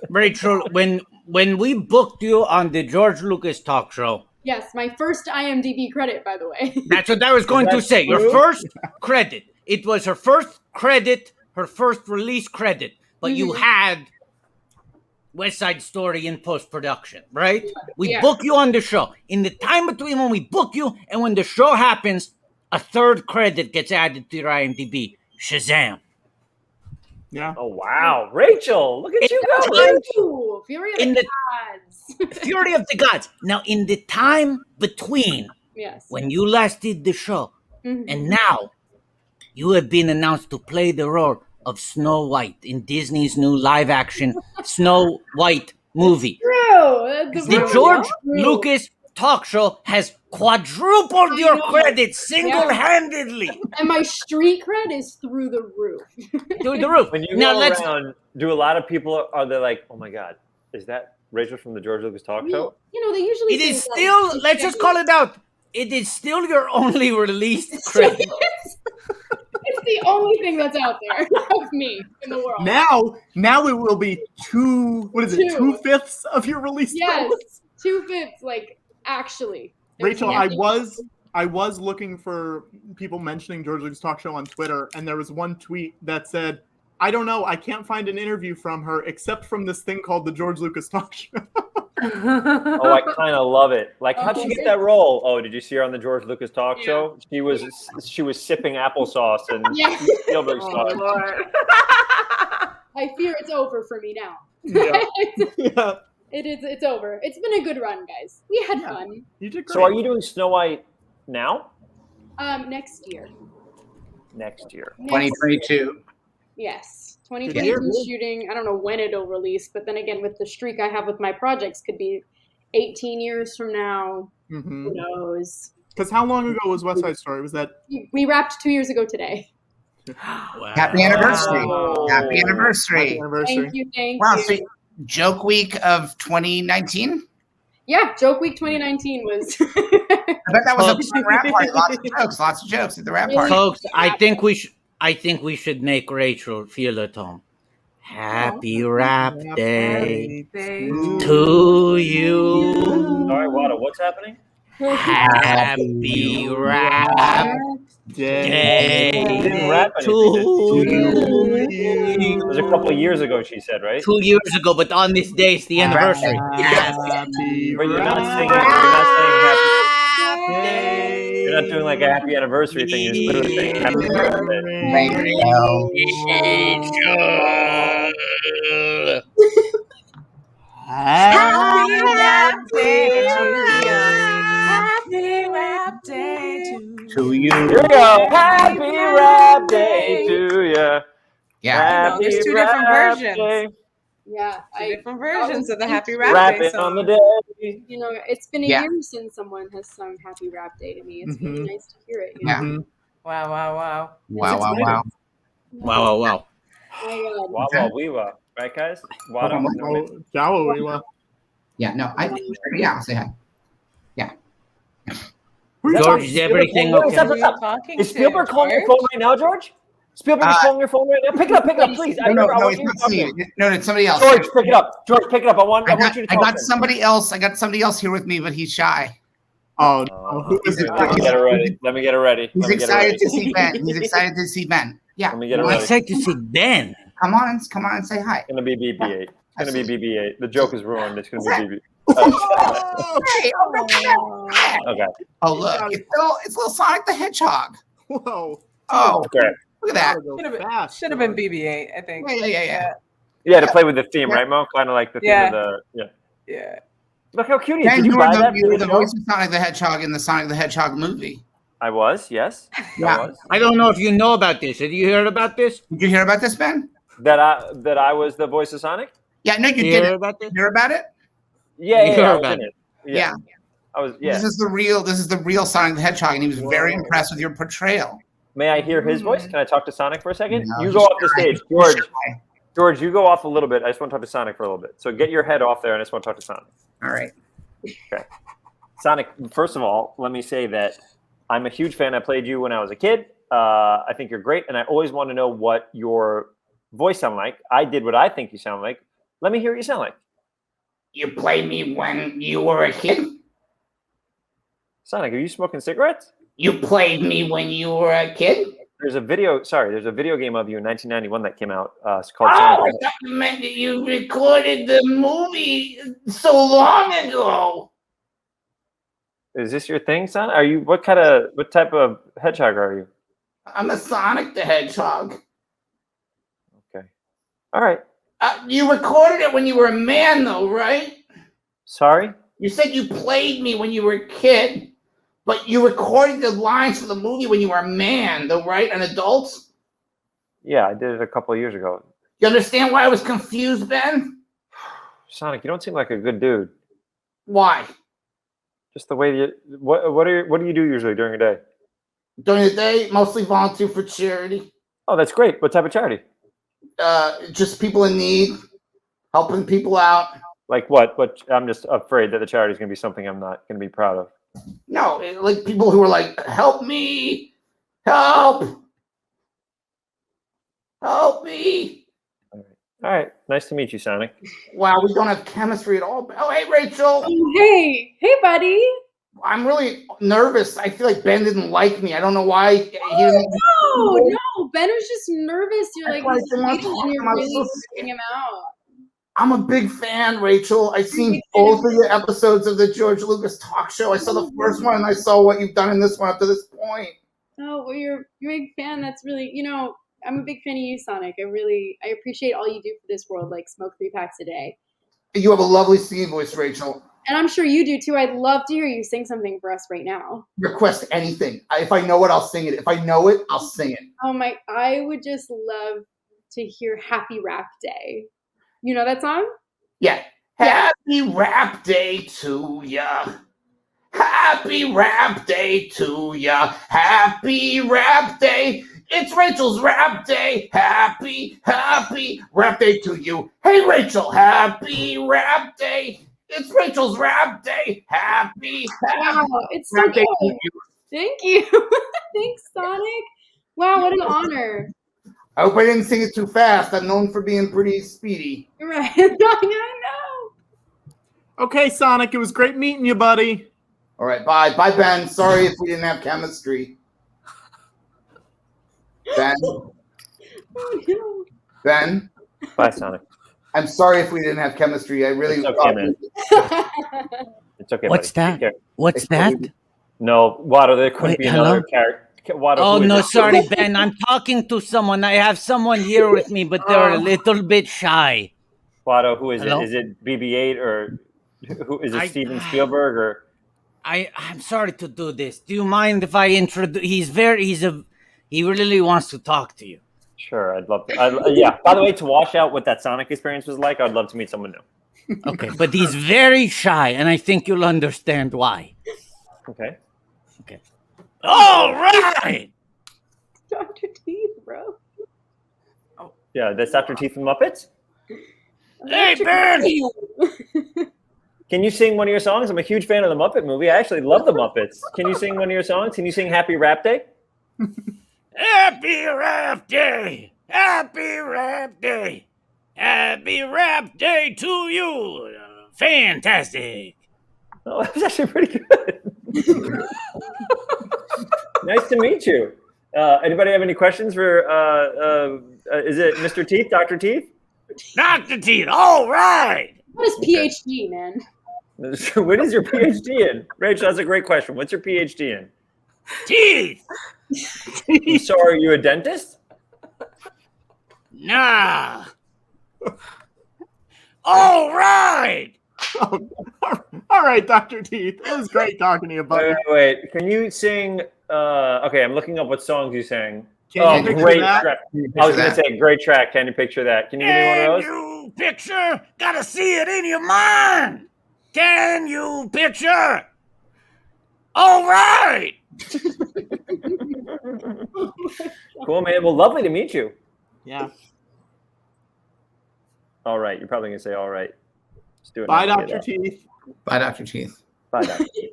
Rachel, when we booked you on the George Lucas talk show, Yes, my first IMDb credit, by the way. that's what I was going to say. Your first credit. It was her first credit, her first release credit, but you had West Side Story in post-production, right? We book you on the show. In the time between when we book you and when the show happens, a third credit gets added to your IMDb. Shazam. Yeah. Oh wow, Rachel, look at you go. Ooh, Fury of the Gods. Fury of the Gods. Now, in the time between when you last did the show and now, you have been announced to play the role of Snow White in Disney's new live-action Snow White movie. True. The George Lucas talk show has quadrupled your credits single-handedly. And my street cred is through the roof. Through the roof. When you Now, go let's around, do a lot of people are they like, oh my god, is that Rachel from the George Lucas talk show? You know, they usually It is still, let's just call it out. It is still your only released credit. It's the only thing that's out there of me in the world. Now it will be 2/5 of your release. Yes, 2/5, like actually. Rachel, I was looking for people mentioning George Lucas talk show on Twitter, and there was one tweet that said, I don't know, I can't find an interview from her except from this thing called the George Lucas talk show. Oh, I kind of love it. Like, how'd she get that role? Oh, did you see her on the George Lucas talk show? She was sipping applesauce and Spielberg stuff. I fear it's over for me now. Yeah. It's over. It's been a good run, guys. We had fun. You did great. So, are you doing Snow White now? Next year. Next year. 2022. Yes. 2022 shooting. I don't know when it'll release, but then again, with the streak I have with my projects, could be 18 years from now. Who knows? Because how long ago was West Side Story? Was that? We wrapped 2 years ago today. Wow. Happy anniversary. Happy anniversary. Happy anniversary. Thank Wow, you. so joke week of 2019? Yeah, Joke Week 2019 was. I bet that was a fun rap party. Lots of jokes at the rap party. Folks, I think we should make Rachel feel at home. Happy Rap Day to you. Sorry, Wada, what's happening? Happy Rap Day Didn't rap to anything, you. It was a couple of years ago, she said, right? 2 years ago, but on this day, it's the anniversary. Happy But you're not singing. You're not doing like a happy anniversary thing. You're just literally saying happy birthday. Thank you. Happy Rap Day to you. Happy Rap Day to To you. Here we go. Happy Rap Day to ya. Yeah. know, there's two different Rap versions. Day. Yeah, Two different versions of the Happy Rap Rap Day it on the song. day. you know, it's been a Yeah. year since someone has sung Happy Rap Day to me. It's really nice to hear it. You Yeah. know? Wow, wow, wow. Wow, wow, wow. Wow, wow, wow. Oh my God. Wow, wow, we were. Right, guys? Wada, Oh, Jawa, Yeah, no, I'll say hi. George, is everything What's up, okay? what's up? Talking Is Spielberg to calling your George? phone right now, George? Spielberg is calling your phone right now. Pick it up, please. I No, want it's you to not talk to me. him. No, it's somebody else. George, pick it up. George, pick it up. I want you to talk I got to him. somebody else. I got somebody else here with me, but he's shy. Oh, no. Who is it? Let me get it ready. Let me get it ready. He's Let me get it excited ready. to see Ben. He's excited to see Ben. Yeah. Let me get it I'm ready. excited to see Ben. Come on and say hi. It's gonna be BB-8. It's gonna be BB-8. The joke is ruined. It's gonna be BB. Okay. Oh look, it's little Sonic the Hedgehog. Whoa. Oh, Okay. look at that. Should have been BB-8, I think. Yeah. Yeah, to play with the theme, right, Mo? Kind of like the theme Yeah. of the Yeah. Look how cute he is. Ben, Did you you buy were that? the, for you were the the show? voice of Sonic the Hedgehog in the Sonic the Hedgehog movie. I was, yes. Yeah. I was. I don't know if you know about this. Have you heard about this? Did you hear about this, Ben? That I was the voice of Sonic? Yeah, no, you You heard didn't. about this? Hear about it? Yeah, You I heard was about in it. it. Yeah. I was, yeah. This is the real Sonic the Hedgehog, and he was very impressed with your portrayal. May I hear his voice? Can I talk to Sonic for a second? No, You he's go off the shy. stage. He's George, shy. George, you go off a little bit. I just want to talk to Sonic for a little bit. So get your head off there, and I just want to talk to Sonic. All right. Okay. Sonic, first of all, let me say that I'm a huge fan. I played you when I was a kid. I think you're great, and I always want to know what your voice sound like. I did what I think you sound like. Let me hear what you sound like. You played me when you were a kid? Sonic, are you smoking cigarettes? You played me when you were a kid? There's a video game of you in 1991 that came out. It's called Oh, Sonic. I thought you meant that you recorded the movie so long ago. Is this your thing, son? Are you what type of hedgehog are you? I'm a Sonic the Hedgehog. Okay. All right. You recorded it when you were a man, though, right? Sorry? You said you played me when you were a kid, but you recorded the lines for the movie when you were a man, though, right? An adult? Yeah, I did it a couple of years ago. You understand why I was confused, Ben? Sonic, you don't seem like a good dude. Why? Just the way you what do you do usually during your day? During the day, mostly volunteer for charity. Oh, that's great. What type of charity? Just people in need, helping people out. Like what? But I'm just afraid that the charity is going to be something I'm not going to be proud of. No, like people who are like, help me, help me. All right. Nice to meet you, Sonic. Wow, we don't have chemistry at all. Oh, hey, Rachel. Hey, buddy. I'm really nervous. I feel like Ben didn't like me. I don't know why. He didn't. No. Ben was just nervous. You're like, That's he's why I leading didn't and you're want to really talk. freaking him out. I'm a big fan, Rachel. I've seen both of your episodes of the George Lucas talk show. I saw the first one, and I saw what you've done in this one up to this point. Oh, well, you're a big fan. That's really, I'm a big fan of you, Sonic. I appreciate all you do for this world, like smoke 3 packs a day. You have a lovely singing voice, Rachel. And I'm sure you do too. I'd love to hear you sing something for us right now. Request anything. If I know it, I'll sing it. If I know it, I'll sing it. Oh I would just love to hear Happy Rap Day. You know that song? Yeah. Happy Rap Day to ya. Happy Rap Day to ya. Happy Rap Day. It's Rachel's Rap Day. Happy Rap Day to you. Hey, Rachel. Happy Rap Day. It's Rachel's Rap Day. Happy Wow, it's so Rap Day good. to you. Thank you. Thanks, Sonic. Wow, what an honor. I hope I didn't sing it too fast. I'm known for being pretty speedy. Right. I know. Okay, Sonic, it was great meeting you, buddy. All right, bye. Bye, Ben. Sorry if we didn't have chemistry. Ben? Oh, no. Ben? Bye, Sonic. I'm sorry if we didn't have chemistry. I really It's okay, man. It's okay. What's buddy. that? What's that? No, Wado, there couldn't Wait, be another hello? character. Wado, Oh, who is no, it? sorry, Ben. I'm talking to someone. I have someone here with me, but they're a little bit shy. Wado, who is Hello? it? Is it BB-8 or who is it? Steven Spielberg or? I'm sorry to do this. Do you mind if I introduce? He really wants to talk to you. Sure, I'd love to. Yeah. By the way, to wash out what that Sonic experience was like, I'd love to meet someone new. Okay, but he's very shy, and I think you'll understand why. Okay. All right. Dr. Teeth, bro. Yeah, that's Dr. Teeth from Muppets. Hey, Ben. Can you sing one of your songs? I'm a huge fan of the Muppet movie. I actually love the Muppets. Can you sing one of your songs? Can you sing Happy Rap Day? Happy Rap Day! Happy Rap Day! Happy Rap Day to you! Fantastic! Oh, that was actually pretty good. Nice to meet you. Anybody have any questions for, is it Mr. Teeth, Dr. Teeth? Dr. Teeth, all right! What is PhD, man? What is your PhD in? Rachel, that's a great question. What's your PhD in? Teeth! So are you a dentist? Nah. All right! All right, Dr. Teeth. It was great talking to you, buddy. Wait. Can you sing? Okay, I'm looking up what songs you sang. Can you picture great that? track. I was going to say, great track. Can you picture that? Can you give me one of those? Can you picture? Gotta see it in your mind. Can you picture? All right. Cool, man. Well, lovely to meet you. Yeah. All right. You're probably going to say, all right. Let's do it. Bye, Dr. Teeth. Bye, Dr. Teeth. Bye, Dr. Teeth.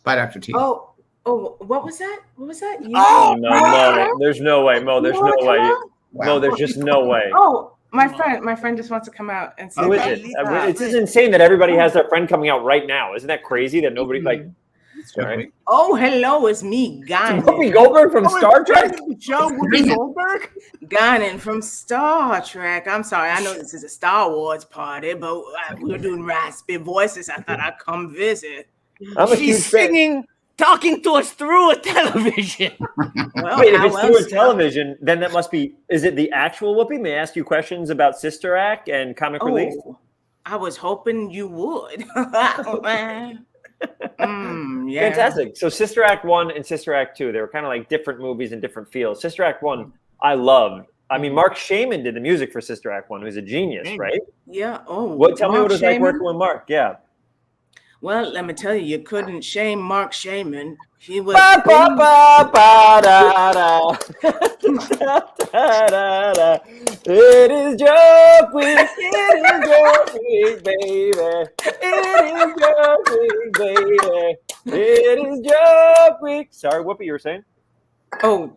Bye, Dr. Teeth. Oh, what was that? What was that? Oh, no. There's no way, Mo. There's no way. Mo, there's just no way. Oh, my friend just wants to come out and say. Who is it? It's just insane that everybody has their friend coming out right now. Isn't that crazy that nobody like? Right? Oh, hello, it's me, Guinan. Whoopi Goldberg from Star Trek. Whoopi Goldberg. Guinan from Star Trek. I'm sorry, I know this is a Star Wars party, but we're doing raspy voices. I thought I'd come visit. I'm a She's huge fan. singing, talking to us through a television. Well, Wait, if how it's through a else? television, then that must be. Is it the actual Whoopi? May I ask you questions about Sister Act and comic relief? Oh, I was hoping you would. Yeah. Fantastic. So Sister Act 1 and Sister Act 2, they were kind of like different movies and different feels. Sister Act 1, I loved. I mean, Mark Shaman did the music for Sister Act 1, who's a genius, right? Yeah. Oh, Tell me what it was like working with Mark. Yeah. Well, let me tell you, you couldn't shame Mark Shaman. He was. Ba, ba, ba, ba, da, da. Da, da, da. It is Joke Week. It is Joke Week, baby. It is Joke Week, baby. It is Joke Week. Sorry, Whoopi, you were saying? Oh,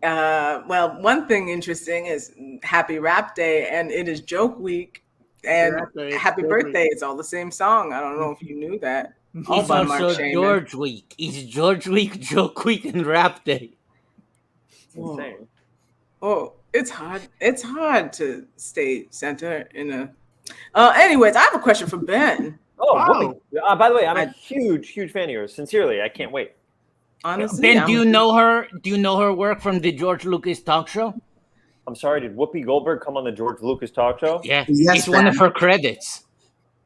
well, one thing interesting is Happy Rap Day and it is Joke Week and Happy Birthday. It's all the same song. I don't know if you knew that. All He's by Mark also Shaman. George Week. He's George Week, Joke Week, and Rap Day. It's insane. Oh, it's hard. It's hard to stay center in a. Anyways, I have a question for Ben. Oh, Wow. Whoopi. By the way, I'm a huge fan of yours. Sincerely, I can't wait. Honestly, Ben, do you know her? Do you know her work from the George Lucas talk show? I'm sorry, did Whoopi Goldberg come on the George Lucas talk show? Yeah, Yes, it's one of Ben. her credits.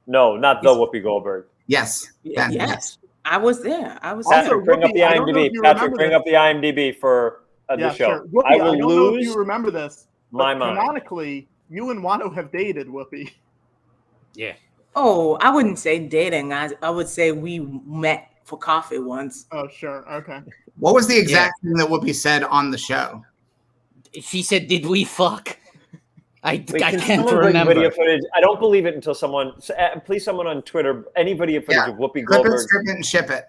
No, not the Whoopi Goldberg. Yes. Ben, Yes, I was there. I was Also, Patrick, bring up the Whoopi, I don't know IMDb. if you Patrick, remember bring this. up the IMDb for the Yeah, show. sure. Whoopi, I I will don't know if lose you remember this. my but mind. Canonically, you and Wano have dated, Whoopi. Yeah. Oh, I wouldn't say dating. I would say we met for coffee once. Oh, sure. Okay. What was the exact thing that Whoopi said on the show? She said, "Did we fuck?" I Wait, can't someone bring remember. video footage? I don't believe it until someone. Please, someone on Twitter, any video footage Yeah. of Whoopi Clip it, Goldberg strip it, and ship it.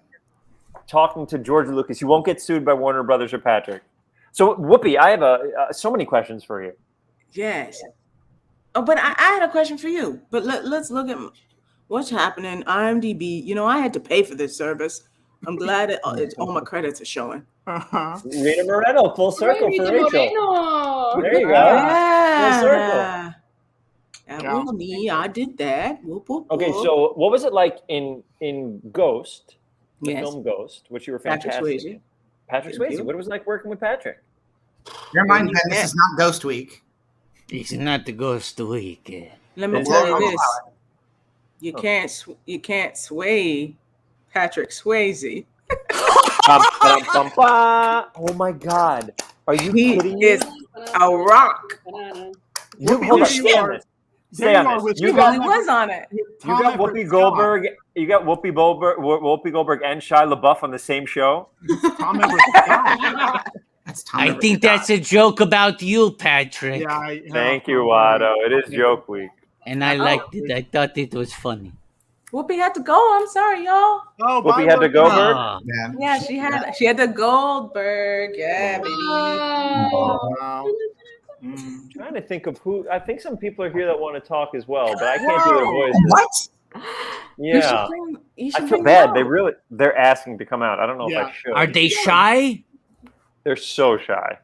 talking to George Lucas. You won't get sued by Warner Brothers or Patrick. So, Whoopi, I have so many questions for you. Yes. Oh, but I had a question for you. But let's look at what's happening. IMDb. You know, I had to pay for this service. I'm glad all my credits are showing. Uh-huh. Rita Moreno, full circle for Rachel. There you go. Yeah. Full circle. That Yeah. was me. I did that. Whoop, whoop, Okay, whoop. so what was it like in Ghost, the Yes. film Ghost, which you were Patrick fantastic Swayze. in? Patrick Thank Swayze. you. What was it like working with Patrick? Bear in mind, Ben, this is not Ghost Week. It's not the Ghost Week. Let me Well, tell you well, this: you can't sway Patrick Swayze. Oh my God. Are you He kidding me? is A rock. Banana. Hold on. Stay on this. Stay on this. You really was on it. You got Whoopi Goldberg. You got Whoopi Goldberg, and Shia LaBeouf on the same show. Tom Everett Scott. That's Tom I Everett think Scott. that's a joke about you, Patrick. Yeah, Thank you, Watto. It is joke week. And I liked it. I thought it was funny. Whoopi had to go. I'm sorry, y'all. Oh, Whoopi had to go, Bird? Oh, Yeah, she had the Goldberg. Yeah, baby. Oh. Wow. I'm trying to think of who. I think some people are here that want to talk as well, but I can't do their voices. What? Yeah. You I should feel bring bad. them. They're asking to come out. I don't know if I should. are they shy? They're so shy.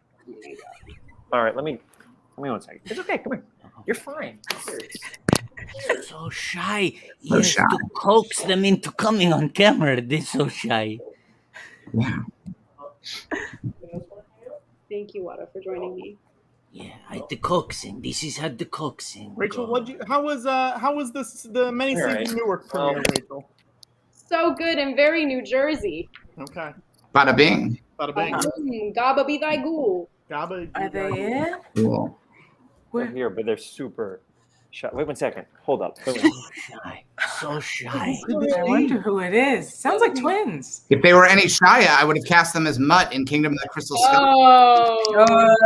All right, let me 1 second. It's okay. Come here. You're fine. So shy. He So has shy. to coax them into coming on camera. They're so shy. Yeah. Thank you, Wada, for joining me. Yeah, I had the coaxing. This is how the coaxing. Rachel, go. how was this the many All season right. Newark premiere, Rachel? So good and very New Jersey. Okay. Bada bing. Bada bing. Gaba be thy ghoul. Gaba. Are they in? Cool. They're here, but they're super shy. Wait 1 second. Hold up. So shy. So shy. I wonder who it is. Sounds like twins. If they were any Shia, I would have cast them as Mutt in Kingdom of the Crystal Skull.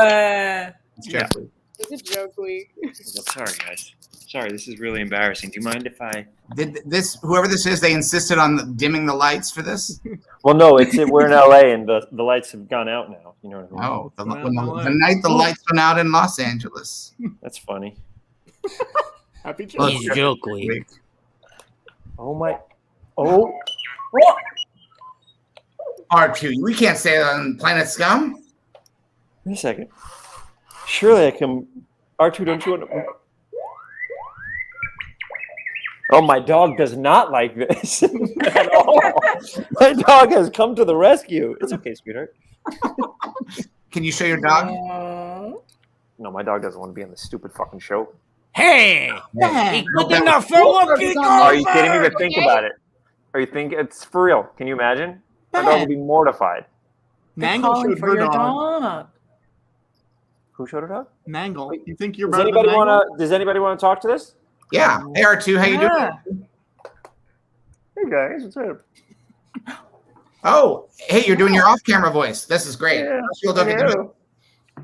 Oh. It's Jeffrey. It's a joke week. Sorry, guys. Sorry, this is really embarrassing. Do you mind if I? Did this, whoever this is, they insisted on dimming the lights for this? Well, no. We're in LA, and the lights have gone out now. You know what I mean? Oh, the night the lights went out in Los Angeles. That's funny. Happy joke. It's joke week. Oh my! Oh, R2, we can't say that on Planet Scum. wait a second. Surely I can. R2, don't you want to? Oh, my dog does not like this at all. My dog has come to the rescue. It's okay, sweetheart. Can you show your dog? No, my dog doesn't want to be on this stupid fucking show. Hey! Hey. Good enough for Whoopi Are you kidding me? Goldberg! But think about it. Are you think it's for real? Can you imagine? My dog would be mortified. Mangle Calling showed for her your dog. dog. Who showed her dog? Mangle. You think you're Does better anybody than Mangle? want to? Does anybody want to talk to this? Yeah. Hey, R2, how you Yeah. doing? Hey guys, what's up? Oh, hey, you're doing your off-camera voice. This is great. Yeah, You'll don't get to do it.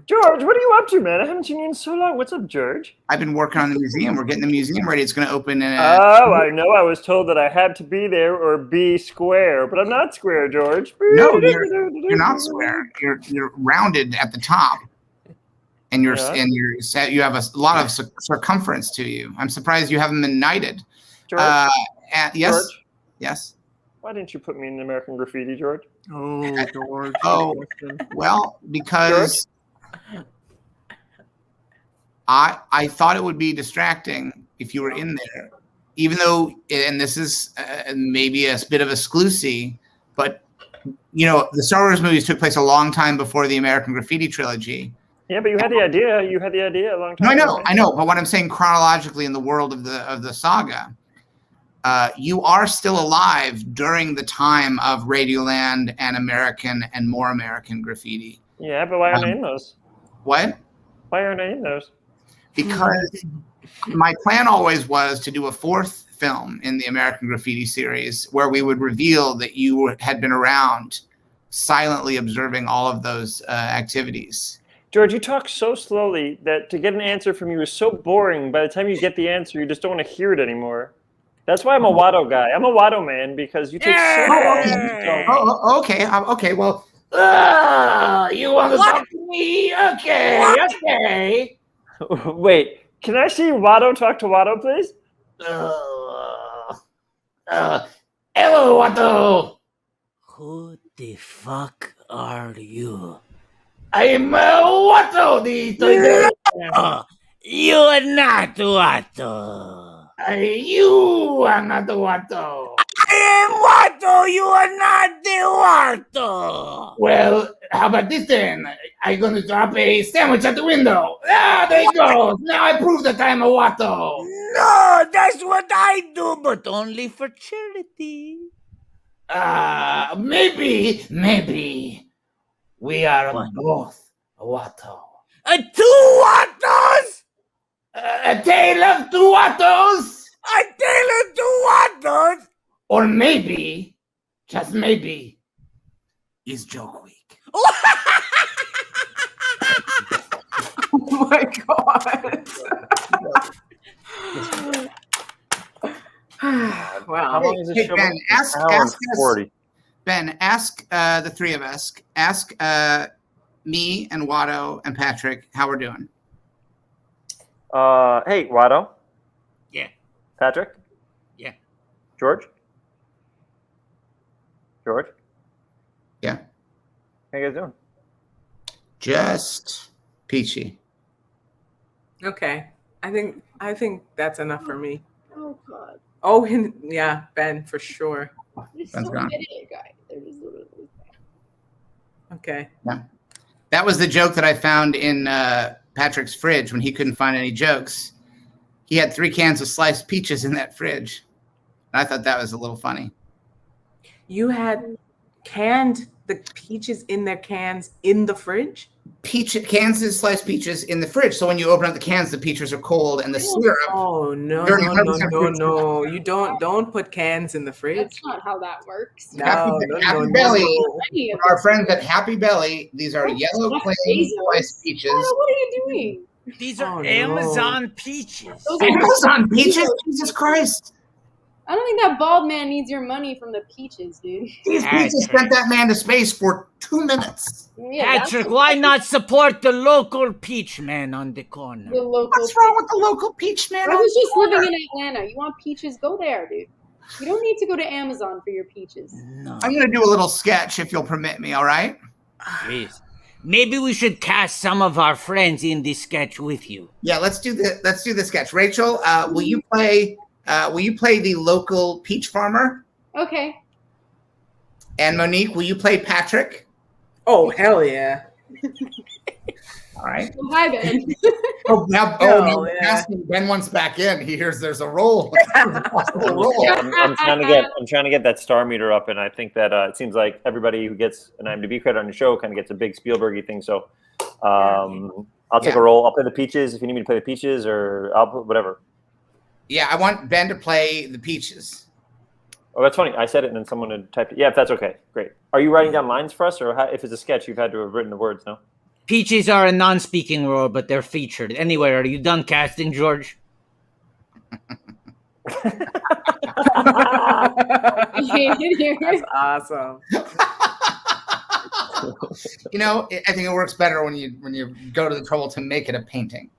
George, what are you up to, man? I haven't seen you in so long. What's up, George? I've been working on the museum. We're getting the museum ready. It's going to open in Oh, I know. I was told that I had to be there or be square, but I'm not square, George. No, you're not square. You're rounded at the top, and you have a lot of circumference to you. I'm surprised you haven't been knighted. George, Yes, George, yes. why didn't you put me in American Graffiti, George? Oh, George. Oh, well, because I thought it would be distracting if you were in there, even though, and this is maybe a bit of a exclusive, but you know, the Star Wars movies took place a long time before the American Graffiti trilogy. Yeah, but you had the idea. You had the idea a long time No, ago. I know. But what I'm saying chronologically in the world of the saga, you are still alive during the time of Radioland and American and More American Graffiti. Yeah, but why aren't I in those? What? Why aren't I in those? Because my plan always was to do a fourth film in the American Graffiti series where we would reveal that you had been around silently observing all of those activities. George, you talk so slowly that to get an answer from you is so boring. By the time you get the answer, you just don't want to hear it anymore. That's why I'm a Watto guy. I'm a Watto man because you take so long to talk. Oh, okay. Okay. Well, You want to talk to me? Okay. Wait, can I see Watto talk to Watto, please? Hello, Watto. Who the fuck are you? I'm Watto, the No, you are not Watto. You are not Watto. I am Watto. You are not the Watto. Well, how about this then? I'm gonna drop a sandwich at the window. Ah, there you go. Now I prove that I'm a Watto. No, that's what I do, but only for charity. Maybe we are both Watto. Two Wattos! A tale of two Wattos! A tale of two Wattos! Or maybe, just maybe, is Joke Week. Oh my god. Wow. How long is this Hey, show? Ben, ask us, 40. Ben, ask the three of us, ask me and Watto and Patrick how we're doing. Hey, Watto. Yeah. Patrick. Yeah. George. George. Yeah. How you guys doing? Just peachy. Okay. I think that's enough for me. Oh God. Oh, and yeah, Ben, for sure. There's Ben's so gone. many guys. They're just literally. Okay. That was the joke that I found in Patrick's fridge when he couldn't find any jokes. He had 3 cans of sliced peaches in that fridge. And I thought that was a little funny. You had canned the peaches in their cans in the fridge? Cans of sliced peaches in the fridge. So when you open up the cans, the peaches are cold and the syrup. Oh no, They're no, 100% no, no, fruit no. You don't put cans in the fridge. That's not how that works. No, Happy Belly. Any of Our this. friends at Happy Belly, these are yellow Jeff plain Bezos. sliced peaches. Oh, what are you doing? These Oh, are no. Amazon peaches. Those are Amazon peaches? Jesus Christ. I don't think that bald man needs your money from the peaches, dude. These peaches sent that man to space for 2 minutes. Yeah, that's Patrick, why not support the local peach man on the corner? the local. What's wrong with the local peach man? I was just living in Atlanta. You want peaches? Go there, dude. You don't need to go to Amazon for your peaches. No, I'm going to do a little sketch if you'll permit me, all right? please. Maybe we should cast some of our friends in this sketch with you. Yeah, let's do the sketch. Rachel, will you play the local peach farmer? Okay. And Monique, will you play Patrick? Oh, hell yeah. All right. Well, hi, Ben. Now Oh, yeah. Ben wants back in. He hears there's a roll. I'm trying to get that star meter up, and I think that it seems like everybody who gets an IMDb credit on your show kind of gets a big Spielberg-y thing. So I'll take a roll. I'll play the peaches if you need me to play the peaches, or I'll put whatever. Yeah, I want Ben to play the peaches. Oh, that's funny. I said it, and then someone had typed it. Yeah, if that's okay, great. Are you writing down lines for us, or if it's a sketch, you've had to have written the words? No. Peaches are a non-speaking role, but they're featured. Anyway, are you done casting, George? That's awesome. You know, I think it works better when you go to the trouble to make it a painting.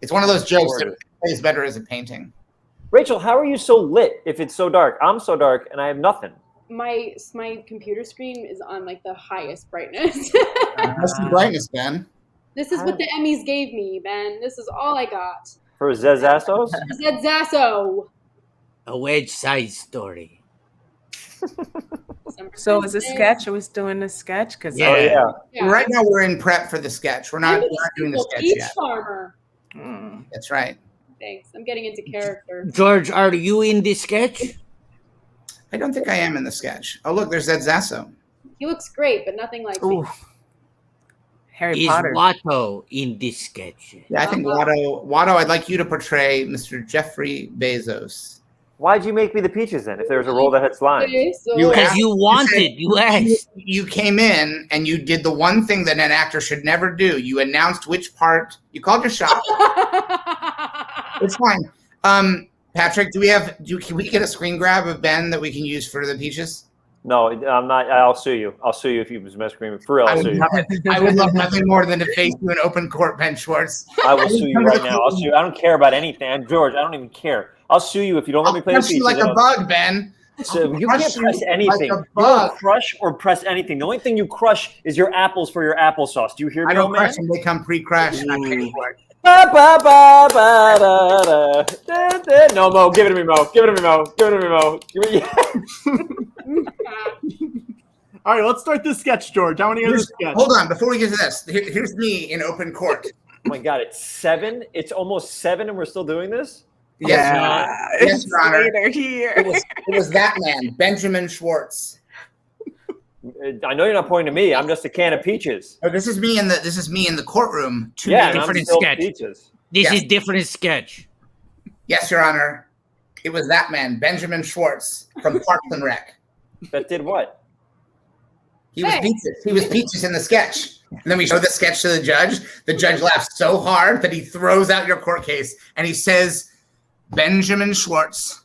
It's one of those jokes that plays better as a painting. Rachel, how are you so lit if it's so dark? I'm so dark, and I have nothing. My computer screen is on like the highest brightness. That's the brightness, Ben. This is what the Emmys gave me, Ben. This is all I got. For Zazassos? Zed Zasso. A wedge-sized story. So is this sketch? Are we doing a sketch? Because Yeah. Right now we're in prep for the sketch. We're not doing the sketch Peach yet. farmer. That's right. Thanks. I'm getting into character. George, are you in this sketch? I don't think I am in the sketch. Oh, look, there's Ed Zasso. He looks great, but nothing like me. Harry Is Potter. Watto in this sketch? Yeah, I think Watto, I'd like you to portray Mr. Jeffrey Bezos. Why'd you make me the peaches then? If there was a role that had slimes, Okay, so Because you wanted, you asked. You came in and you did the one thing that an actor should never do. You announced which part. You called your shot. It's fine. Patrick, can we get a screen grab of Ben that we can use for the peaches? no, I'm not. I'll sue you. I'll sue you if you use my screen. For real, I'll sue you. I would love nothing more than to face you in open court, Ben Schwartz. I will sue you right now. I'll sue you. I don't care about anything. I'm George. I don't even care. I'll sue you if you don't let me play the Crush you peaches. like a bug, Ben. So you crush can't you press anything. like a You bug. don't crush or press anything. The only thing you crush is your apples for your applesauce. Do you hear me, I don't old man? crush them. They come pre-crushed. And I pay for it. Ba, ba, ba, ba, da, da, da, da. No, Mo. Give it to me, Mo. Give it to me, Mo. Give it to me, Mo. Give me, All right, let's start this sketch, George. I want to hear this sketch. Hold on, before we get to this, here's me in open court. Oh my God, it's 7. It's almost 7, and we're still doing this. Yeah, Yes, Your Honor. later here. It was that man, Benjamin Schwartz. I know you're not pointing to me. I'm just a can of peaches. Oh, this is me in the courtroom. Yeah, and I'm different still sketch. peaches. This Yes. is different sketch. Yes, Your Honor. It was that man, Benjamin Schwartz from Parks and Rec. That did what? He was Peaches. He was Peaches in the sketch. And then we showed the sketch to the judge. The judge laughs so hard that he throws out your court case and he says, Benjamin Schwartz,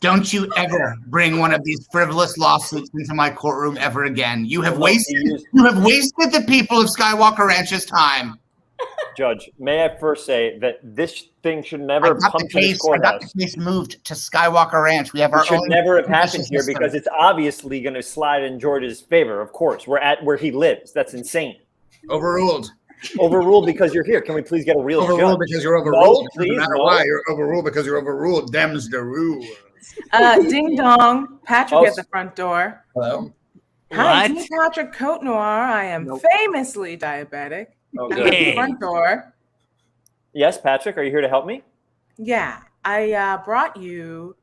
don't you ever bring one of these frivolous lawsuits into my courtroom ever again. You have wasted the people of Skywalker Ranch's time. Judge, may I first say that this thing should never come to this courthouse. I got the case moved to Skywalker Ranch. We have our own. It should never have happened here system. because it's obviously going to slide in George's favor. Of course, we're at where he lives. That's insane. Overruled. Overruled because you're here. Can we please get a real Overruled judge? because you're overruled. No, please, no matter why, you're overruled because you're overruled. Them's the rule. Ding dong. Patrick at the front door. Hello. Hi, What? I'm Patrick Cote Noir. I am famously diabetic. Oh, I'm good. at the front door. Yes, Patrick, are you here to help me? Yeah, I brought you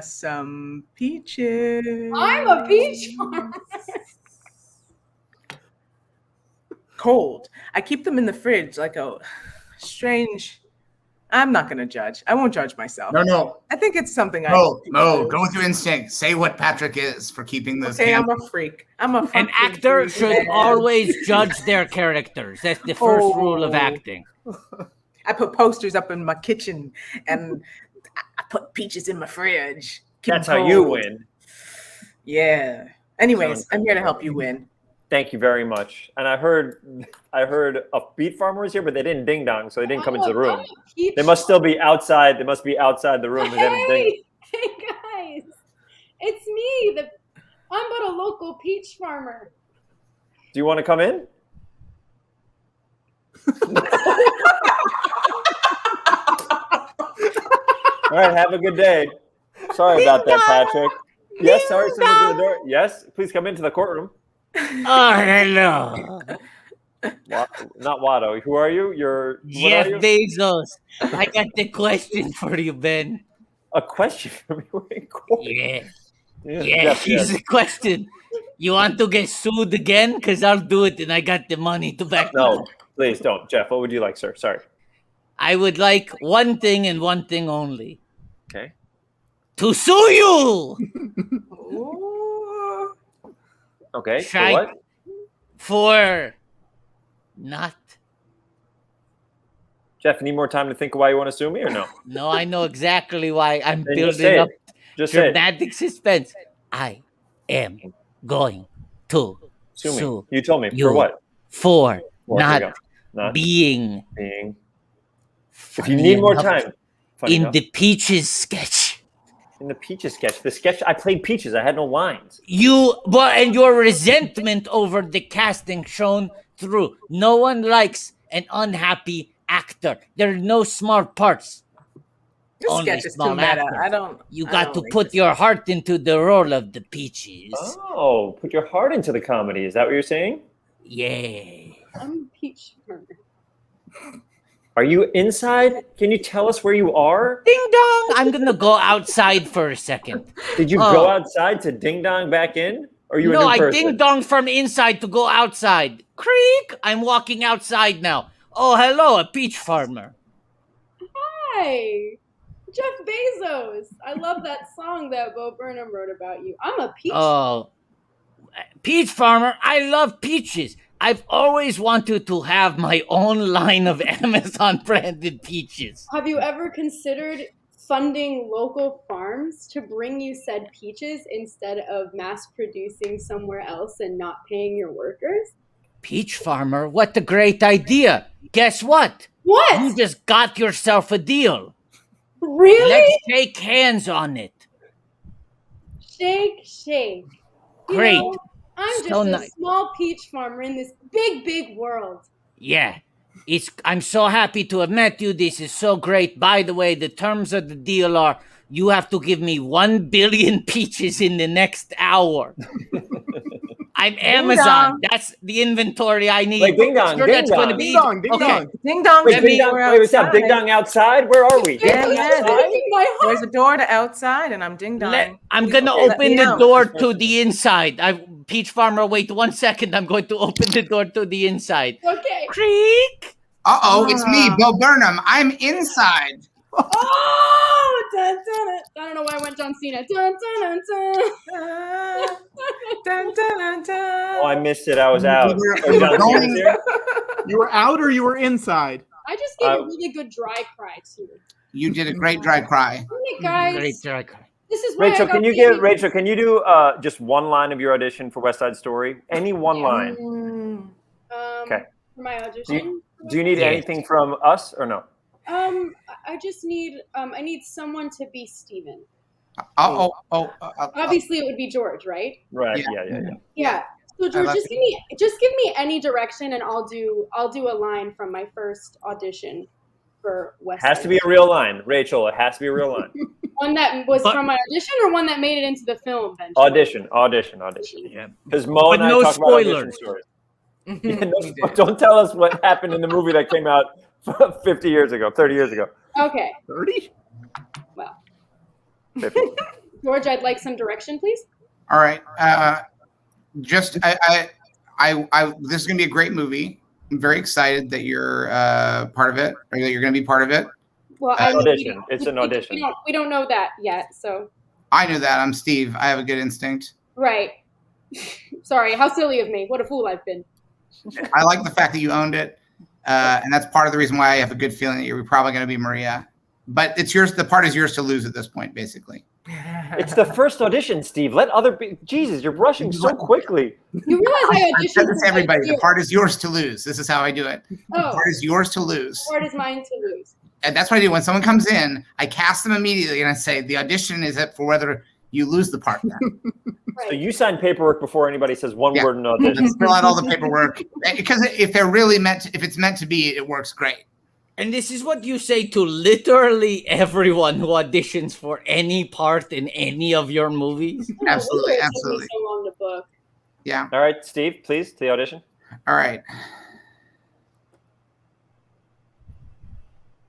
some peaches. I'm a peach farmer. Cold. I keep them in the fridge like a strange. I'm not going to judge. I won't judge myself. No. I think it's something No, go with your instinct. Say what Patrick is for keeping those. Okay, I'm a freak. An actor should always judge their characters. That's the first rule of acting. I put posters up in my kitchen and I put peaches in my fridge. Keep That's them how you cold. win. Yeah. Anyways, I'm here to help you win. Thank you very much. And I heard a beet farmer was here, but they didn't ding dong, so they didn't come into the room. They must still be outside. They must be outside the room. Hey guys, it's me. I'm but a local peach farmer. Do you want to come in? All right, have a good day. Sorry about that, Patrick. Yes, sorry, someone's at the door. Yes, please come into the courtroom. Oh, hello. Not Watto. Who are you? You're Jeff what are you? Bezos. I got the question for you, Ben. A question for me? In court? Yeah. Yes, Here's the question. You want to get sued again? Because I'll do it and I got the money to back No, up. please don't. Jeff, what would you like, sir? Sorry. I would like one thing and one thing only. Okay. To sue you! Okay, for Try- what? For not. Jeff, you need more time to think why you want to sue me or no? No, I know exactly why I'm Then just say building it. up Just say it. dramatic suspense. I am going to Sue me. sue You told me. you For what? for Well, there you not go. Not being being. If funny you need more enough time. Funny in enough. the Peaches sketch. In the Peaches sketch. The sketch, I played Peaches. I had no lines. And your resentment over the casting shown through. No one likes an unhappy actor. There are no smart parts. This Only sketch is too small meta. actors. You I got don't to like put this. your heart into the role of the Peaches. Oh, put your heart into the comedy. Is that what you're saying? Yeah. I'm a peach farmer. Are you inside? Can you tell us where you are? Ding dong! I'm gonna go outside for a second. Did you Oh. go outside to ding dong back in? Or are you a No, new I person? ding dong from inside to go outside. Creak! I'm walking outside now. Oh, hello, a peach farmer. Hi, Jeff Bezos. I love that song that Bo Burnham wrote about you. I'm a peach. Oh, peach farmer. I love peaches. I've always wanted to have my own line of Amazon branded peaches. Have you ever considered funding local farms to bring you said peaches instead of mass producing somewhere else and not paying your workers? Peach farmer, what a great idea. Guess what? What? You just got yourself a deal. Really? Let's shake hands on it. Shake. You Great. know, I'm just So a nice. small peach farmer in this big world. Yeah. I'm so happy to have met you. This is so great. By the way, the terms of the deal are you have to give me 1 billion peaches in the next hour. I'm Ding Amazon. dong. That's the inventory I need. Wait, ding dong, Sure, ding that's going to dong. be Ding dong, ding okay. dong. Ding dong. Wait, should be ding dong. we're Wait, what's up? outside. Ding dong outside? Where are we? Yeah, Ding dong yeah. outside? My heart. There's a door to outside, and I'm ding dong. I'm gonna Okay. open Yeah. the door to the inside. Peach Farmer, wait 1 second. I'm going to open the door to the inside. Okay. Creak. Uh-oh, it's me, Bo Burnham. I'm inside. Oh, dun, dun, dun. I don't know why I went John Cena. Dun, dun, dun, dun. Dun, dun, dun, dun. Oh, I missed it. I was out. You were- Oh, you were John going- Cena's here? You were out or you were inside? I just gave a really good dry cry too. You did a great dry cry. Damn it, guys. Great track. This is why Rachel, I got can you baby. Rachel, can you do just one line of your audition for West Side Story? Any one line. Okay. For my audition. Do you need Yeah. anything from us or no? I just need I need someone to be Steven. Obviously, it would be George, right? Right. Yeah. Yeah. Yeah. So George, love just give me any direction, and I'll do a line from my first audition for West. Has Side to be a real line, Rachel. It has to be a real line. One that was But- from my audition, or one that made it into the film. Benjamin? Audition. Yeah. Because Mo But and I no talk about audition spoilers. stories. Yeah, no, don't tell us what happened in the movie that came out 50 years ago, 30 years ago. Okay. 30? Well, 50. George, I'd like some direction, please. All right. Just I this is gonna be a great movie. I'm very excited that you're part of it, or that you're gonna be part of it. Well, Audition. It's an audition. We don't know that yet, so I knew that. I'm Steve. I have a good instinct. right. Sorry, how silly of me. What a fool I've been. I like the fact that you owned it, and that's part of the reason why I have a good feeling that you're probably going to be Maria. But it's yours. The part is yours to lose at this point, basically. It's the first audition, Steve. Let other people. Jesus, you're rushing so quickly. You realize I I said auditioned this for to everybody. The like part is yours to lose. This is how I do it. The Oh, part is yours to lose. part is mine to lose. And that's what I do. When someone comes in, I cast them immediately, and I say, the audition is up for whether you lose the part. Then. Right. So you sign paperwork before anybody says one Yeah. word in audition. Let's fill out all the paperwork. Because if they're really if it's meant to be, it works great. And this is what you say to literally everyone who auditions for any part in any of your movies. I don't know, Absolutely, it took me absolutely. so long to book. Yeah. All right, Steve, please, to the audition. All right.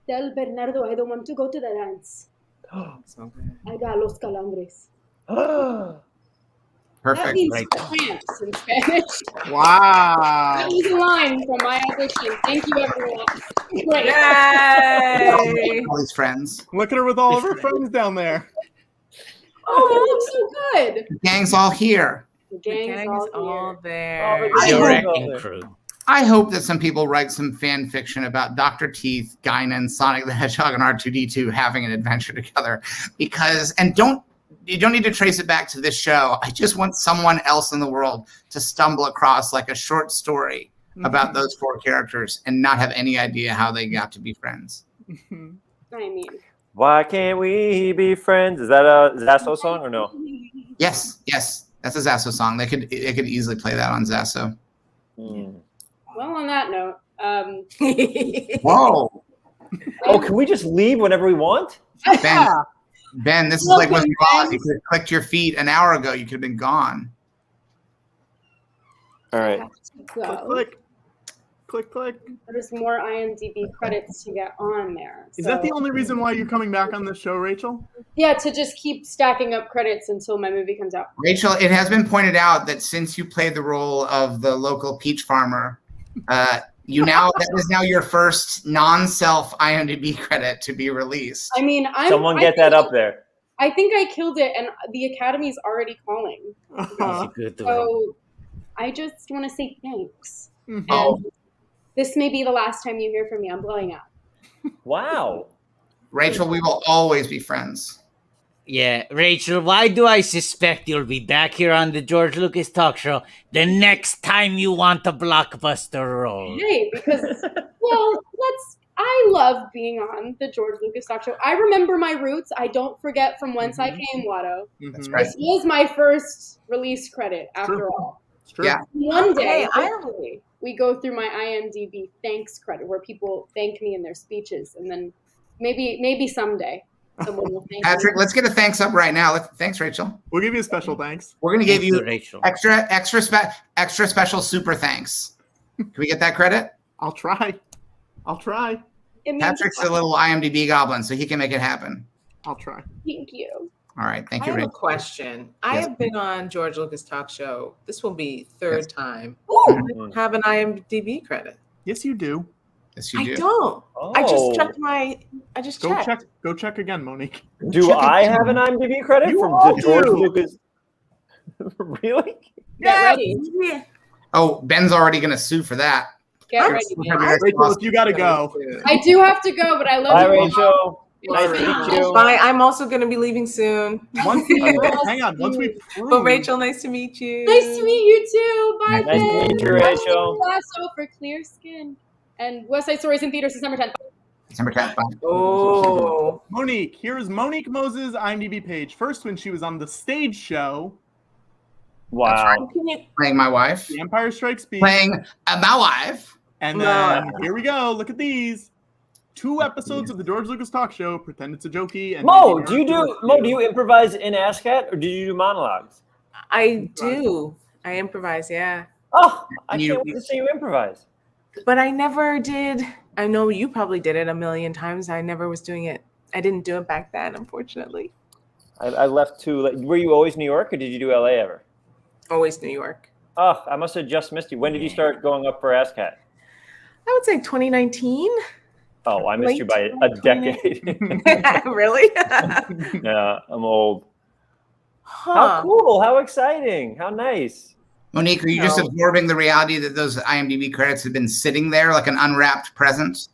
Tell Bernardo I don't want to go to the dance. I got los calambres. That Perfect. means Right. cramps in Spanish. Wow. That was a line from my audition. Thank you, everyone. Great. Yay! All these friends. Look at her with all of her friends down there. Oh, that looks so good. The gang's all here. The The gang's gang all is all here. there. Oh, Your hope- wrecking crew. I hope that some people write some fan fiction about Dr. Teeth, Guinan, Sonic the Hedgehog, and R2D2 having an adventure together. Because, and you don't need to trace it back to this show. I just want someone else in the world to stumble across like a short story about those four characters and not have any idea how they got to be friends. I mean, Why can't we be friends? Is that a Zasso song or no? Yes, that's a Zasso song. They could easily play that on Zasso. well, on that note, Whoa, Oh, can we just leave whenever we want? Ben, this is Welcome, like when you lost. Ben. You could have clicked your feet an hour ago. You could have been gone. All right. go. Click. Click, click. There's more IMDb credits to get on there. Is that the So- only reason why you're coming back on this show, Rachel? Yeah, to just keep stacking up credits until my movie comes out. Rachel, it has been pointed out that since you played the role of the local peach farmer, that is now your first non-self IMDb credit to be released. I mean, Someone get that up there. I think I killed it, and the Academy's already calling. Uh-huh. Good to So I just want to say thanks. Mhm. Oh. And this may be the last time you hear from me. I'm blowing out. Wow. Rachel, we will always be friends. Yeah, Rachel, why do I suspect you'll be back here on the George Lucas Talk Show the next time you want a blockbuster role? Hey, because, well, I love being on the George Lucas Talk Show. I remember my roots. I don't forget from whence I came, Watto. That's Mhm. right. This was my first release credit, after True. all. It's true. Yeah. One day, Hey, I- hopefully, we go through my IMDb thanks credit where people thank me in their speeches, and then maybe someday. Someone will thank Patrick, you. let's get a thanks up right now. Thanks, Rachel. We'll give you a special thanks. We're gonna give Thank you Rachel. extra special super thanks. Can we get that credit? I'll try. It means Patrick's a little IMDb goblin, so he can make it happen. I'll try. thank you. All right, thank I you, have a Rachel. question. I Yes. have been on George Lucas Talk Show. This will be third time. Ooh, Have an IMDb credit. Yes, you do. Yes, you I do. don't. I just Oh. checked my. I just Go checked. check. Go check again, Monique. Do I have an IMDb credit You from all the George do. Lucas? Really? get ready. Oh, Ben's already gonna sue for that. Get ready. man. Rachel, if you gotta go. I do have to go, but I love Bye, you all. Rachel. It's Nice been to a meet you. Bye. I'm also going to be leaving soon. Once we hang on. Once we But Rachel, nice to meet you. Nice to meet you too. Bye, Nice to Ben. meet you, Rachel. Lasso for Clear Skin. And West Side Stories in theaters December 10th. December 10th. Bye. Oh. Monique, here's Monique Moses' IMDb page. First, when she was on the stage show, Wow. Playing my wife. The Empire Strikes Back. Playing my wife. And then here we go. Look at these. 2 episodes of the George Lucas Talk Show. Pretend it's a jokey. And Mo, do you improvise in ASCAT or do you do monologues? I do. I improvise, yeah. Oh, I can't wait to see you improvise. But I never did. I know you probably did it a million times. I never was doing it. I didn't do it back then, unfortunately. I left to. Were you always New York or did you do LA ever? Always New York. Oh, I must have just missed you. When did you start going up for ASCAT? I would say 2019. Oh, I missed you by a decade. Really? Yeah, I'm old. Huh. How cool! How exciting! How nice! Monique, are you just absorbing the reality that those IMDb credits have been sitting there like an unwrapped present?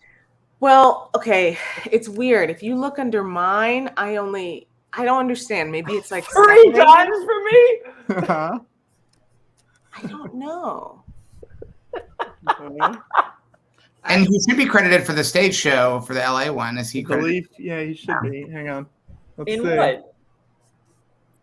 Well, okay. It's weird. If you look under mine, I don't understand. Maybe it's like 3 times for me. Uh-huh. I don't know. And he should be credited for the stage show for the LA one. Is he credited? Yeah, he should be. Hang on. Let's In see. what?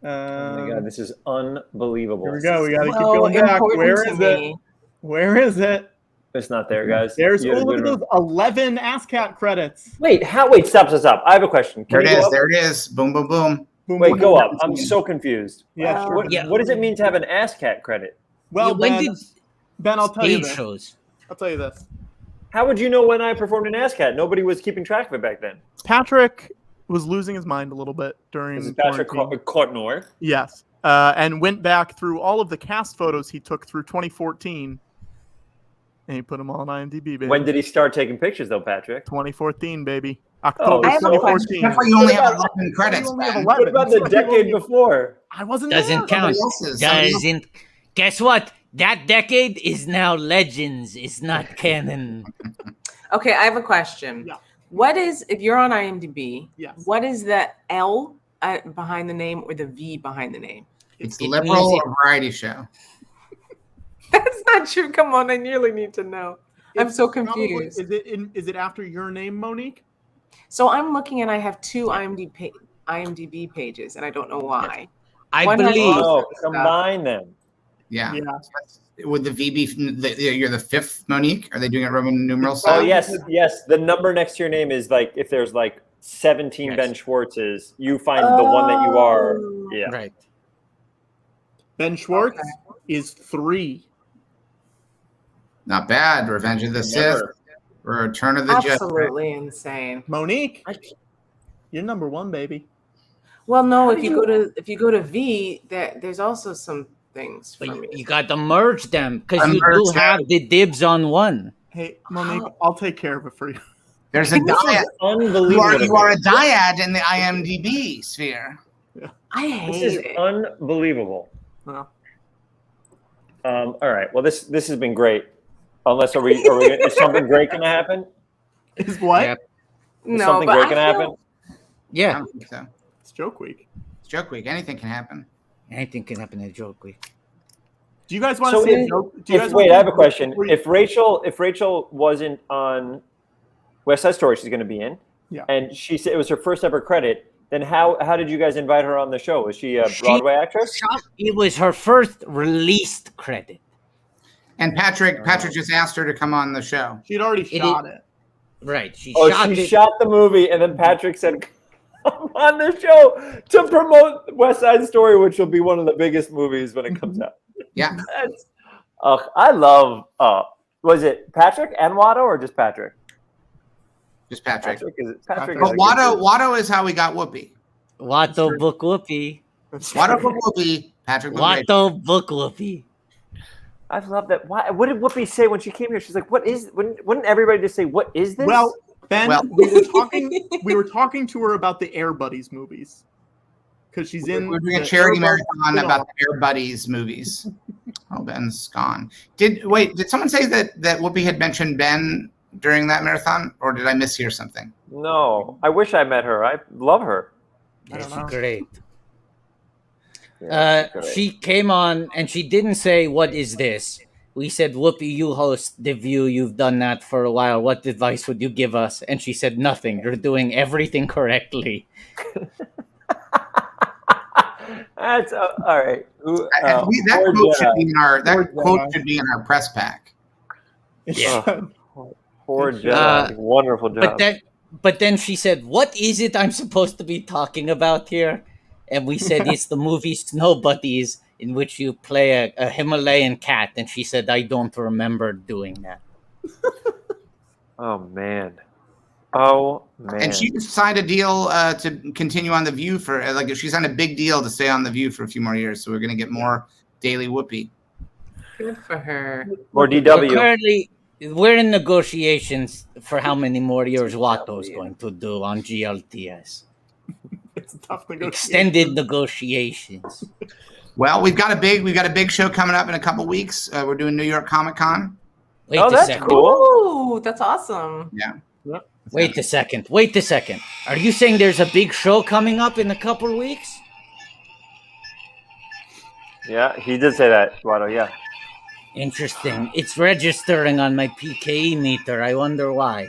Oh my god, this is unbelievable. Here we go. We got to keep So going back. important Where to is me. it? Where is it? It's not there, guys. There's You- look at those 11 ASCAT credits. Wait, stop. I have a question. Can There it we go is. up? There it is. Boom, boom, boom. Boom, Wait, boom, go boom. up. I'm so confused. Yeah, sure. What does it mean to have an ASCAT credit? Well, when Ben, did Ben, I'll tell you stage this. shows? I'll tell you this. How would you know when I performed an ASCAT? Nobody was keeping track of it back then. Patrick was losing his mind a little bit during This is Patrick quarantine. Courtnor. Yes. And went back through all of the cast photos he took through 2014. And he put them all on IMDb, baby. When did he start taking pictures, though, Patrick? 2014, baby. October I have a 2014. That's why you only have What 11 credits. You only have Ben. 11. What about the decade before? I wasn't Doesn't there. count. else's. Doesn't. Guess what? That decade is now legends. It's not canon. Okay, I have a question. Yeah. What is, if you're on IMDb, Yes. what is the L behind the name or the V behind the name? It's It liberal means or variety show. That's not true. Come on, I nearly need to know. I'm It's so probably- confused. Is it after your name, Monique? So I'm looking and I have 2 IMDb pages and I don't know why. I One has believe. all- Oh, combine them. Yeah. Yeah. Would the V be, you're the 5th, Monique? Are they doing it Roman numeral Oh, style? yes. The number next to your name is like, if there's like 17 Yes. Ben Schwartzes, you find the one that you are. Oh. Yeah. Right. Ben Schwartz is 3. Not bad. Revenge of the Sith. Never. Return of the Jedi. Absolutely insane. Monique, you're number 1, baby. Well, no, if you go to V, there's also some things for But me. you got to merge them because you Unmerge do have the dibs on one. Hey, Monique, I'll take care of it for you. There's a dyad. Unbelievable. You are a dyad in the IMDb sphere. I This hate is it. unbelievable. Well, All right. Well, this has been great. Unless is something great gonna happen? is what? Yep. Is No, something but great I gonna feel- happen? I Yeah. don't think so. It's joke week. It's joke week. Anything can happen. Anything can happen in a joke week. Do you guys want to So see a if- joke? Do you guys Wait, wanna I have see a question. joke If Rachel wasn't on West Side Story, she's going to be in. Yeah. And she said it was her first ever credit. Then how did you guys invite her on the show? Was she a She- Broadway actress? It was her first released credit. And Patrick just asked her to come on the show. She'd already It shot it. Right. She Oh, shot she it. shot the movie, and then Patrick said, on the show to promote West Side Story, which will be one of the biggest movies when it comes out. Yeah. I love. Was it Patrick and Watto or just Patrick? Just Patrick. Patrick But Watto is how we got Whoopi. Watto book Whoopi. Watto book Whoopi. Patrick. Watto book Whoopi. I love that. Why? What did Whoopi say when she came here? She's like, "What is?" Wouldn't everybody just say, "What is this?" Well, Ben, we were talking to her about the Air Buddies movies because she's in. We're doing a charity marathon about the Air Buddies movies. Oh, Ben's gone. Did someone say that Whoopi had mentioned Ben during that marathon, or did I mishear something? No, I wish I met her. I love her. She's great. She came on and she didn't say, "What is this?" We said, "Whoopi, you host The View. You've done that for a while. What advice would you give us?" And she said, "Nothing. You're doing everything correctly." That's all right. That quote should be in our press pack. Yeah. Poor Jedi. Wonderful job. But then she said, "What is it I'm supposed to be talking about here?" And we said, "It's the movie Snow Buddies, in which you play a Himalayan cat." And she said, "I don't remember doing that." Oh, man. And she signed a deal to continue on The View for, she signed a big deal to stay on The View for a few more years. So we're going to get more daily Whoopi. Good for her. Or DW. Currently, we're in negotiations for how many more years Watto's going to do on GLTS. It's a tough negotiation. Extended negotiations. Well, we've got a big show coming up in a couple weeks. We're doing New York Comic Con. Wait a that's second. cool. Ooh, that's awesome. Yeah. Wait a second. Are you saying there's a big show coming up in a couple weeks? Yeah, he did say that, Watto. Yeah. Interesting. It's registering on my PKE meter. I wonder why.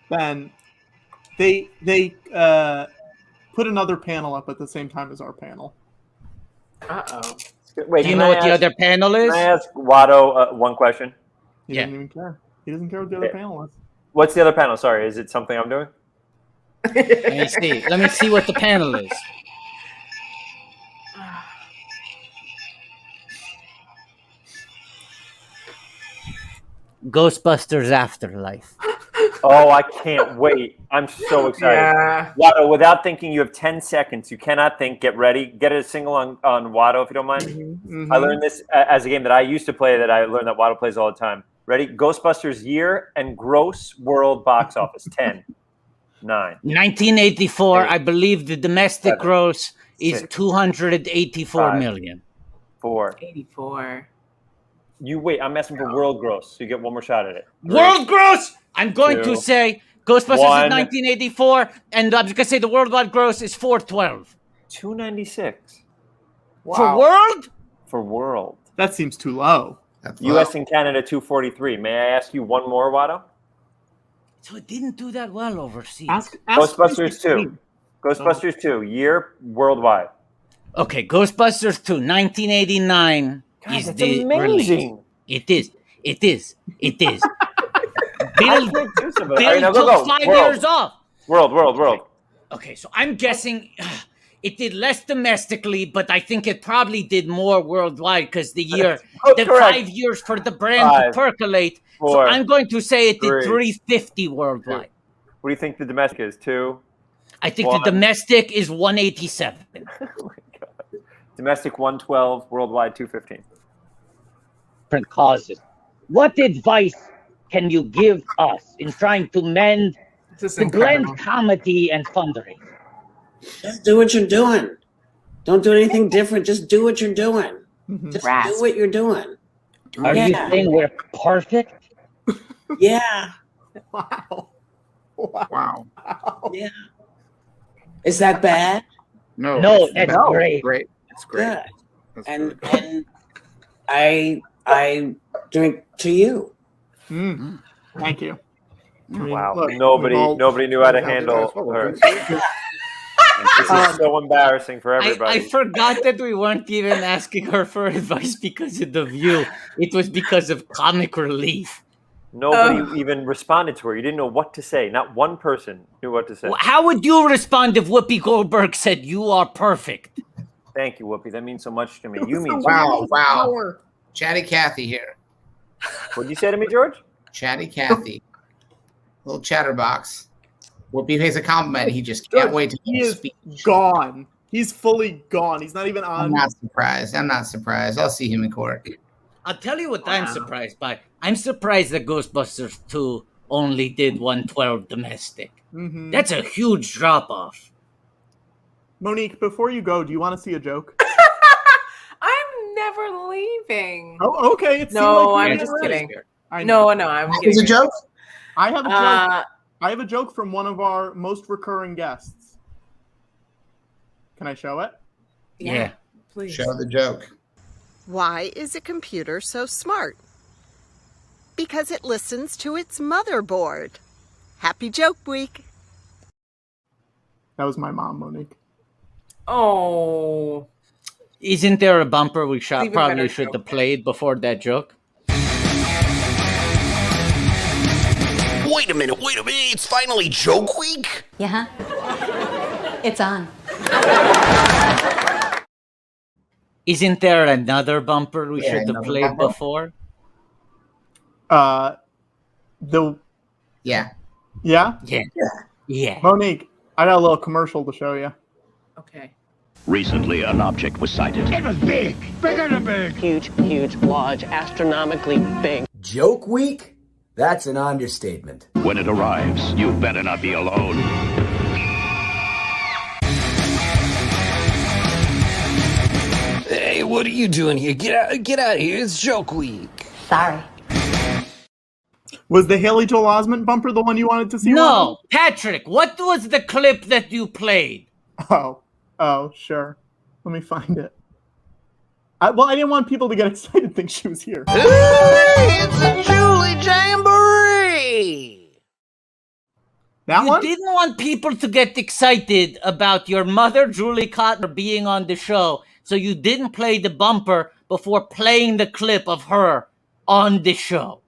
Ben, they put another panel up at the same time as our panel. Uh-oh. Wait, do you know what the other panel is? Can I ask Watto one question? He doesn't even care. He doesn't care what the other panel is. What's the other panel? Sorry, is it something I'm doing? Let me see what the panel is. Ghostbusters Afterlife. Oh, I can't wait. I'm so excited. Yeah. Watto, without thinking, you have 10 seconds. You cannot think. Get ready. Get a single on Watto, if you don't mind. Mm-hmm. I learned this as a game that I used to play that I learned that Watto plays all the time. Ready? Ghostbusters year and gross world box office. 10, 9. 1984, 8, I believe the domestic 7, gross is 6, 284 5, million. 4. 84. You wait. I'm asking for world gross, so you get one more shot at it. 3, World gross! I'm going 2, to say Ghostbusters 1. is 1984, and I'm just going to say the worldwide gross is 412. 296. Wow. For world? For world. That seems too low. U.S. and Canada 243. May I ask you one more, Watto? So it didn't do that well overseas. Ask Ghostbusters 2. Ghostbusters 2. Year worldwide. Okay, Ghostbusters 2, 1989 God, is that's the amazing. release. It is. Bill took 5 years off. World. Okay, so I'm guessing it did less domestically, but I think it probably did more worldwide because the 5 years for the brand to percolate. 4, so I'm going to say it did 3, 350 worldwide. 2. What do you think the domestic is? 2? I think 1. the domestic is 187. Oh my God. Domestic 112, worldwide 215. Different causes. What advice can you give us in trying to mend To blend comedy and fundraising? Just do what you're doing. Don't do anything different. Just do what you're doing. Just do what you're doing. Are you saying we're perfect? Yeah. Wow. Yeah. Is that bad? No, that's great. Great. It's great. Good. And I drink to you. Thank you. Wow. Look, nobody knew how to handle her. This is so embarrassing for everybody. I forgot that we weren't even asking her for advice because of The View. It was because of comic relief. Nobody even responded to her. You didn't know what to say. Not one person knew what to say. How would you respond if Whoopi Goldberg said you are perfect? Thank you, Whoopi. That means so much to me. You mean Wow. Chatty Cathy here. What'd you say to me, George? Chatty Cathy. Little chatterbox. Whoopi pays a compliment. He just can't wait to speak. Gone. He's fully gone. He's not even on. I'm not surprised. I'll see him in court. I'll tell you what I'm surprised by. I'm surprised that Ghostbusters 2 only did 112 domestic. Mm-hmm. That's a huge drop-off. Monique, before you go, do you want to see a joke? I'm never leaving. Oh, okay. I'm just kidding. No, I'm kidding. Is a joke? I have a joke. I have a joke from one of our most recurring guests. Can I show it? Yeah. Please. Show the joke. Why is a computer so smart? Because it listens to its motherboard. Happy Joke Week. That was my mom, Monique. Oh. Isn't there a bumper we Even probably better should joke. have played before that joke? Wait a minute. It's finally Joke Week? Yeah. It's on. Isn't there another bumper we should have played before? Yeah? Yeah. Monique, I got a little commercial to show you. Okay. Recently, an object was sighted. It was big. Bigger than big. Huge, large, astronomically big. Joke Week? That's an understatement. When it arrives, you better not be alone. Hey, what are you doing here? Get out of here. It's Joke Week. Sorry. Was the Haley Joel Osment bumper the one you wanted to see? No, Patrick, what was the clip that you played? Oh, sure. Let me find it. I didn't want people to get excited and think she was here. It's a Julie Jamboree! You didn't want people to get excited about your mother, Julie Cotner, being on the show, so you didn't play the bumper before playing the clip of her on the show.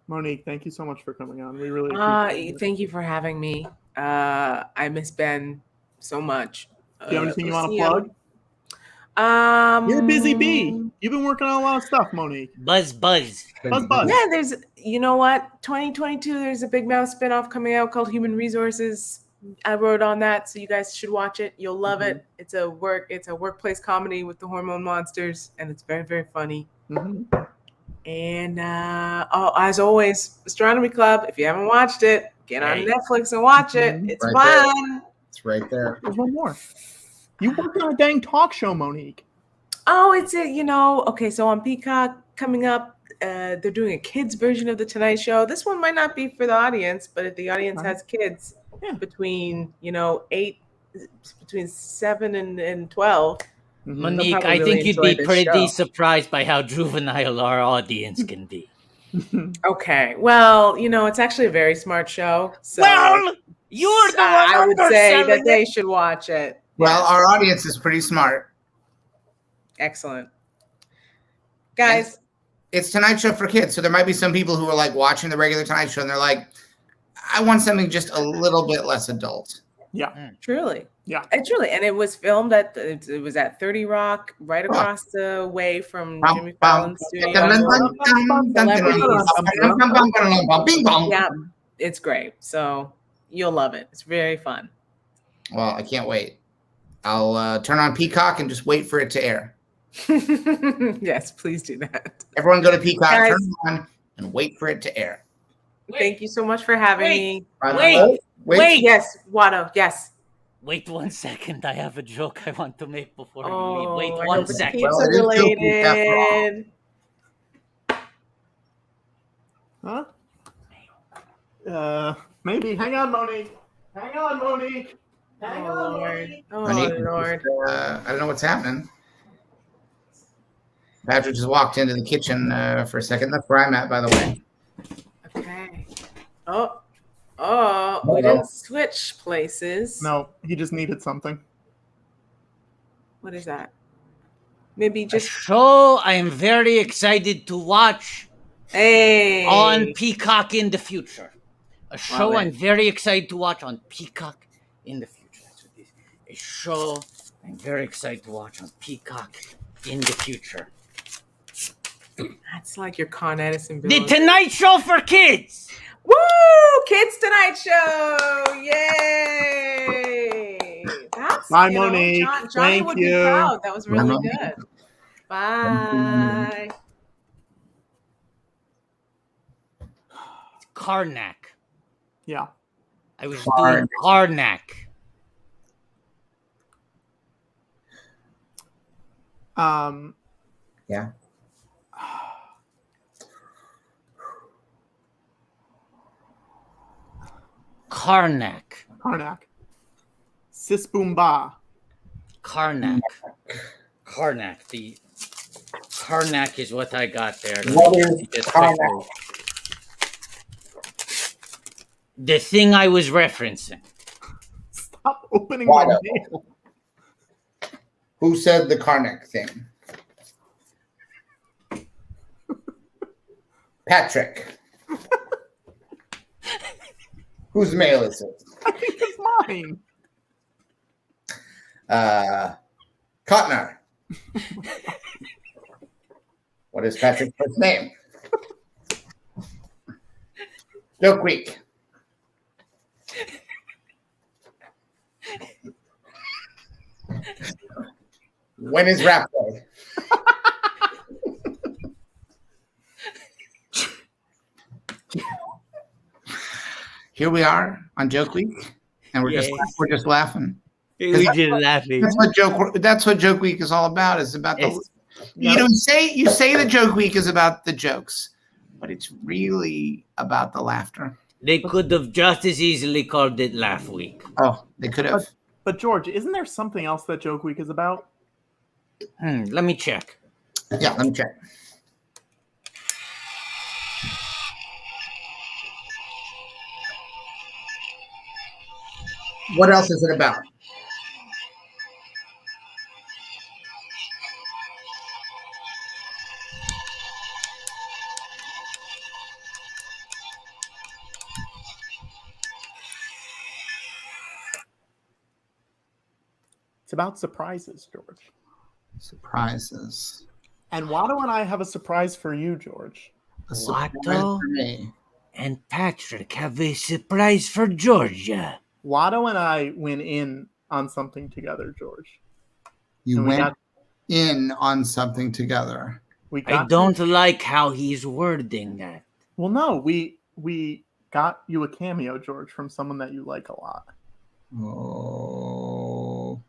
Monique, thank you so much for coming on. We really appreciate it. Thank you for having me. I miss Ben so much. Do you have anything you want to plug? You're a busy bee. You've been working on a lot of stuff, Monique. Buzz. Yeah, there's, you know what? 2022, there's a Big Mouth spinoff coming out called Human Resources. I wrote on that, so you guys should watch it. You'll love it. It's a workplace comedy with the hormone monsters, and it's very, very funny. Mm-hmm. And as always, Astronomy Club. If you haven't watched it, get on Netflix and watch it. It's fun. It's right there. There's one more. You work on a dang talk show, Monique. Oh, it's okay, so on Peacock coming up, they're doing a kids version of The Tonight Show. This one might not be for the audience, but if the audience has kids between 7 and 12. Monique, I think you'd be pretty surprised by how juvenile our audience can be. Okay, well, it's actually a very smart show. So you're the one I would say that underselling they it. should watch it. Well, our audience is pretty smart. Excellent. Guys. It's Tonight Show for kids. So there might be some people who are like watching the regular Tonight Show and they're like, I want something just a little bit less adult. Yeah. Truly. Yeah. Truly. And it was filmed at 30 Rock, right across the way from Jimmy Fallon's studio. Yeah, it's great. So you'll love it. It's very fun. Well, I can't wait. I'll turn on Peacock and just wait for it to air. Yes, please do that. Everyone go to Peacock, Guys, turn it on, and wait for it to air. Thank you so much for having me. Wait. Yes, Watto. Yes. Wait 1 second. I have a joke I want to make before you leave. I Wait hope 1 it's second. pizza related. Huh? Maybe. Hang on, Monique. Hang on, Monique. Hang on, Lord. Monique. Oh, Monique, Lord. I don't know what's happening. Patrick just walked into the kitchen for a second. That's where I'm at, by the way. Okay. We didn't switch places. No, he just needed something. What is that? Maybe just show I am very excited to watch Hey. On Peacock in the future. A show Love it. I'm very excited to watch on Peacock in the future. That's what it is. A show I'm very excited to watch on Peacock in the future. That's like your Con Edison bill. The Tonight Show for kids. Woo! Kids Tonight Show! Yay! That's Bye, you know, Monique. Johnny Thank would you. be proud. That was really Monique. good. Bye. Karnak. Yeah. I was doing Karnak. Yeah. Karnak. Karnak. Sisboomba. Karnak. Karnak. The Karnak is what I got there. What is Karnak? The thing I was referencing. Stop opening my mail. Who said the Karnak thing? Patrick. Whose mail is it? I think it's mine. Cotner. What is Patrick's first name? Joke Week. When is Rap Day? Here we are on Joke Week, and we're just laughing. We're just laughing. That's what Joke Week is all about. It's about the you say the Joke Week is about the jokes, but it's really about the laughter. They could have just as easily called it Laugh Week. Oh, they could have. But George, isn't there something else that Joke Week is about? Let me check. Yeah, let me check. What else is it about? It's about surprises, George. Surprises. And Watto and I have a surprise for you, George. Watto and Patrick have a surprise for Georgia. Watto and I went in on something together, George. You went in on something together. I don't like how he's wording that. Well, no, we got you a cameo, George, from someone that you like a lot. Oh.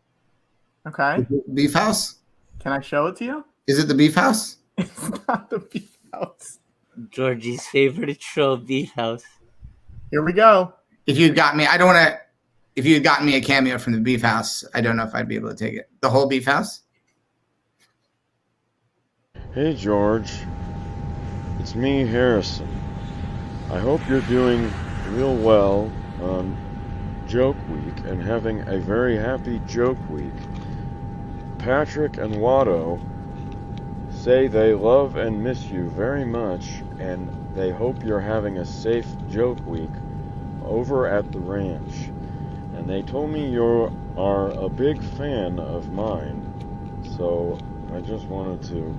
Okay. Beef House? Can I show it to you? Is it the Beef House? It's not the Beef House. Georgie's favorite show, Beef House. Here we go. If you got me, I don't want to. If you had gotten me a cameo from the Beef House, I don't know if I'd be able to take it. The whole Beef House? Hey, George. It's me, Harrison. I hope you're doing real well on Joke Week and having a very happy Joke Week. Patrick and Watto say they love and miss you very much, and they hope you're having a safe Joke Week over at the ranch. And they told me you are a big fan of mine, so I just wanted to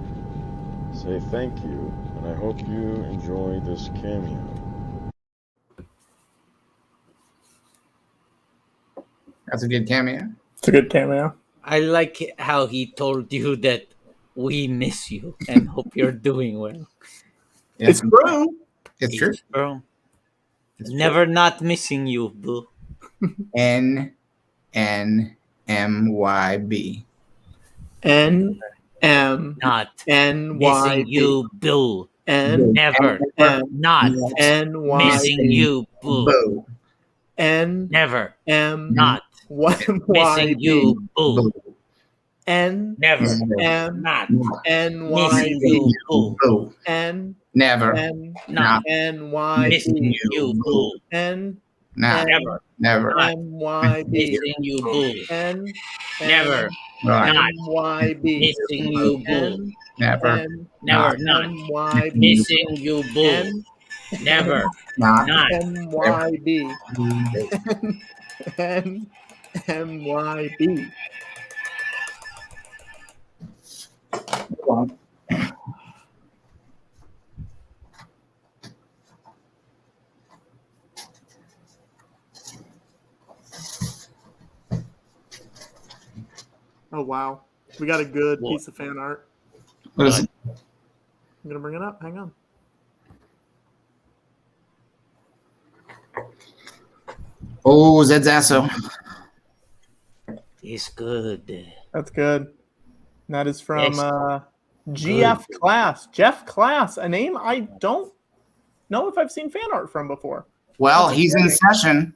say thank you, and I hope you enjoy this cameo. That's a good cameo. It's a good cameo. I like how he told you that we miss you and hope you're doing well. Yeah. It's true. It's true. Bro. It's Never true. not missing you, boo. NNMYB. Not NYB. missing you, boo. Never not missing you, boo. Never not missing you, boo. Never not missing you, boo. Never not missing you, boo. Never missing you, boo. Never Right. Not MYB. missing you, Bull. Never. Never. Not MYB. missing you, Bull. Never. Not. MYB. MYB. Oh wow, we got a good piece of fan art. What is it? I'm gonna bring it up. Hang on. Oh, Zed Zasso. It's good. That's good. That is from Yes. GF Class. Jeff Class, a name I don't know if I've seen fan art from before. Well, That's he's in exciting.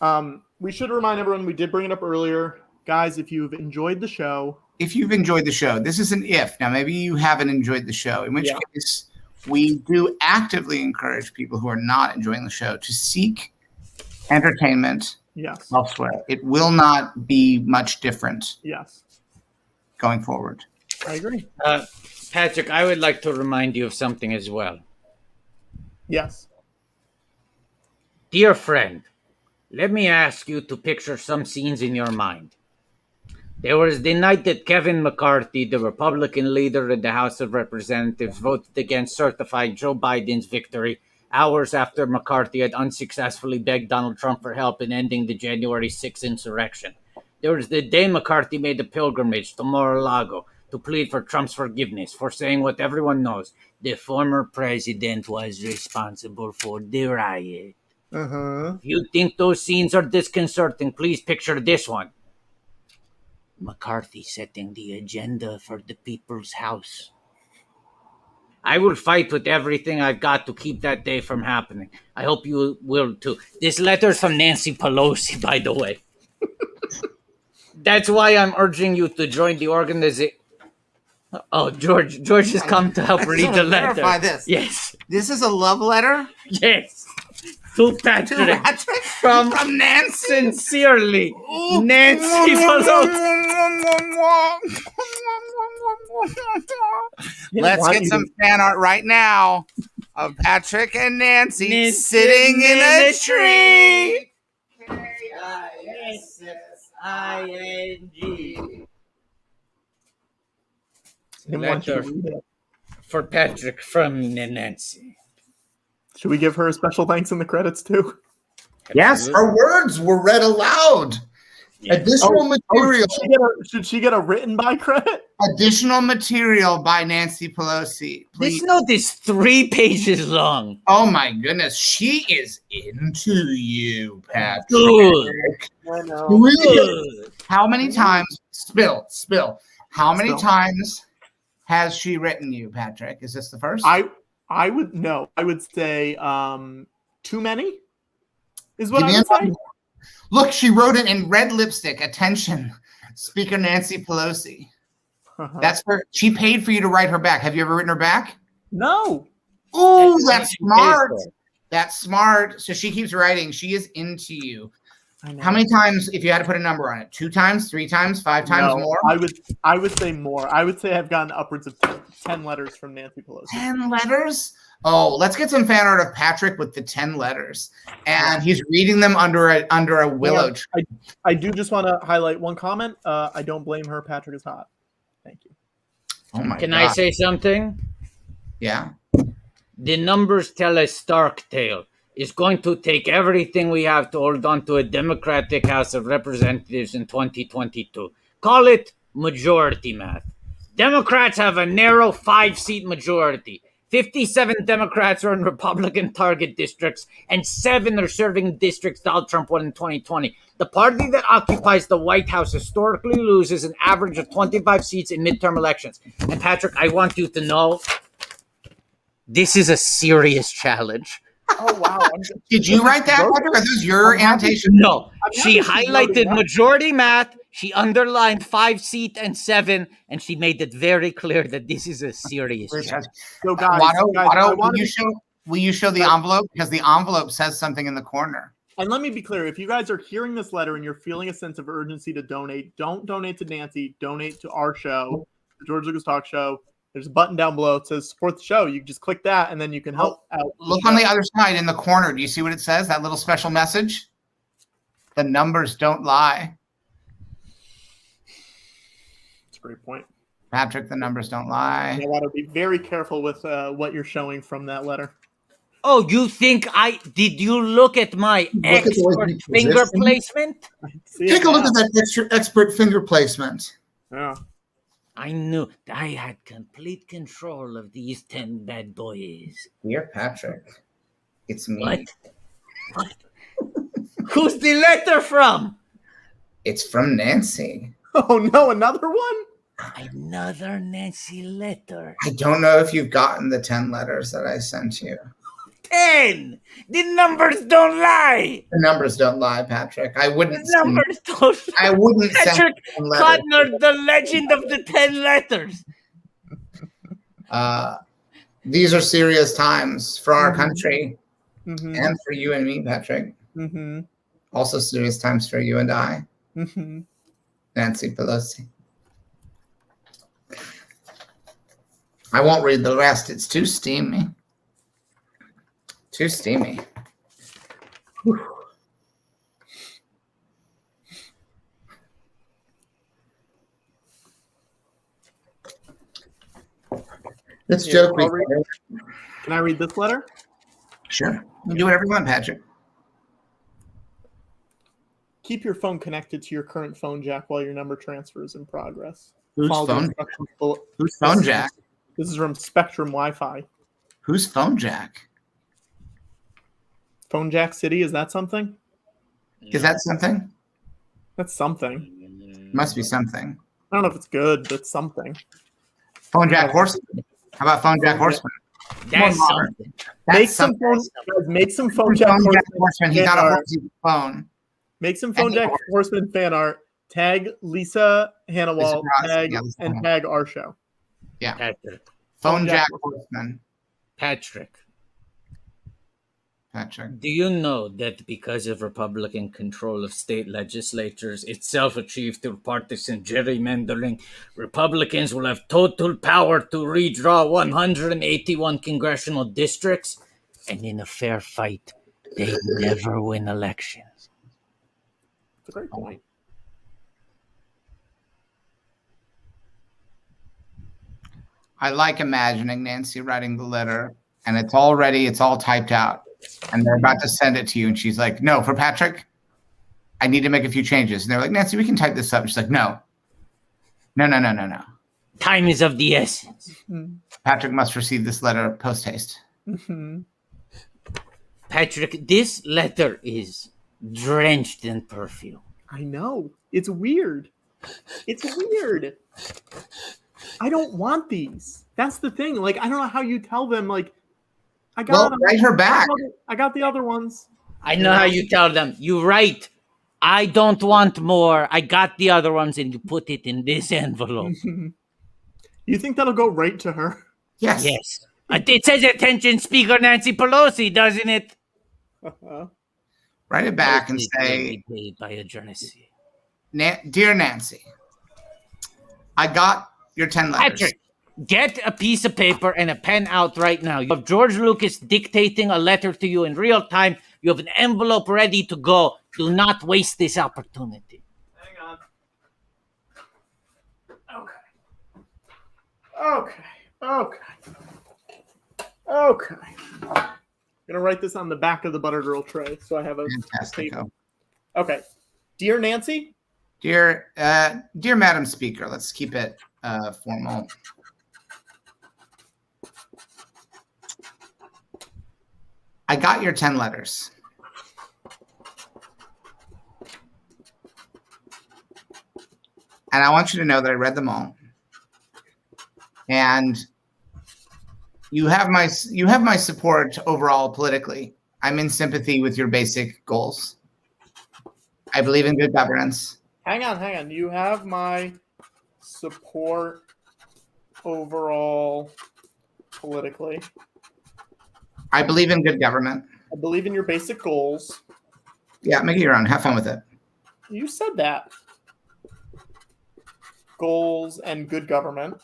session. We should remind everyone, we did bring it up earlier. Guys, if you've enjoyed the show. If you've enjoyed the show, this is an if. Now, maybe you haven't enjoyed the show, in which case we do actively encourage people who are not enjoying the show to seek entertainment elsewhere. It will not be much different going forward. I agree. Patrick, I would like to remind you of something as well. Yes. Dear friend, let me ask you to picture some scenes in your mind. There was the night that Kevin McCarthy, the Republican leader in the House of Representatives, voted against certifying Joe Biden's victory hours after McCarthy had unsuccessfully begged Donald Trump for help in ending the January 6th insurrection. There was the day McCarthy made a pilgrimage to Mar-a-Lago to plead for Trump's forgiveness for saying what everyone knows: the former president was responsible for the riot. If you think those scenes are disconcerting, please picture this one. McCarthy setting the agenda for the people's house. I will fight with everything I've got to keep that day from happening. I hope you will too. This letter's from Nancy Pelosi, by the way. That's why I'm urging you to join the organization. Oh, George has come to help read the letter. Clarify this. Yes. This is a love letter? Yes. To Patrick. From Nancy. Sincerely, Nancy Pelosi. Let's get some fan art right now of Patrick and Nancy sitting in a tree. K-I-S-S-I-N-G. Letter for Patrick from Nancy. Should we give her a special thanks in the credits too? Yes, her words were read aloud. Additional material. Should she get a written by credit? Additional material by Nancy Pelosi. Please. This note is 3 pages long. Oh my goodness, she is into you, Patrick. Good. Good. How many times? Spill. How many times has she written you, Patrick? Is this the first? I would say too many. Is what I would say. Look, she wrote it in red lipstick. Attention, Speaker Nancy Pelosi. That's her. She paid for you to write her back. Have you ever written her back? No. Oh, that's smart. That's smart. So she keeps writing. She is into you. How many times, if you had to put a number on it? 2 times, 3 times, 5 times more? I would say more. I would say I've gotten upwards of 10 letters from Nancy Pelosi. 10 letters? Oh, let's get some fan art of Patrick with the 10 letters. And he's reading them under a willow tree. I do just want to highlight one comment. I don't blame her. Patrick is hot. Thank you. Oh my God. Can I say something? Yeah. The numbers tell a stark tale. It's going to take everything we have to hold on to a Democratic House of Representatives in 2022. Call it majority math. Democrats have a narrow 5-seat majority. 57 Democrats are in Republican target districts, and 7 are serving districts Donald Trump won in 2020. The party that occupies the White House historically loses an average of 25 seats in midterm elections. And Patrick, I want you to know, this is a serious challenge. Oh, wow. Did you write that, Patrick? Are those your annotations? No. She highlighted majority math. She underlined 5 seat and 7, and she made it very clear that this is a serious challenge. So guys, Watto, will you show the envelope? Because the envelope says something in the corner. And let me be clear, if you guys are hearing this letter and you're feeling a sense of urgency to donate, don't donate to Nancy, donate to our show, the George Lucas Talk Show. There's a button down below. It says support the show. You just click that and then you can help out. Look on the other side in the corner. Do you see what it says? That little special message? The numbers don't lie. That's a great point. Patrick, the numbers don't lie. You got to be very careful with what you're showing from that letter. Oh, you think did you look at my expert finger placement? Take a look at that expert finger placement. Yeah. I knew I had complete control of these 10 bad boys. Dear Patrick, it's me. What? Who's the letter from? It's from Nancy. Oh no, another one? Another Nancy letter. I don't know if you've gotten the 10 letters that I sent you. 10! The numbers don't lie! The numbers don't lie, Patrick. I wouldn't don't lie. I wouldn't Patrick send Connor, the legend of the 10 letters. These are serious times for our country and for you and me, Patrick. Also serious times for you and I. Nancy Pelosi. I won't read the rest. It's too steamy. Too steamy. Whew. This joke. Can I read this letter? Sure. You do whatever you want, Patrick. Keep your phone connected to your current phone jack while your number transfer is in progress. Whose phone? Whose phone jack? This is from Spectrum Wi-Fi. Whose phone jack? Phone Jack City, is that something? Is that something? That's something. Must be something. I don't know if it's good, but it's something. Phone Jack Horseman. How about Phone Jack Horseman? That's something. Make some Phone Jack Horseman. He got a horsey phone. Make some Phone Jack Horseman fan art. Tag Lisa Hannawalt. Tag our show. Yeah. Patrick. Phone Jack Horseman. Patrick. Patrick. Do you know that because of Republican control of state legislatures, itself achieved through partisan gerrymandering, Republicans will have total power to redraw 181 congressional districts, and in a fair fight, they never win elections? That's a great point. I like imagining Nancy writing the letter, and it's all ready, it's all typed out. And they're about to send it to you. And she's like, no, for Patrick, I need to make a few changes. And they're like, Nancy, we can type this up. And she's like, no. No. Time is of the essence. Patrick must receive this letter post haste. Patrick, this letter is drenched in perfume. I know. It's weird. It's weird. I don't want these. That's the thing. Like, I don't know how you tell them, like, I got them. Write her back. I got the other ones. I know how you tell them. You write, I don't want more. I got the other ones, and you put it in this envelope. You think that'll go right to her? Yes. Yes. It says attention Speaker Nancy Pelosi, doesn't it? Write it back and say, paid by a journalist. Dear Nancy, I got your 10 letters. Patrick, get a piece of paper and a pen out right now. You have George Lucas dictating a letter to you in real time. You have an envelope ready to go. Do not waste this opportunity. Hang on. Okay. I'm gonna write this on the back of the butter grill tray, so I have a paper. Okay. Dear Nancy. Dear Madam Speaker, let's keep it formal. I got your 10 letters. And I want you to know that I read them all. And you have my support overall politically. I'm in sympathy with your basic goals. I believe in good governance. Hang on. You have my support overall politically. I believe in good government. I believe in your basic goals. Yeah, make it your own. Have fun with it. You said that. Goals and good government.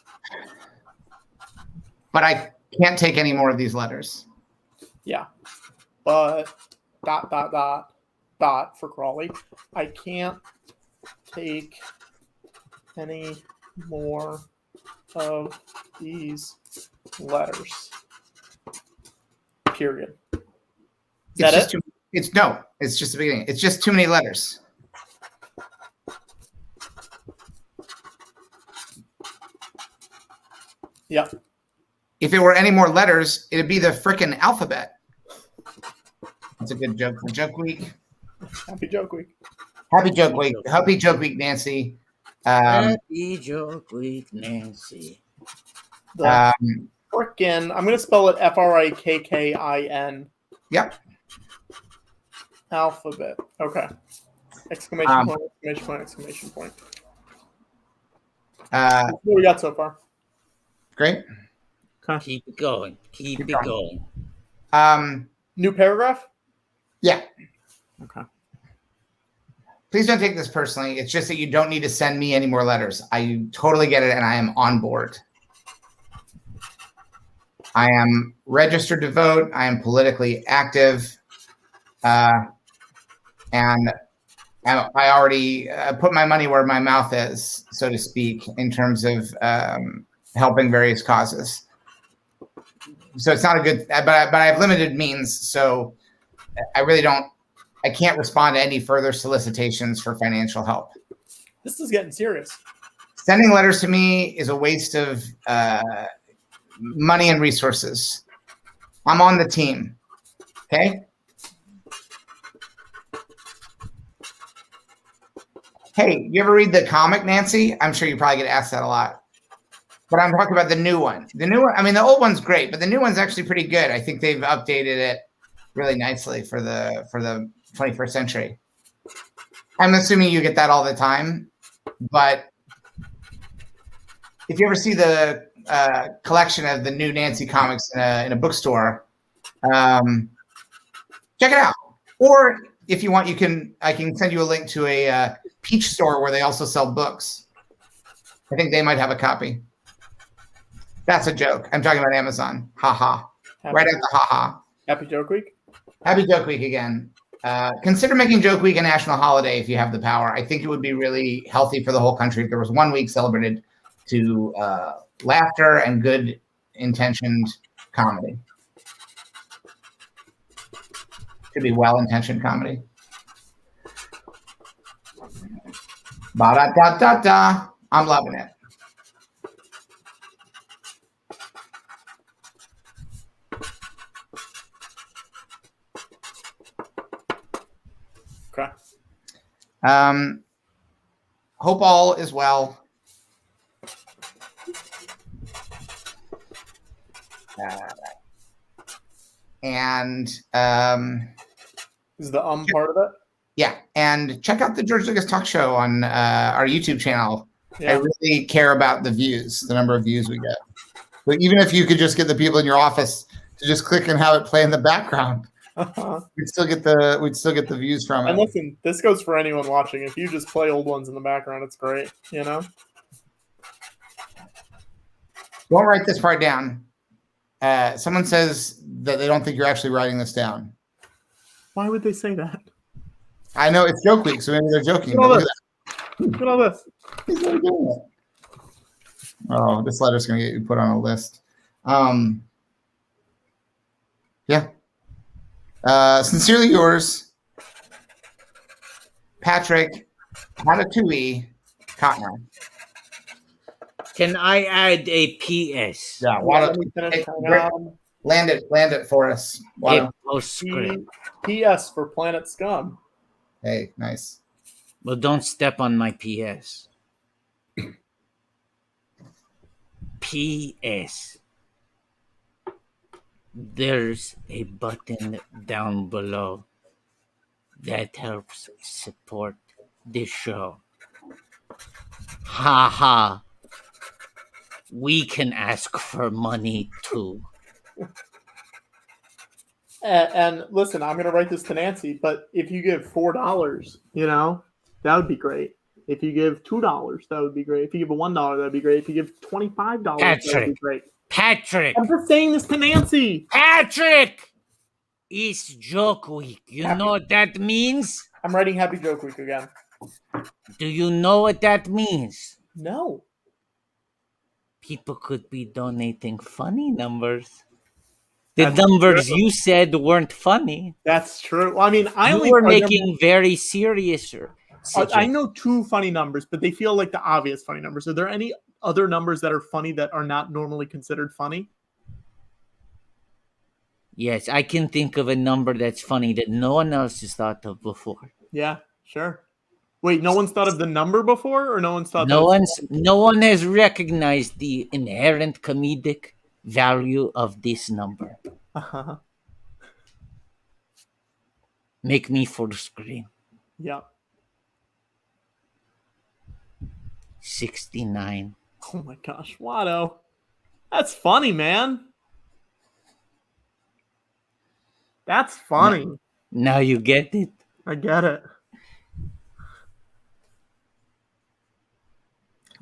But I can't take any more of these letters. Yeah. But ... for Crawley. I can't take any more of these letters. Period. Is that it? It's just the beginning. It's just too many letters. Yeah. If it were any more letters, it'd be the frickin' alphabet. That's a good joke for Joke Week. Happy Joke Week. Happy Joke Week. Happy Joke Week, Nancy. Happy Joke Week, Nancy. Frickin', I'm going to spell it Frikkin. Yep. Alphabet. Okay. Exclamation point, exclamation point, exclamation point. What we got so far? Great. Okay. Keep it going. Keep it going. New paragraph? Yeah. Okay. Please don't take this personally. It's just that you don't need to send me any more letters. I totally get it, and I am on board. I am registered to vote. I am politically active. And I already put my money where my mouth is, so to speak, in terms of helping various causes. So it's not a good, but I have limited means, so I really don't, I can't respond to any further solicitations for financial help. This is getting serious. Sending letters to me is a waste of money and resources. I'm on the team, okay? Hey, you ever read the comic, Nancy? I'm sure you probably get asked that a lot. But I'm talking about the new one. The new one, I mean, the old one's great, but the new one's actually pretty good. I think they've updated it really nicely for the 21st century. I'm assuming you get that all the time, but if you ever see the collection of the new Nancy comics in a bookstore, check it out. Or if you want, I can send you a link to a Peach store where they also sell books. I think they might have a copy. That's a joke. I'm talking about Amazon. Ha ha. Right at the ha ha. Happy Joke Week. Happy Joke Week again. Consider making Joke Week a national holiday if you have the power. I think it would be really healthy for the whole country if there was 1 week celebrated to laughter and good intentioned comedy. Should be well-intentioned comedy. Ba-da-da-da-da. I'm loving it. Okay. Hope all is well. And is the part of it? Yeah, and check out the George Lucas Talk Show on our YouTube channel. Yeah. I really care about the views, the number of views we get. But even if you could just get the people in your office to just click and have it play in the background, we'd still get the views from it. And listen, this goes for anyone watching. If you just play old ones in the background, it's great. You know. Don't write this part down. Someone says that they don't think you're actually writing this down. Why would they say that? I know it's Joke Week, so maybe they're joking. Look at all this. He's not doing it. Oh, this letter's going to get you put on a list. Yeah. Sincerely yours, Patrick Hatatui Cotner. Can I add a PS? Yeah, Let me finish. Land it for us. A postscript. PS for Planet Scum. Hey, nice. Well, don't step on my PS. PS. There's a button down below that helps support this show. Ha ha. We can ask for money too. And listen, I'm going to write this to Nancy, but if you give $4, that would be great. If you give $2, that would be great. If you give $1, that'd be great. If you give $25, that would be great. Patrick. I'm just saying this to Nancy. Patrick! It's joke week. You know what that means? I'm writing Happy Joke Week again. Do you know what that means? No. People could be donating funny numbers. The numbers you said weren't funny. That's true. Well, I mean, you were making very serious. I know 2 funny numbers, but they feel like the obvious funny numbers. Are there any other numbers that are funny that are not normally considered funny? Yes, I can think of a number that's funny that no one else has thought of before. Yeah, sure. Wait, no one's thought of the number before, or no one's thought? No one has recognized the inherent comedic value of this number. Uh-huh. Make me full screen. Yeah. 69. Oh my gosh, Watto. That's funny, man. That's funny. Now you get it? I get it.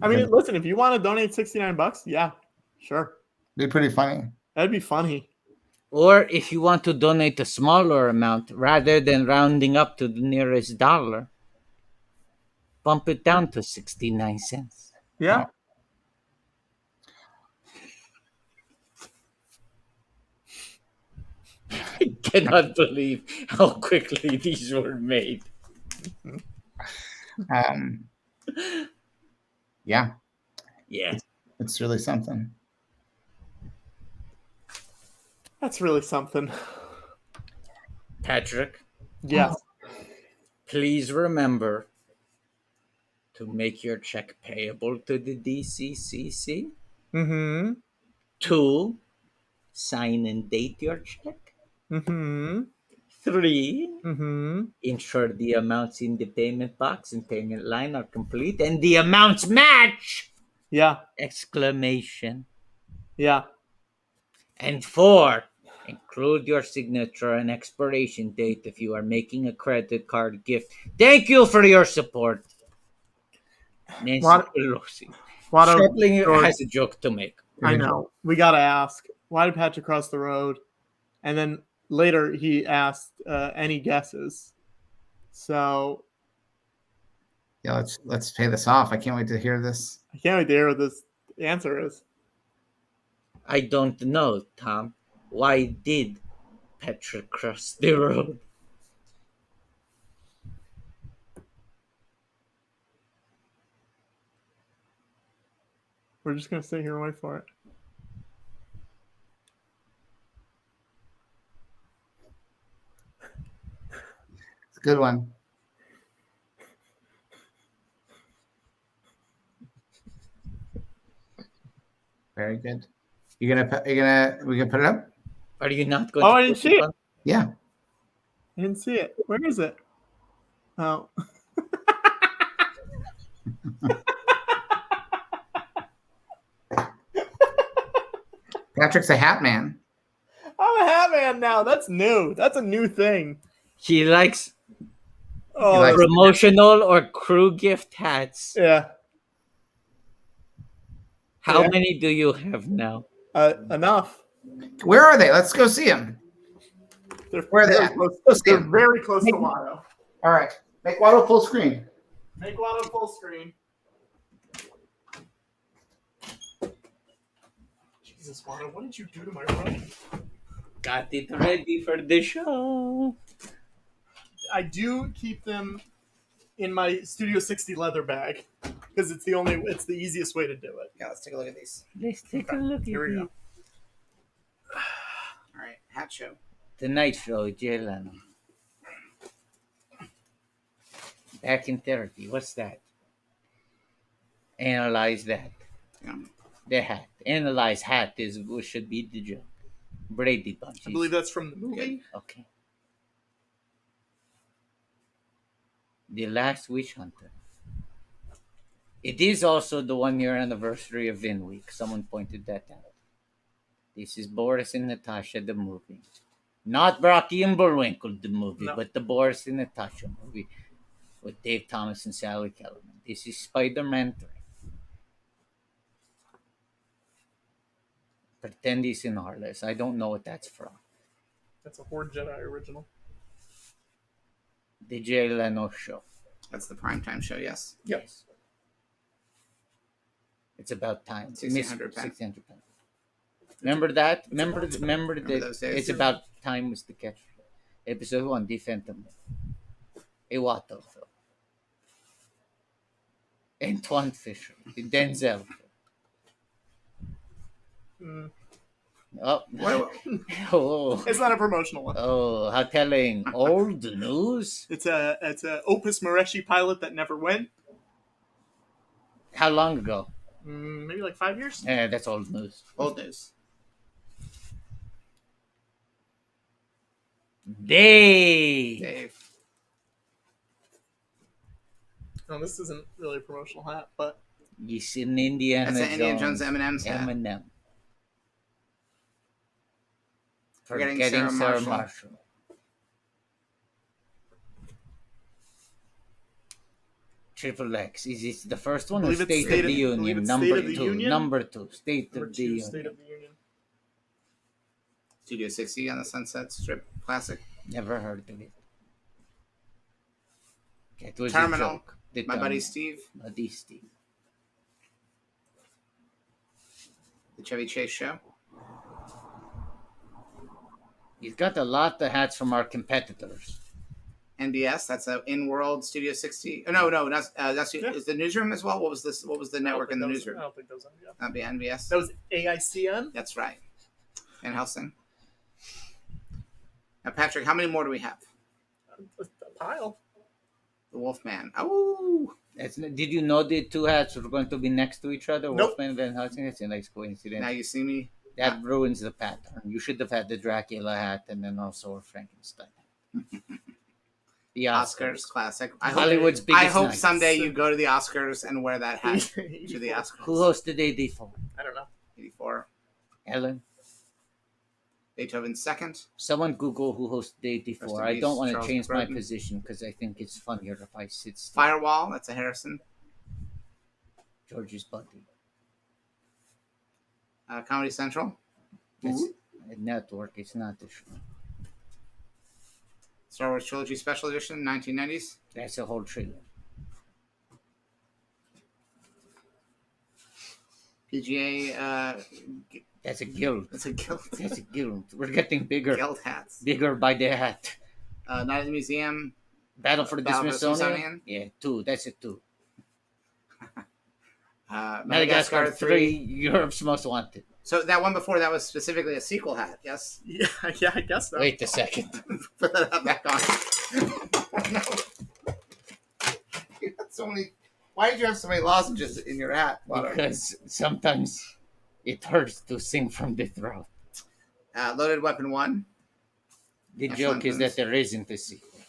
I mean, listen, if you want to donate $69, yeah, sure. Be pretty funny. That'd be funny. Or if you want to donate a smaller amount, rather than rounding up to the nearest dollar, bump it down to 69 cents. Yeah. I cannot believe how quickly these were made. Yeah. Yeah. It's really something. That's really something. Patrick? Yes. Please remember to make your check payable to the DCCC. Mm-hmm. 2, sign and date your check. Mm-hmm. 3, mm-hmm. ensure the amounts in the payment box and payment line are complete and the amounts match. Yeah. Exclamation. Yeah. And 4, include your signature and expiration date if you are making a credit card gift. Thank you for your support. Nancy Pelosi. Shetling has a joke to make. I know. We got to ask, why did Patrick cross the road? And then later he asked any guesses. So yeah, let's pay this off. I can't wait to hear this. I can't wait to hear what this answer is. I don't know, Tom. Why did Patrick cross the road? We're just gonna sit here and wait for it. It's a good one. Very good. We can put it up? Are you not going to? Oh, I didn't see it. Yeah. I didn't see it. Where is it? Oh. Patrick's a hat man. I'm a hat man now. That's new. That's a new thing. He likes promotional or crew gift hats. Yeah. How many do you have now? Enough. Where are they? Let's go see them. Where are they at? They're very close to Watto. All right. Make Watto full screen. Make Watto full screen. Jesus, Watto, what did you do to my writing? Got it ready for the show. I do keep them in my Studio 60 leather bag because it's the easiest way to do it. Yeah, let's take a look at these. Let's take a look at Here we go. All right, hat show. Tonight show, Jelano. Back in therapy. What's that? Analyze that. Yeah. The hat. Analyze hat should be the joke. Brady Bunch. I believe that's from the movie. Okay. The Last Witch Hunter. It is also the 1-year anniversary of Vin Week. Someone pointed that out. This is Boris and Natasha, the movie. Not Rocky and Bullwinkle, the movie, No. but the Boris and Natasha movie with Dave Thomas and Sally Kellerman. This is Spider-Man 3. Pretend he's in Heartless. I don't know what that's from. That's a Horde Jedi original. The Jay Leno show. That's the primetime show, yes. Yes. It's about time. 1600 pounds. 1600 pounds. Remember that? Remember those days? It's about time was the catch. Episode 1, The Phantom. Iwato. Antoine Fisher. Denzel. Oh. Oh. It's not a promotional one. Oh, how telling. Old news? It's a Opus Mareshi pilot that never went. How long ago? Maybe like 5 years. Yeah, that's old news. Old news. Dave. No, this isn't really a promotional hat, but He's in Indiana That's Jones. an Indiana Jones M&M's hat. M&M. Forgetting Forgetting Sarah Sarah Marshall. Marshall. Triple X. Is it the first one or Believe it's State of the Union? believe it's Number State of the 2. Union? Number 2. State Number of the 2, Union. State of the Union. Studio 60 on the Sunset Strip classic. Never heard of it. It was Terminal. a joke. The My buddy Terminal. Steve. Buddy Steve. The Chevy Chase show. He's got a lot of hats from our competitors. NBS. That's a In-World Studio 60. Oh, no, that's is the newsroom as well. What was this? What was the network in the newsroom? I don't think that was NBS. That'd be NBS. That was AICN. That's right. Van Helsing. Now, Patrick, how many more do we have? A pile. The Wolfman. Oh. Did you know the two hats were going to be next to each other? Nope. Wolfman and Van Helsing? That's a nice coincidence. Now you see me. That ruins the pattern. You should have had the Dracula hat and then also a Frankenstein. The Oscars classic. Hollywood's I biggest hope night. someday you go to the Oscars and wear that hat to the Oscars. Who hosted 84? I don't know. 84. Ellen? Beethoven's second. Someone Google who hosted Rest 84. in I peace, don't want to Charles change my Grodin. position because I think it's funnier if I sit still. Firewall. That's a Harrison. Georgie's buddy. Comedy Central. That's a network. It's not the show. Star Wars Trilogy Special Edition, 1990s. That's a whole trailer. PGA. That's a guild. That's a guild. That's a guild. We're getting bigger. Guild hats. Bigger by the hat. Night at the Museum. Battle for the Battle for the Smithsonian? Yeah, 2. That's a 2. Madagascar 3. Europe's Most Wanted. So that one before that was specifically a sequel hat, yes? Yeah, I guess so. Wait a second. Put that hat back on. No. You had so many. Why did you have so many lozenges in your hat? Lotto? Because sometimes it hurts to sing from the throat. Loaded Weapon 1. The Ash joke is London's. that there isn't a sequel.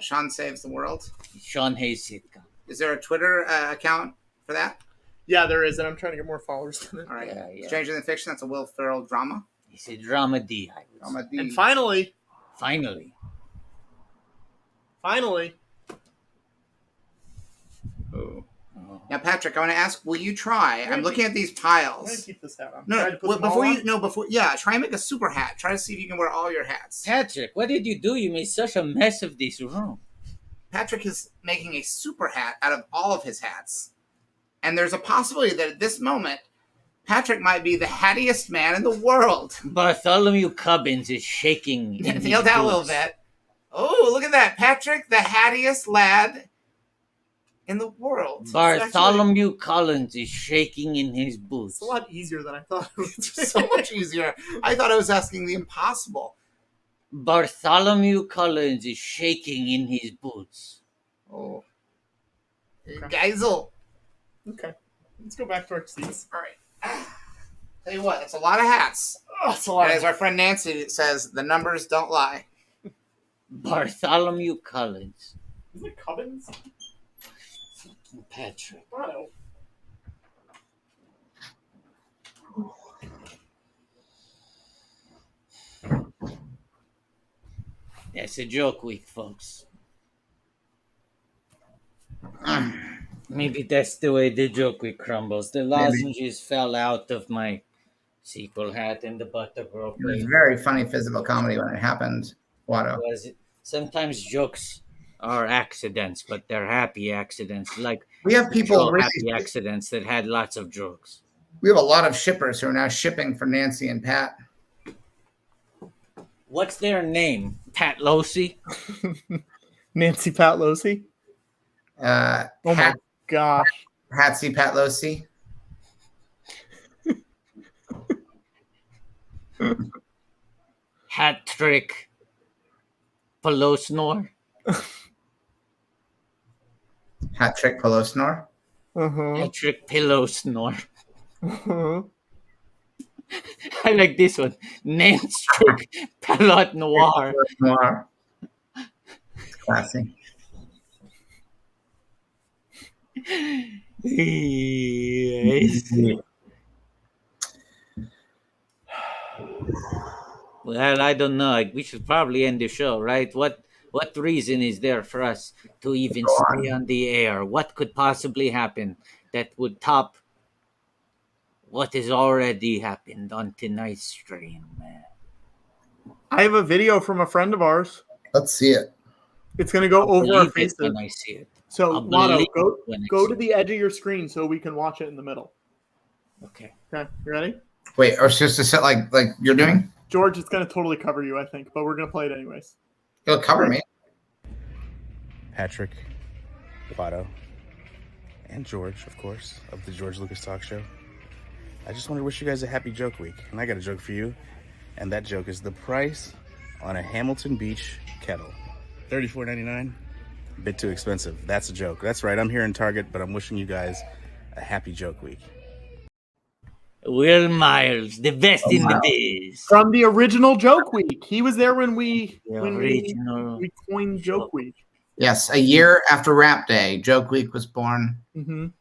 Sean Saves the World. Sean Hayes sitcom. Is there a Twitter account for that? Yeah, there is, and I'm trying to get more followers than it. All right. Yeah. Stranger Than Fiction. That's a Will Ferrell drama. It's a drama D. Drama D. And finally, Finally. Oh. Now, Patrick, I want to ask: will you try? I'm looking at these piles. I'm gonna keep this hat on. No, Try to put well, them all before on. you, no, before, yeah, try and make a super hat. Try to see if you can wear all your hats. Patrick, what did you do? You made such a mess of this room. Patrick is making a super hat out of all of his hats. And there's a possibility that at this moment, Patrick might be the hattiest man in the world. Bartholomew Cubbins is shaking. in Kneel his down a little boots. bit. Oh, look at that. Patrick, the hattiest lad in the world. Bartholomew Collins is shaking in his boots. It's a lot easier than I thought it would be. It's so much easier. I thought I was asking the impossible. Bartholomew Collins is shaking in his boots. Oh. Okay. Geisel. Okay, let's go back to our seats. All right. Tell you what, it's a lot of hats. Oh, it's a lot. And as our friend Nancy says, the numbers don't lie. Bartholomew Collins. Is it Cubbins? Patrick. Bono. It's a joke week, folks. Maybe that's the way the joke week crumbles. The lozenges fell out of my sequel hat and the butter broke. It was very funny physical comedy when it happened, Watto. Sometimes jokes are accidents, but they're happy accidents. Like we have people really happy accidents that had lots of jokes. We have a lot of shippers who are now shipping for Nancy and Pat. What's their name? Patlosi? Nancy Patlosi? Oh my gosh. Patsy Patlosi. Hat trick Pelosnor. Hat trick Pelosnor. Hat trick Pelosnor. I like this one. Nance trick Pelot Noir. Noir. Classy. Yes. Well, I don't know. We should probably end the show, right? What reason is there for us to even stay on the air? What could possibly happen that would top what has already happened on tonight's stream? I have a video from a friend of ours. Let's see it. It's going to go over our faces. When I see it. So, Watto, go to the edge of your screen so we can watch it in the middle. Okay. Okay, you ready? Wait, or just to set like you're doing? George, it's going to totally cover you, I think, but we're going to play it anyways. It'll cover me. Patrick, Watto, and George, of course, of the George Lucas Talk Show. I just want to wish you guys a happy joke week. And I got a joke for you. And that joke is the price on a Hamilton Beach kettle. $34.99. A bit too expensive. That's a joke. That's right. I'm here in Target, but I'm wishing you guys a happy joke week. Will Miles, the best in the biz. From the original Joke Week. He was there when we coined Joke Week. Yes, a year after Rap Day, Joke Week was born in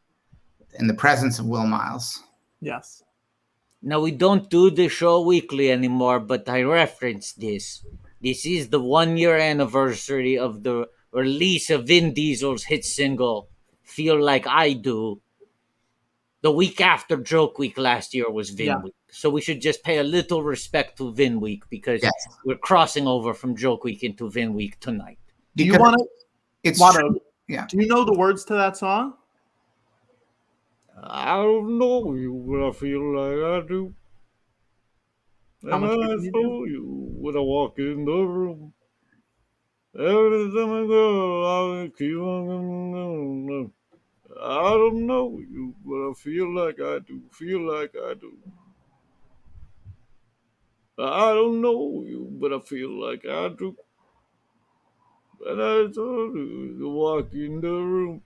the presence of Will Miles. Yes. Now, we don't do the show weekly anymore, but I referenced this. This is the 1-year anniversary of the release of Vin Diesel's hit single, Feel Like I Do. The week after Joke Week last year was Vin Week. So we should just pay a little respect to Vin Week because we're crossing over from Joke Week into Vin Week tonight. Do you want to... It's Watto, yeah. Do you know the words to that song? I don't know you, but I feel like I do. And I saw you when I walk in the room. Every time I go, I keep on. I don't know you, but I feel like I do. Feel like I do. I don't know you, but I feel like I do. And I told you to walk in the room.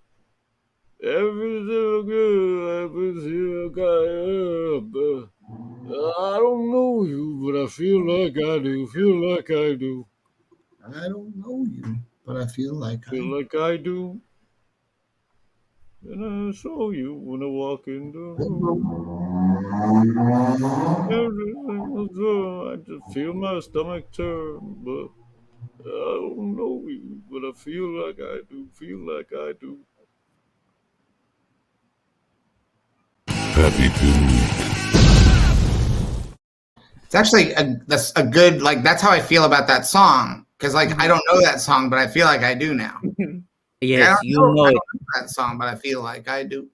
Everything good, everything I I don't know you, but I feel like I do. Feel like I do. I don't know you, but I feel like like I do. And I saw you when I walk in the room. Everything was good. I just feel my stomach turn, but I don't know you, but I feel like I do. Feel like I do. Happy It's actually a good, like, that's how I feel about that song. Because, like, I don't know that song, but I feel like I do now. Yes, you know it. That song, but I feel like I do.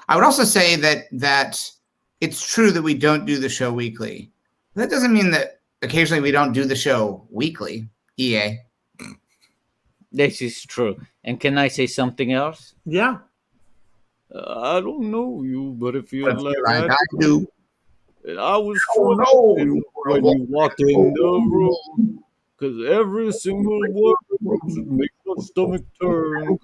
I would also say that it's true that we don't do the show weekly. That doesn't mean that occasionally we don't do the show weekly. EA. This is true. And can I say something else? Yeah. I don't know you, but it feels like I do. And I was frustrated when you walked in the room. Because every single word makes my stomach turn.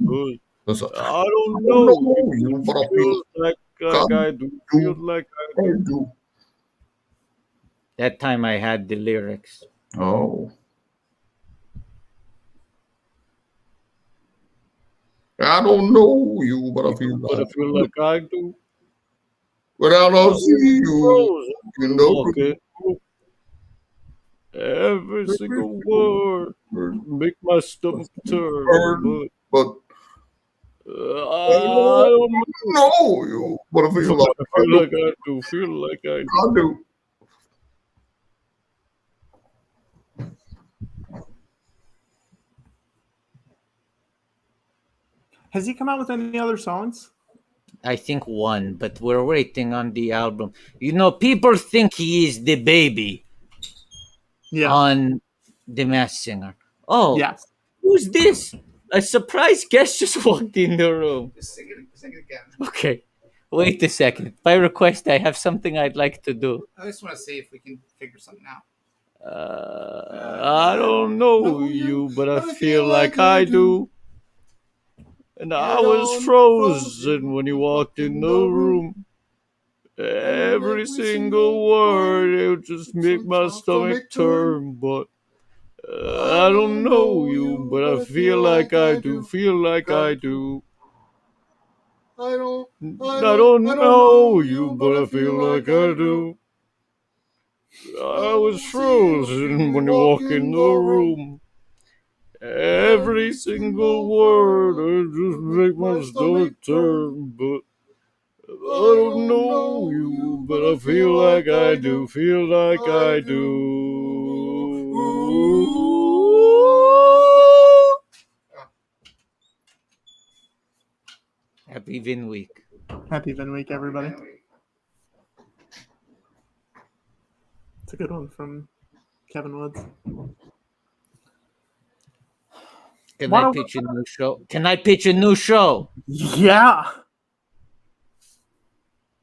Cause I don't know you, but I feel like I do. Feel like I do. That time I had the lyrics. Oh. I don't know you, but I feel like I do. But I don't see you. You know. Every single word make my stomach turn, but I don't know you. What if you like? I feel like I do. Feel like I do. Has he come out with any other songs? I think one, but we're waiting on the album. You know, people think he is the baby on The Masked Singer. Oh, yes. Who's this? A surprise guest just walked in the room. Sing it again. Okay, wait a second. By request, I have something I'd like to do. I just want to see if we can figure something out. I don't know you, but I feel like I do. And I was frozen when you walked in the room. Every single word, it would just make my stomach turn. But I don't know you, but I feel like I do. Feel like I do. I don't know you, but I feel like I do. I was frozen when you walk in the room. Every single word, it just make my stomach turn. But I don't know you, but I feel like I do. Feel like I do. Happy Vin Week. Happy Vin Week, everybody. It's a good one from Kevin Woods. Can I pitch a new show? Can I pitch a new show? Yeah.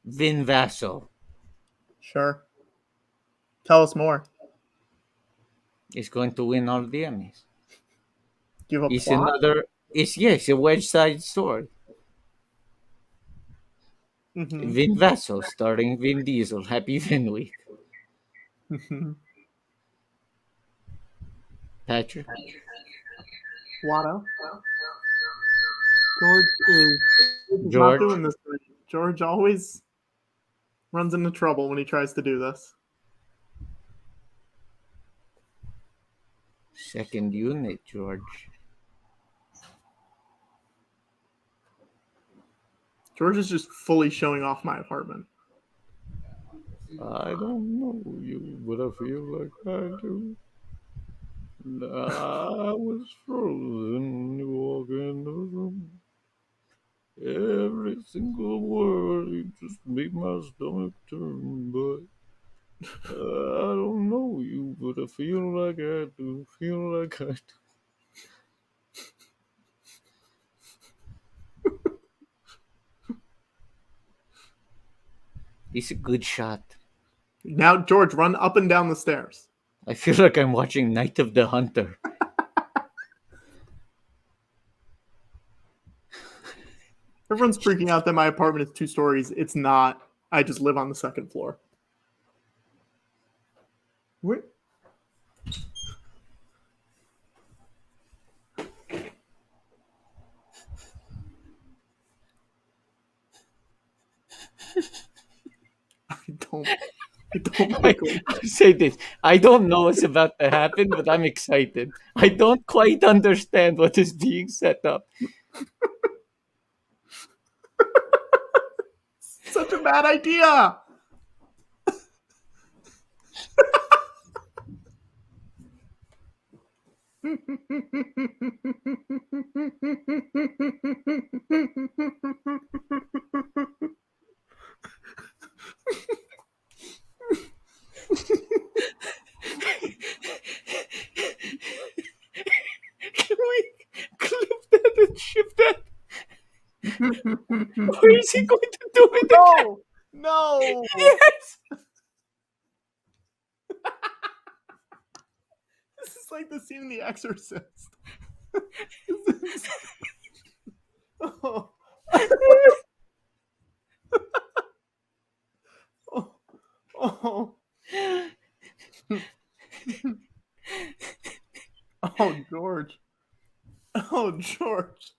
Vin Vassal. Sure. Tell us more. He's going to win all the Emmys. Give a It's plot? another. It's a Wedge Side story. Mm-hmm. Vin Vassal starring Vin Diesel. Happy Vin Week. Mm-hmm. Patrick. Watto. George is George. not doing this right. George always runs into trouble when he tries to do this. Second unit, George. George is just fully showing off my apartment. I don't know you, but I feel like I do. I was frozen when you walk in the room. Every single word, you just make my stomach turn. But I don't know you, but I feel like I do. Feel like I do. He's a good shot. Now, George, run up and down the stairs. I feel like I'm watching Night of the Hunter. Everyone's freaking out that my apartment is 2 stories. It's not. I just live on the 2nd floor. Wait. I don't like it. Say this. I don't know what's about to happen, but I'm excited. I don't quite understand what is being set up. Such a bad idea. Can we clip that and ship that? Or is he going to do it again? No. Yes. This is like the scene in The Exorcist. Oh. Oh. Oh, George. Oh, George.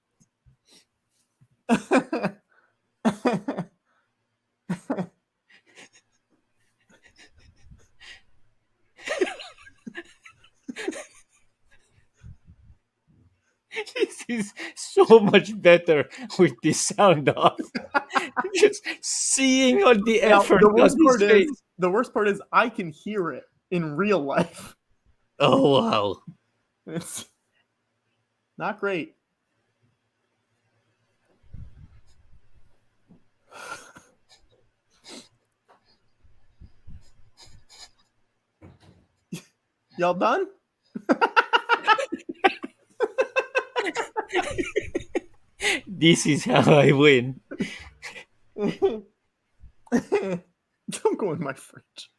is so much better with the sound off. Just seeing all the Now, effort the on worst his part face. is the worst part is I can hear it in real life. Oh wow. It's not great. Y'all done? This is how I win. Don't go in my fridge.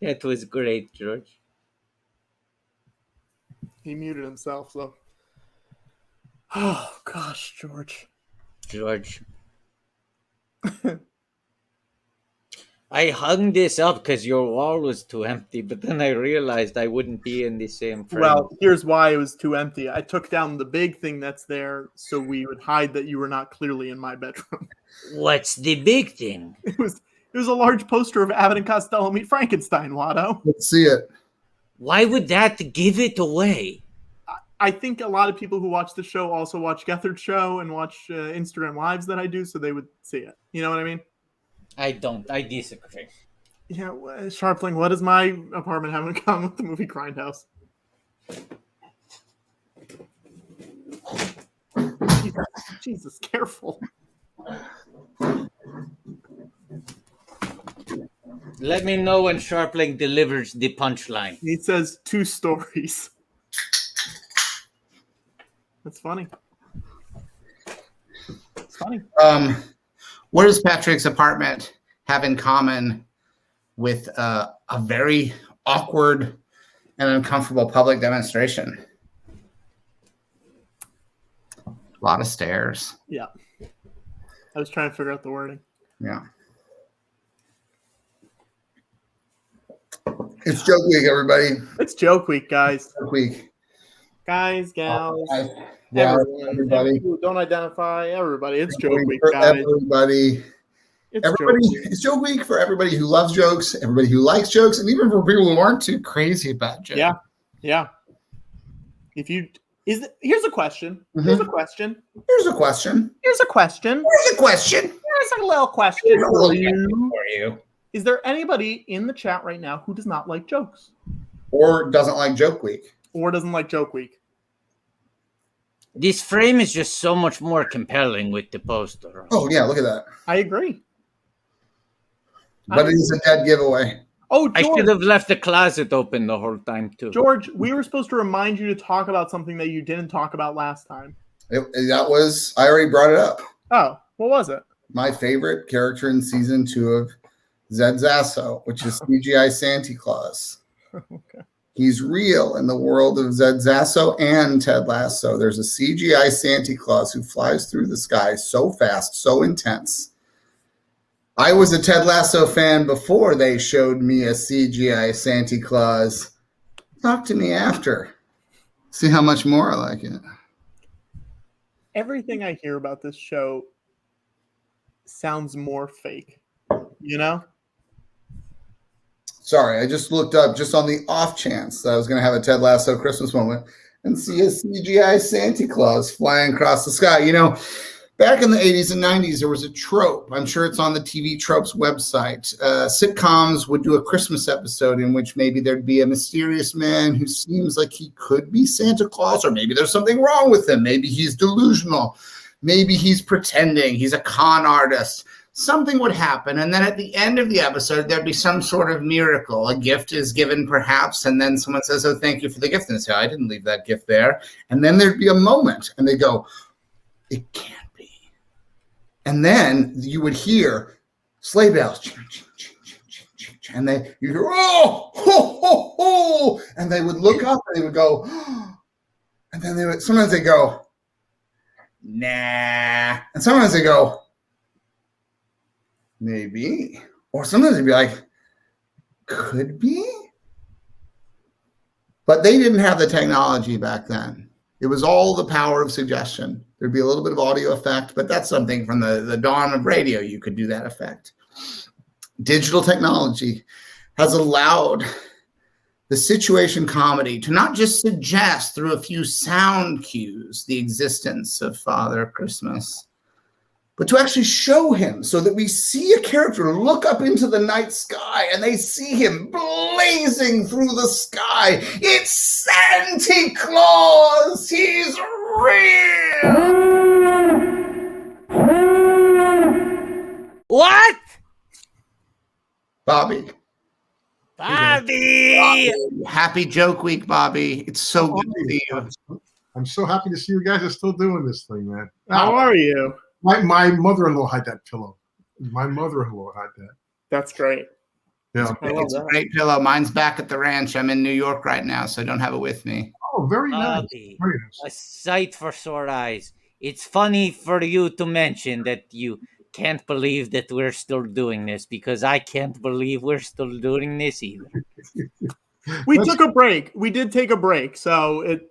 That was great, George. He muted himself, so. Oh gosh, George. George. I hung this up because your wall was too empty, but then I realized I wouldn't be in the same frame. Well, here's why it was too empty. I took down the big thing that's there so we would hide that you were not clearly in my bedroom. What's the big thing? It was a large poster of Abbott and Costello meet Frankenstein, Watto. Let's see it. Why would that give it away? I think a lot of people who watch the show also watch Gethard's show and watch Instagram Lives that I do, so they would see it. You know what I mean? I don't. I disagree. Yeah, Sharpling, what does my apartment have in common with the movie Grindhouse? Jesus, careful. Let me know when Sharpling delivers the punchline. He says 2 stories. That's funny. It's funny. What does Patrick's apartment have in common with a very awkward and uncomfortable public demonstration? A lot of stairs. Yeah. I was trying to figure out the wording. Yeah. It's joke week, everybody. It's joke week, guys. Joke week. Guys, gals, everybody who don't identify, everybody. It's joke week, for guys. everybody. It's joke week for everybody who loves jokes, everybody who likes jokes, and even for people who aren't too crazy about jokes. Yeah. Here's a question. Mm-hmm. Here's a question. Here's a question. Here's a question. Here's a question. Here's a little question for you. Is there anybody in the chat right now who does not like jokes? Or doesn't like joke week? Or doesn't like joke week? This frame is just so much more compelling with the poster. Oh, yeah, look at that. I agree. But it is a dead giveaway. Oh, George. I should have left the closet open the whole time, too. George, we were supposed to remind you to talk about something that you didn't talk about last time. I already brought it up. Oh, what was it? My favorite character in season 2 of Zed Zasso, which is CGI Santa Claus. Okay. He's real in the world of Zed Zasso and Ted Lasso. There's a CGI Santa Claus who flies through the sky so fast, so intense. I was a Ted Lasso fan before they showed me a CGI Santa Claus. Talk to me after. See how much more I like it. Everything I hear about this show sounds more fake. You know? Sorry, I just looked up just on the off chance that I was going to have a Ted Lasso Christmas moment and see a CGI Santa Claus flying across the sky. You know, back in the 80s and 90s, there was a trope. I'm sure it's on the TV Tropes website. Sitcoms would do a Christmas episode in which maybe there'd be a mysterious man who seems like he could be Santa Claus, or maybe there's something wrong with him. Maybe he's delusional. Maybe he's pretending. He's a con artist. Something would happen, and then at the end of the episode, there'd be some sort of miracle. A gift is given, perhaps, and then someone says, "Oh, thank you for the gift." And they say, "I didn't leave that gift there." And then there'd be a moment, and they go, "It can't be." And then you would hear sleigh bells, and you hear, "Oh, ho, ho, ho!" And they would look up, and they would go, oh. And then sometimes they go, "Nah," and sometimes they go, "Maybe." Or sometimes they'd be like, "Could be." But they didn't have the technology back then. It was all the power of suggestion. There'd be a little bit of audio effect, but that's something from the dawn of radio. You could do that effect. Digital technology has allowed the situation comedy to not just suggest through a few sound cues the existence of Father Christmas, but to actually show him so that we see a character look up into the night sky and they see him blazing through the sky. It's Santa Claus! He's real! What? Bobby. Bobby! Happy Joke Week, Bobby. It's so good to see you. I'm so happy to see you guys are still doing this thing, man. How are you? My mother-in-law had that pillow. My mother-in-law had that. That's great. Yeah, It's a great pillow. Mine's back at the ranch. I'm in New York right now, so I don't have it with me. Oh, very nice. Bobby, Very nice. a sight for sore eyes. It's funny for you to mention that you can't believe that we're still doing this, because I can't believe we're still doing this either. We took a break. We did take a break, so it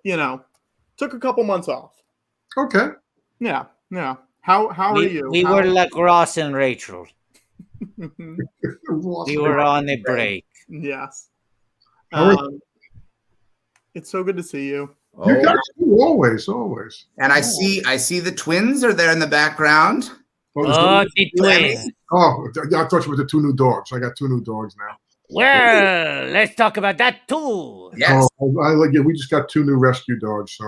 took a couple months off. Okay. Yeah. How are you? We were like Ross and Rachel. We were on a break. Yes. How are It's so good to see you. You guys do, always. And I see the twins are there in the background. Oh, the twins. Oh, I thought you were the two new dogs. I got two new dogs now. Well, let's talk about that too. Yes. We just got two new rescue dogs. So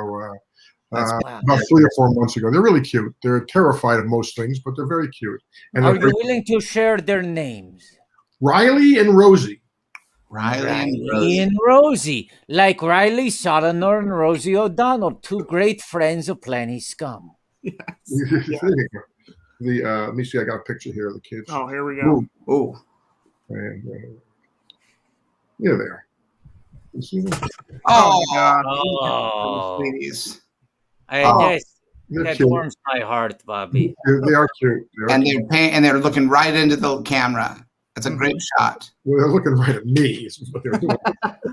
about 3 or 4 months ago. They're really cute. They're terrified of most things, but they're very cute. And are you willing to share their names? Riley and Rosie. Riley and Rosie. Like Riley Solonor and Rosie O'Donnell, two great friends of Plenty Scum. Yes. Let me see. I got a picture here of the kids. Oh, here we go. Oh. And there they are. You see them? Oh, God. Oh, please. That cute. warms my heart, Bobby. They are cute. They're looking right into the camera. That's a great shot. Well, they're looking right at me. Is what they're doing.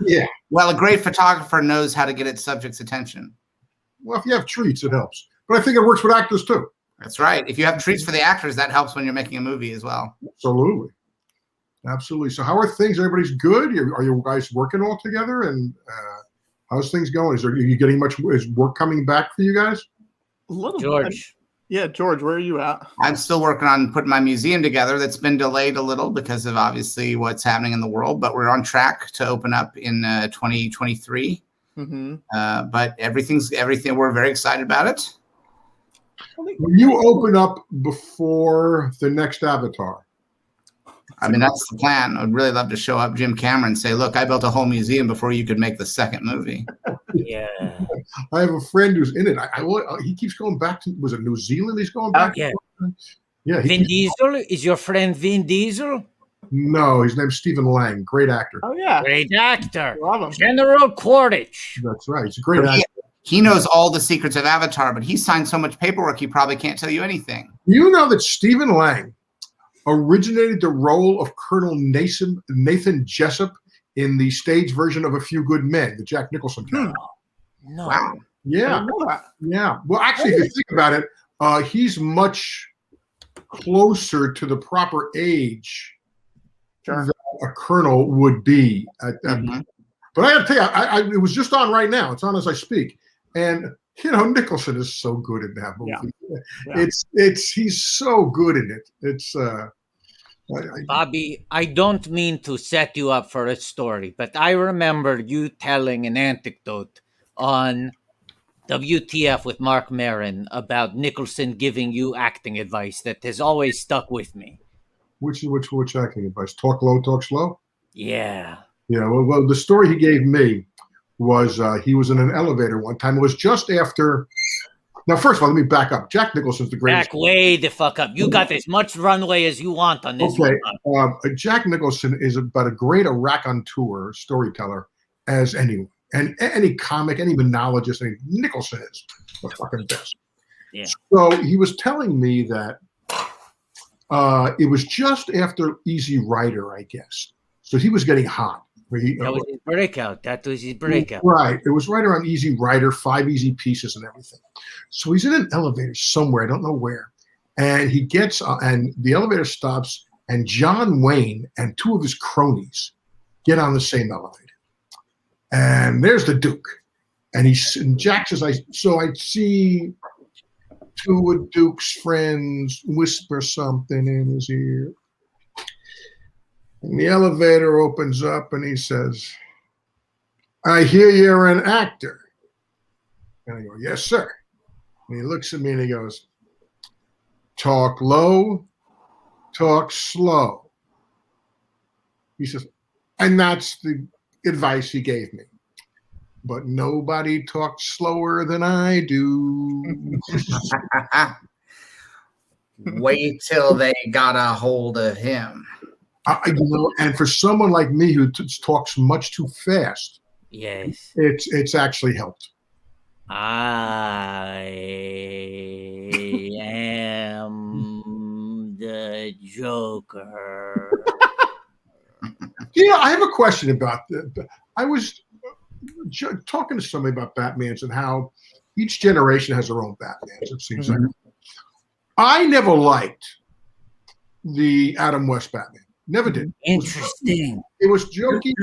Yeah. Well, a great photographer knows how to get its subject's attention. Well, if you have treats, it helps. But I think it works with actors too. That's right. If you have treats for the actors, that helps when you're making a movie as well. Absolutely. So how are things? Everybody's good? Are you guys working all together? And how's things going? Are you getting much? Is work coming back for you guys? A little George. Yeah, George, where are you at? I'm still working on putting my museum together. That's been delayed a little because of obviously what's happening in the world, but we're on track to open up in 2023. Mm-hmm. But everything. We're very excited about it. Will you open up before the next Avatar? I mean, that's the plan. I'd really love to show up Jim Cameron and say, look, I built a whole museum before you could make the second movie. Yeah. I have a friend who's in it. He keeps going back to, was it New Zealand? He's going back. Yeah. Yeah. Vin Diesel? Is your friend Vin Diesel? No, his name's Stephen Lang. Great actor. Oh, yeah. Great actor. Love him. General Quaritch. That's right. He's a great actor. He knows all the secrets of Avatar, but he signed so much paperwork, he probably can't tell you anything. You know that Stephen Lang originated the role of Colonel Nathan Jessup in the stage version of A Few Good Men, the Jack Nicholson character. No. Wow. Yeah. Yeah. Well, actually, if you think about it, he's much closer to the proper age that a colonel would be. But I got to tell you, it was just on right now. It's on as I speak. And, Nicholson is so good in that movie. Yeah. He's so good in it. It's Bobby, I don't mean to set you up for a story, but I remember you telling an anecdote on WTF with Mark Maron about Nicholson giving you acting advice that has always stuck with me. Which acting advice? Talk low, talk slow? Yeah. Yeah, well, the story he gave me was he was in an elevator one time. It was just after. Now, first of all, let me back up. Jack Nicholson's the greatest. Back way the fuck up. You got as much runway as you want on this one. Jack Nicholson is about a great raconteur, storyteller as anyone. And any comic, any monologist, Nicholson is the fucking best. Yeah. So he was telling me that it was just after Easy Rider, I guess. So he was getting hot. That was his breakout. That was his breakout. Right. It was right around Easy Rider, 5 Easy Pieces and everything. So he's in an elevator somewhere, I don't know where. And he gets, and the elevator stops, and John Wayne and 2 of his cronies get on the same elevator. And there's the Duke. And Jack says, I see 2 of Duke's friends whisper something in his ear. And the elevator opens up and he says, I hear you're an actor. And I go, yes, sir. And he looks at me and he goes, talk low, talk slow. He says, and that's the advice he gave me. But nobody talks slower than I do. Wait till they got a hold of him. And for someone like me who talks much too fast, yes, it's actually helped. I am the Joker. I have a question about that. I was talking to somebody about Batmans and how each generation has their own Batmans, it seems like. I never liked the Adam West Batman. Never did. Interesting. It was jokey.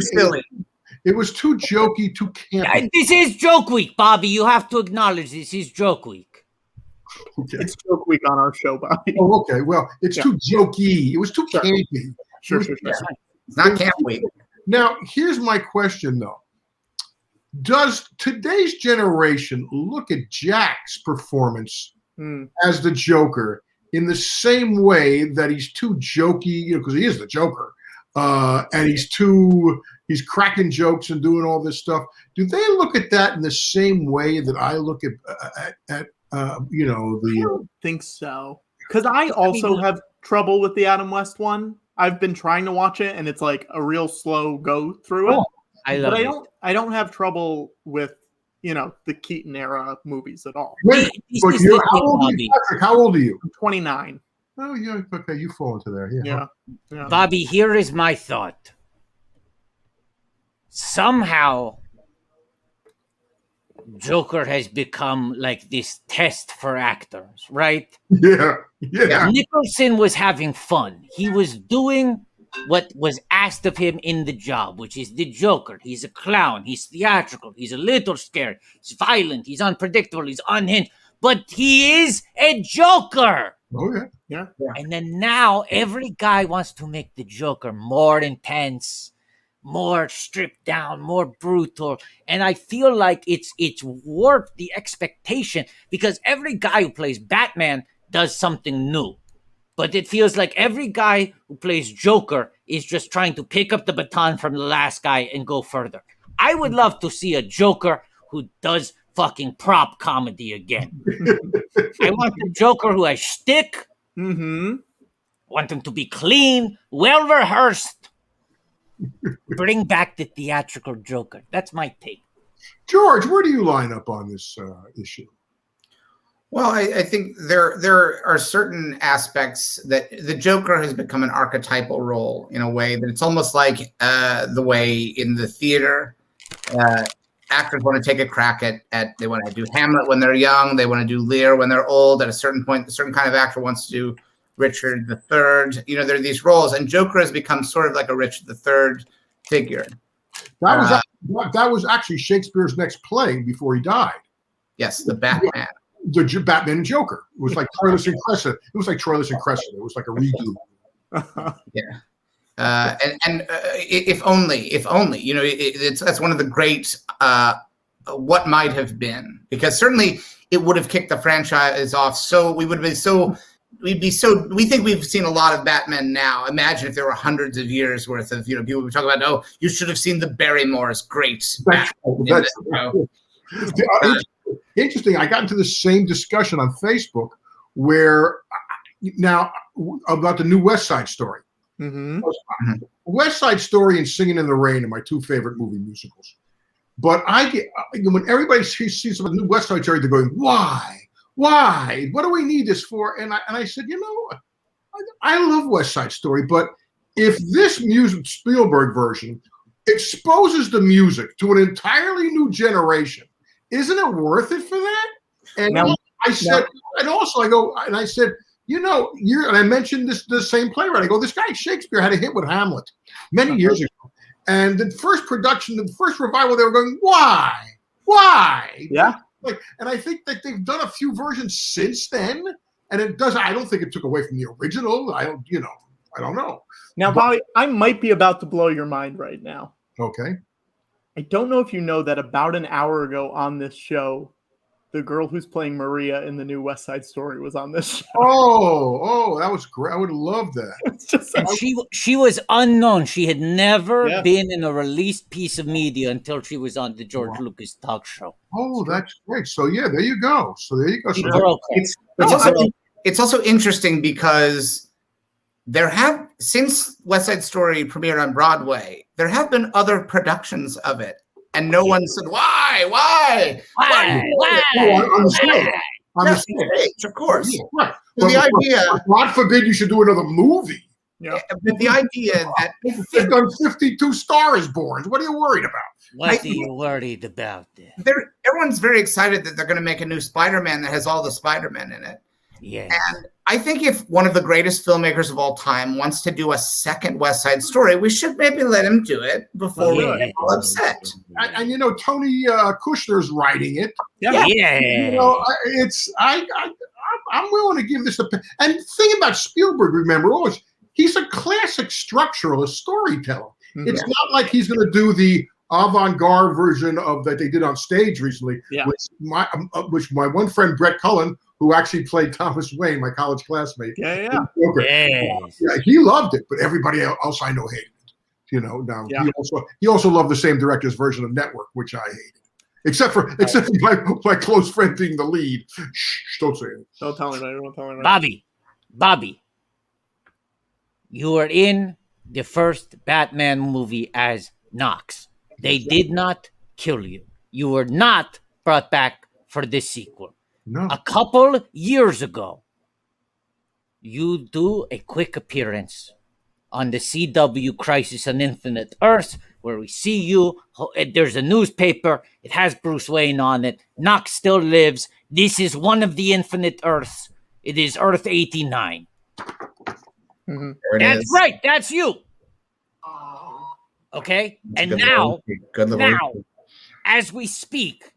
It was too jokey, too campy. This is Joke Week, Bobby. You have to acknowledge this is Joke Week. Okay. It's Joke Week on our show, Bobby. Oh, okay. Well, it's too jokey. It was too campy. Sure. It's not Camp Week. Now, here's my question, though. Does today's generation look at Jack's performance as the Joker in the same way that he's too jokey, because he is the Joker, and he's cracking jokes and doing all this stuff? Do they look at that in the same way that I look at the? I don't think so, because I also have trouble with the Adam West one. I've been trying to watch it, and it's like a real slow go through it. I don't have trouble with the Keaton era movies at all. How old are you? I'm 29. Oh yeah, okay, you fall into there. Yeah. Bobby, here is my thought. Somehow, Joker has become like this test for actors, right? Yeah. Nicholson was having fun. He was doing what was asked of him in the job, which is the Joker. He's a clown. He's theatrical. He's a little scary. He's violent. He's unpredictable. He's unhinged. But he is a Joker. Oh, yeah. And then now every guy wants to make the Joker more intense, more stripped down, more brutal. And I feel like it's warped the expectation, because every guy who plays Batman does something new. But it feels like every guy who plays Joker is just trying to pick up the baton from the last guy and go further. I would love to see a Joker who does fucking prop comedy again. I want a Joker who has shtick. Want him to be clean, well rehearsed. Bring back the theatrical Joker. That's my take. George, where do you line up on this issue? Well, I think there are certain aspects that the Joker has become an archetypal role in a way that it's almost like the way in the theater actors want to take a crack at they want to do Hamlet when they're young, they want to do Lear when they're old. At a certain point, a certain kind of actor wants to do Richard III. There are these roles, and Joker has become sort of like a Richard III figure. That was actually Shakespeare's next play before he died. Yes, the Batman. The Batman and Joker. It was like Troilus and Cressida. It was like Troilus and Cressida. It was like a redo. And if only, that's one of the great what might have been, because certainly it would have kicked the franchise off. So we think we've seen a lot of Batman now. Imagine if there were hundreds of years worth of, people would talk about, you should have seen the Barrymores. Great. Interesting. I got into the same discussion on Facebook where now about the new West Side Story. West Side Story and Singing in the Rain are my 2 favorite movie musicals. But I get, when everybody sees the new West Side Story, they're going, why? What do we need this for? And I said, I love West Side Story, but if this Spielberg version exposes the music to an entirely new generation. Isn't it worth it for that? And I said, and also I said, and I mentioned the same playwright. I go, this guy Shakespeare had a hit with Hamlet many years ago. And the first production, the first revival, they were going, why? Yeah. And I think that they've done a few versions since then. And I don't think it took away from the original. I don't know. Now, Bobby, I might be about to blow your mind right now. Okay. I don't know if you know that about an hour ago on this show, the girl who's playing Maria in the new West Side Story was on this show. Oh, that was great. I would love that. And she was unknown. She had never been in a released piece of media until she was on the George Lucas talk show. Oh, that's great. So yeah, there you go. It's also interesting because since West Side Story premiered on Broadway, there have been other productions of it. And no one said, why? On the stage, of course. Yeah, right. So the idea, God forbid you should do another movie. Yeah. But the idea that they've done 52 Star is Born. What are you worried about? What are you worried about? Everyone's very excited that they're going to make a new Spider-Man that has all the Spider-Men in it. Yeah. And I think if one of the greatest filmmakers of all time wants to do a second West Side Story, we should maybe let him do it before we get all upset. And Tony Kushner's writing it. Yeah. I'm willing to give this a. And the thing about Spielberg, remember, he's a classic structuralist storyteller. Mm-hmm. It's not like he's going to do the avant-garde version of that they did on stage recently, which my one friend Brett Cullen, who actually played Thomas Wayne, my college classmate. Yeah. He loved it, but everybody else I know hated it. He also loved the same director's version of Network, which I hated. Except for my close friend being the lead. Shh, don't say it. Don't tell anybody. Bobby, you were in the first Batman movie as Knox. They did not kill you. You were not brought back for this sequel. No. A couple years ago, you do a quick appearance on the CW Crisis on Infinite Earths, where we see you. There's a newspaper. It has Bruce Wayne on it. Knox still lives. This is one of the Infinite Earths. It is Earth 89. Mm-hmm. That's right. That's you. Okay? And now, as we speak,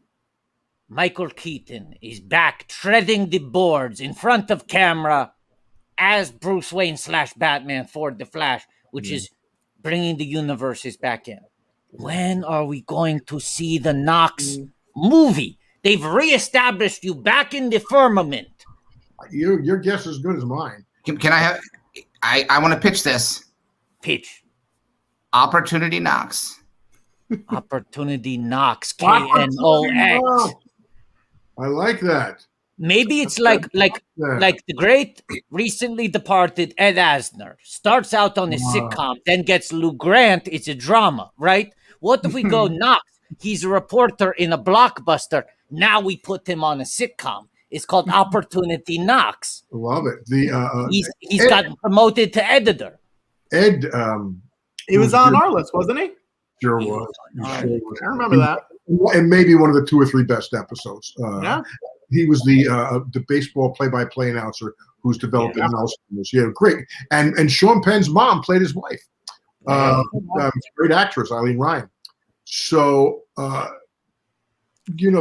Michael Keaton is back treading the boards in front of camera as Bruce Wayne / Batman for The Flash, which is bringing the universes back in. When are we going to see the Knox movie? They've reestablished you back in the firmament. Your guess is as good as mine. Can I have? I want to pitch this. Pitch. Opportunity Knox. Opportunity Knox. KNOX. I like that. Maybe it's like the great recently departed Ed Asner starts out on a sitcom, then gets Lou Grant. It's a drama, right? What if we go Knox? He's a reporter in a blockbuster. Now we put him on a sitcom. It's called Opportunity Knox. Love it. He's gotten promoted to editor. Ed, he was on our list, wasn't he? Sure was. I remember that. And maybe one of the 2 or 3 best episodes. He was the baseball play-by-play announcer who's developed the Alzheimer's. Yeah, great. And Sean Penn's mom played his wife. Great actress, Eileen Ryan. So, the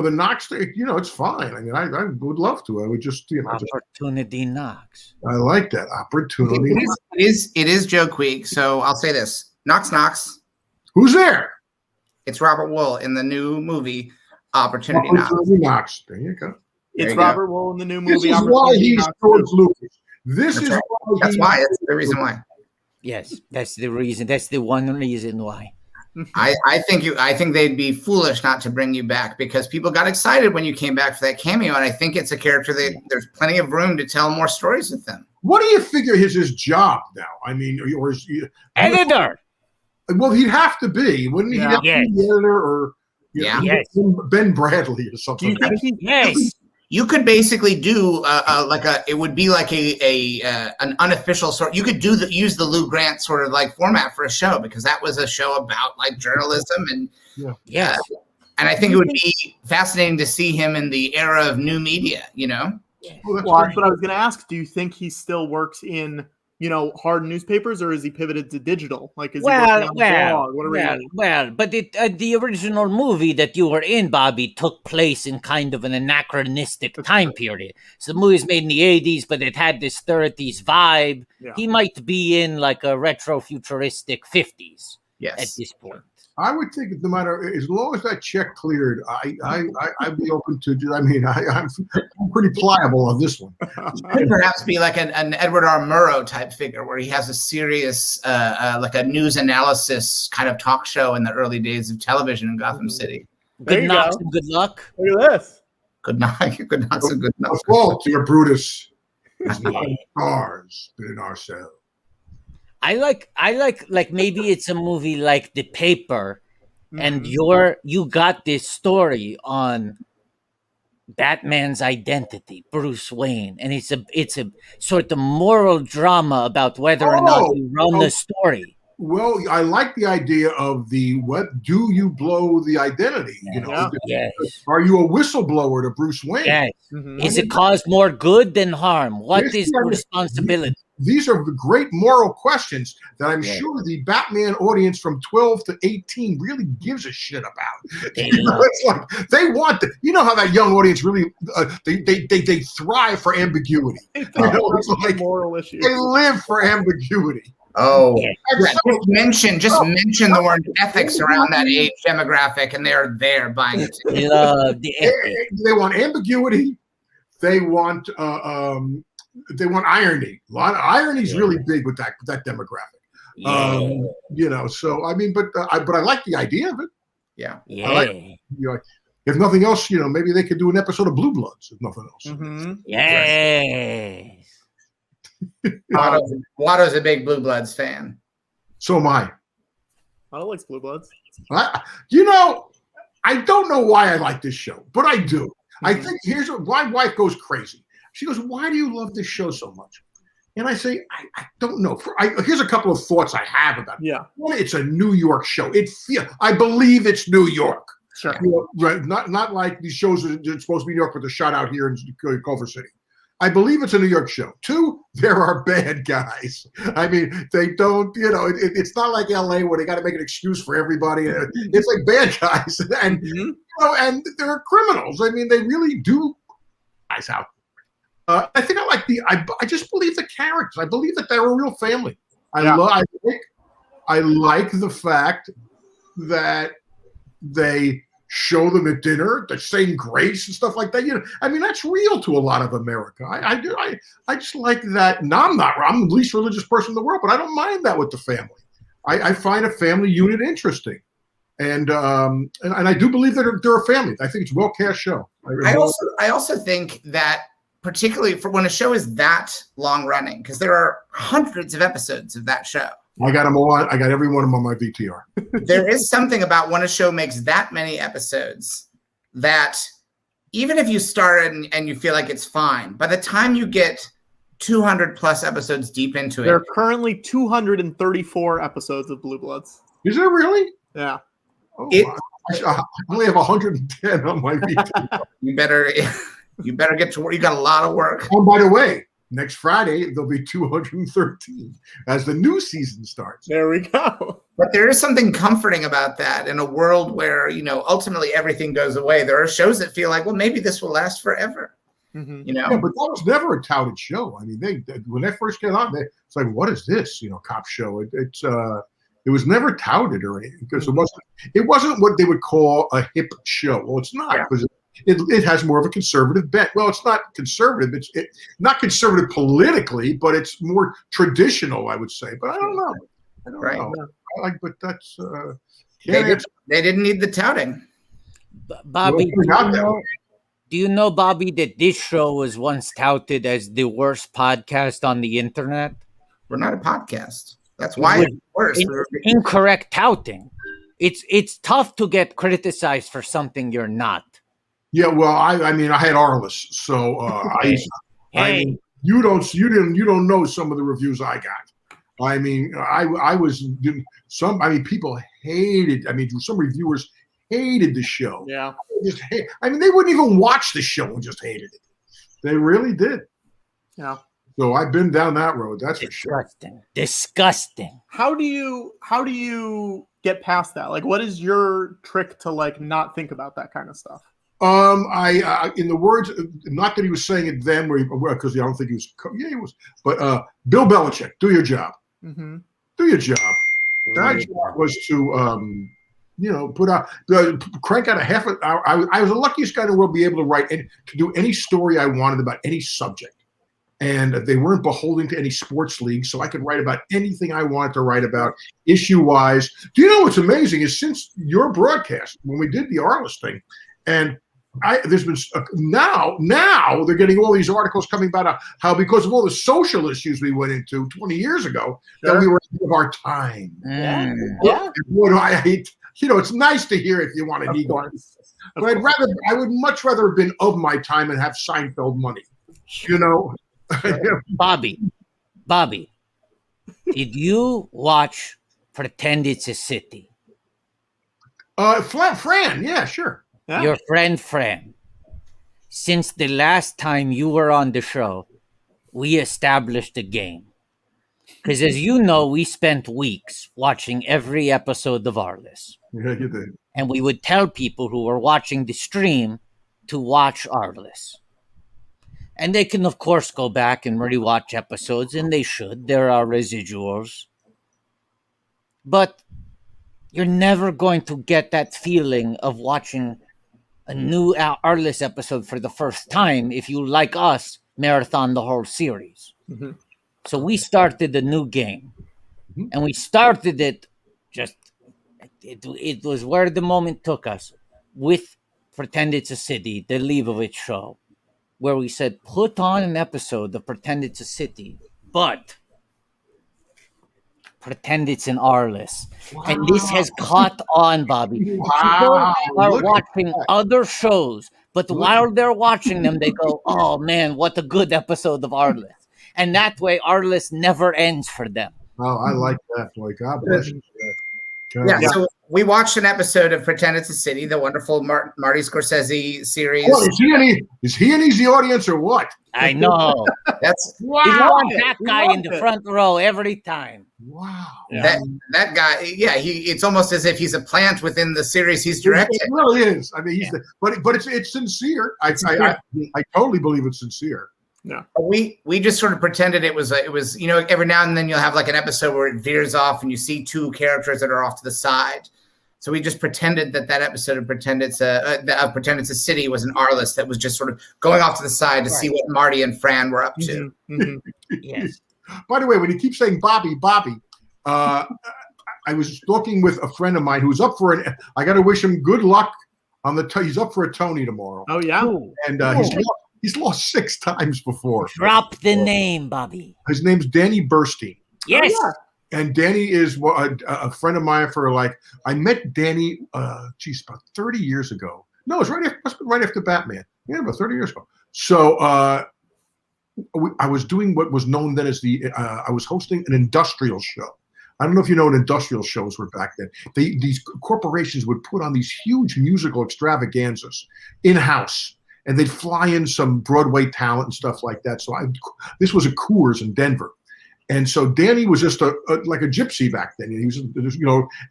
Knox, it's fine. I mean, I would love to. I would just, Opportunity Knox. I like that. Opportunity. It is Joke Week, so I'll say this. Knox. Who's there? It's Robert Wuhl in the new movie Opportunity Knox. There you go. It's Robert Wuhl in the new movie. This is why he's George Lucas. That's why. It's the reason why. Yes, that's the reason. That's the one reason why. I think they'd be foolish not to bring you back because people got excited when you came back for that cameo, and I think it's a character that there's plenty of room to tell more stories with them. What do you figure is his job now? I mean, or is he, editor? Well, he'd have to be, wouldn't he? He'd have to be the editor or Ben Bradley or something. Do you think You could basically do it would be like an unofficial sort. You could use the Lou Grant sort of like format for a show, because that was a show about like journalism and yes. And I think it would be fascinating to see him in the era of new media. You know. Well, that's what I was going to ask. Do you think he still works in hard newspapers, or is he pivoted to digital? Like, is he working on a blog? But the original movie that you were in, Bobby, took place in kind of an anachronistic time period. So the movie's made in the 80s, but it had this 30s vibe. Yeah. He might be in like a retro futuristic 50s at this point. I would think no matter, as long as that check cleared, I'd be open to. I mean, I'm pretty pliable on this one. Could perhaps be like an Edward R. Murrow type figure, where he has a serious, like a news analysis kind of talk show in the early days of television in Gotham City. Good knocks and good luck. Look at this. Good knocks and good knocks. Fault, dear Brutus. It's not in ours, but in ourselves. I like maybe it's a movie like The Paper, and you got this story on Batman's identity, Bruce Wayne, and it's a sort of moral drama about whether or not you run the story. Well, I like the idea of what do you blow the identity? Yes. Are you a whistleblower to Bruce Wayne? Yes. Is it cause more good than harm? What is the responsibility? These are the great moral questions that I'm sure the Batman audience from 12 to 18 really gives a shit about. It's like they want how that young audience really they thrive for ambiguity. It's like moral issues. They live for ambiguity. Oh, just mention the word ethics around that age demographic, and they're there buying it. They want ambiguity. They want irony. A lot of irony is really big with that demographic. So I mean, but I like the idea of it. Yeah. I like, if nothing else, maybe they could do an episode of Blue Bloods. If nothing else. Yes. Watto's a big Blue Bloods fan. So am I. I like Blue Bloods. I don't know why I like this show, but I do. I think my wife goes crazy. She goes, "Why do you love this show so much?" And I say, I don't know. Here's a couple of thoughts I have about it. Yeah. One, it's a New York show. I believe it's New York. Sure. Right? Not like these shows that are supposed to be New York, but they're shot out here in Culver City. I believe it's a New York show. Two, there are bad guys. I mean, they don't, it's not like LA where they got to make an excuse for everybody. It's like bad guys. And, and they're criminals. I mean, they really do guys out. I think I just believe the characters. I believe that they're a real family. I like the fact that they show them at dinner, they're saying grace and stuff like that. I mean, that's real to a lot of America. I just like that. Now, I'm the least religious person in the world, but I don't mind that with the family. I find a family unit interesting. And I do believe that they're a family. I think it's a well-cast show. I also think that, particularly for when a show is that long running, because there are hundreds of episodes of that show. I got them all. I got every one of them on my VTR. There is something about when a show makes that many episodes that even if you start and you feel like it's fine, by the time you get 200 plus episodes deep into it. There are currently 234 episodes of Blue Bloods. Is there really? Yeah. Oh, I only have 110 on my VTR. You better get to work. You got a lot of work. Oh, by the way, next Friday, there'll be 213 as the new season starts. There we go. But there is something comforting about that in a world where, ultimately everything goes away. There are shows that feel like, well, maybe this will last forever. Mm-hmm. Yeah, but that was never a touted show. I mean, when they first came out, it's like, what is this? Cop show. It was never touted or anything because it wasn't what they would call a hip show. Well, it's not because it has more of a conservative bent. Well, it's not conservative. It's not conservative politically, but it's more traditional, I would say. But I don't know. I don't know. But that's they didn't need the touting. Bobby, do you know, Bobby, that this show was once touted as the worst podcast on the internet? We're not a podcast. That's why it's worse. Incorrect touting. It's tough to get criticized for something you're not. Yeah, well, I mean, I had Arliss, so I mean, you don't know some of the reviews I got. I mean, I was some. I mean, people hated. I mean, some reviewers hated the show. Yeah, I mean, they wouldn't even watch the show and just hated it. They really did. Yeah. So I've been down that road. That's for sure. Disgusting. How do you get past that? Like, what is your trick to like not think about that kind of stuff? I in the words, not that he was saying it then, because I don't think he was. Yeah, he was. But Bill Belichick, do your job. Mm-hmm. Do your job. That job was to, put out, crank out a half an hour. I was the luckiest guy in the world to be able to write and to do any story I wanted about any subject. And they weren't beholden to any sports league, so I could write about anything I wanted to write about, issue-wise. Do you know what's amazing is since your broadcast, when we did the Arliss thing, and there's been now they're getting all these articles coming about how because of all the social issues we went into 20 years ago, that we were ahead of our time. Yeah. What do I hate? It's nice to hear if you want an ego. But I would much rather have been of my time and have Seinfeld money. Bobby, did you watch Pretend It's a City? Fran, yeah, sure. Yeah. Your friend Fran. Since the last time you were on the show, we established a game. Because as you know, we spent weeks watching every episode of Arliss. Yeah, you did. And we would tell people who were watching the stream to watch Arliss. And they can, of course, go back and rewatch episodes, and they should. There are residuals. But you're never going to get that feeling of watching a new Arliss episode for the first time if you, like us, marathon the whole series. Mm-hmm. So we started a new game. And we started it it was where the moment took us with Pretend It's a City, the Leibovitz show, where we said, put on an episode of Pretend It's a City, but pretend it's an Arliss. Wow. And this has caught on, Bobby. People are watching other shows, but while they're watching them, they go, oh man, what a good episode of Arliss. And that way, Arliss never ends for them. Oh, I like that. Boy, God bless you. Yeah, so we watched an episode of Pretend It's a City, the wonderful Marty Scorsese series. Well, is he an easy audience or what? I know. That's We want that guy in the front row every time. Wow. That guy, it's almost as if he's a plant within the series he's directed. It really is. I mean, but it's sincere. I totally believe it's sincere. Yeah. We just sort of pretended it was every now and then you'll have like an episode where it veers off and you see two characters that are off to the side. So we just pretended that episode of Pretend It's a City was an Arliss that was just sort of going off to the side to see what Marty and Fran were up to. Mm-hmm. Yes. By the way, when you keep saying Bobby, I was talking with a friend of mine who's up for it. I got to wish him good luck on he's up for a Tony tomorrow. Oh yeah. And he's lost 6 times before. Drop the name, Bobby. His name's Danny Burstein. Yes. Oh, yeah. And Danny is a friend of mine I met Danny, about 30 years ago. No, it must have been right after Batman. Yeah, about 30 years ago. So I was doing what was known then as I was hosting an industrial show. I don't know if you know what industrial shows were back then. These corporations would put on these huge musical extravaganzas in-house. And they'd fly in some Broadway talent and stuff like that. So this was a Coors in Denver. And so Danny was just like a gypsy back then. He was,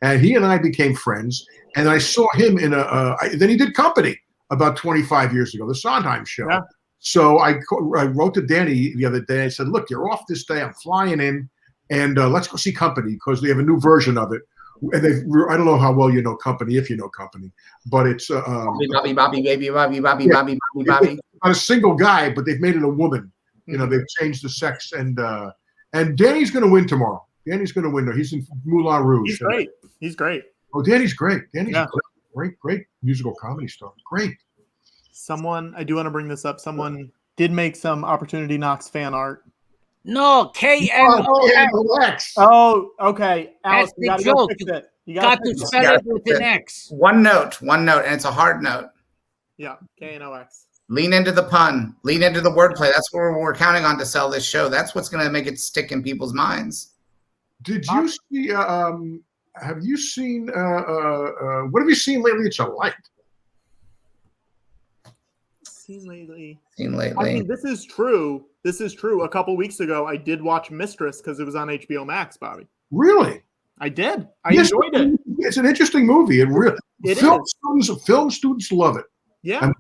and he and I became friends. And I saw him in then he did Company about 25 years ago, the Sondheim show. Yeah. So I wrote to Danny the other day. I said, look, you're off this day. I'm flying in and let's go see Company because they have a new version of it. And I don't know how well you know Company, if you know Company, but it's Bobby, baby, Bobby. Not a single guy, but they've made it a woman. They've changed the sex, and Danny's going to win tomorrow. Danny's going to win. He's in Moulin Rouge. He's great. Oh, Danny's great. Danny's a great musical comedy star. Great. I do want to bring this up. Someone did make some Opportunity Knocks fan art. No, KNOX. Oh, okay. Alice, you got to go fix it. You got to spell it with an X. One note, and it's a hard note. Yeah, KNOX. Lean into the pun. Lean into the wordplay. That's what we're counting on to sell this show. That's what's going to make it stick in people's minds. Did you see? Have you seen? What have you seen lately that you liked? Seen lately. I mean, this is true. A couple weeks ago, I did watch Mistress because it was on HBO Max, Bobby. Really? I did. I enjoyed it. It's an interesting movie. Film students love it. Yeah.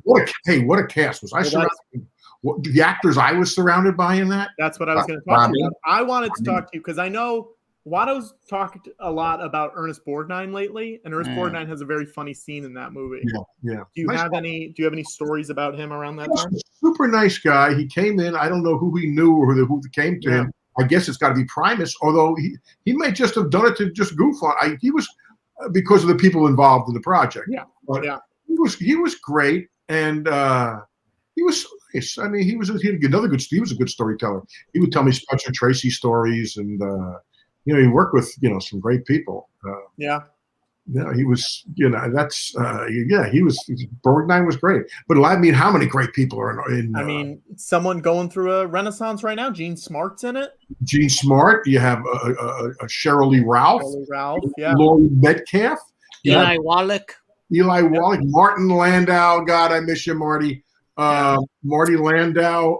And what a cast was! The actors I was surrounded by in that. That's what I was going to talk to you about. I wanted to talk to you because I know Watto's talked a lot about Ernest Borgnine lately, and Ernest Borgnine has a very funny scene in that movie. Yeah. Do you have any stories about him around that time? Super nice guy. He came in. I don't know who he knew or who came to him. I guess it's got to be Primus, although he may just have done it to just goof on. He was because of the people involved in the project. Yeah, but he was great, and he was so nice. I mean, he was a good storyteller. He would tell me Spencer Tracy stories, and he worked with some great people. He was Borgnine was great. But I mean, how many great people are in? I mean, someone going through a renaissance right now. Gene Smart's in it. Gene Smart. You have Cheryl Lee Ralph. Laurie Metcalf. Eli Wallach. Martin Landau. God, I miss you, Marty. Marty Landau.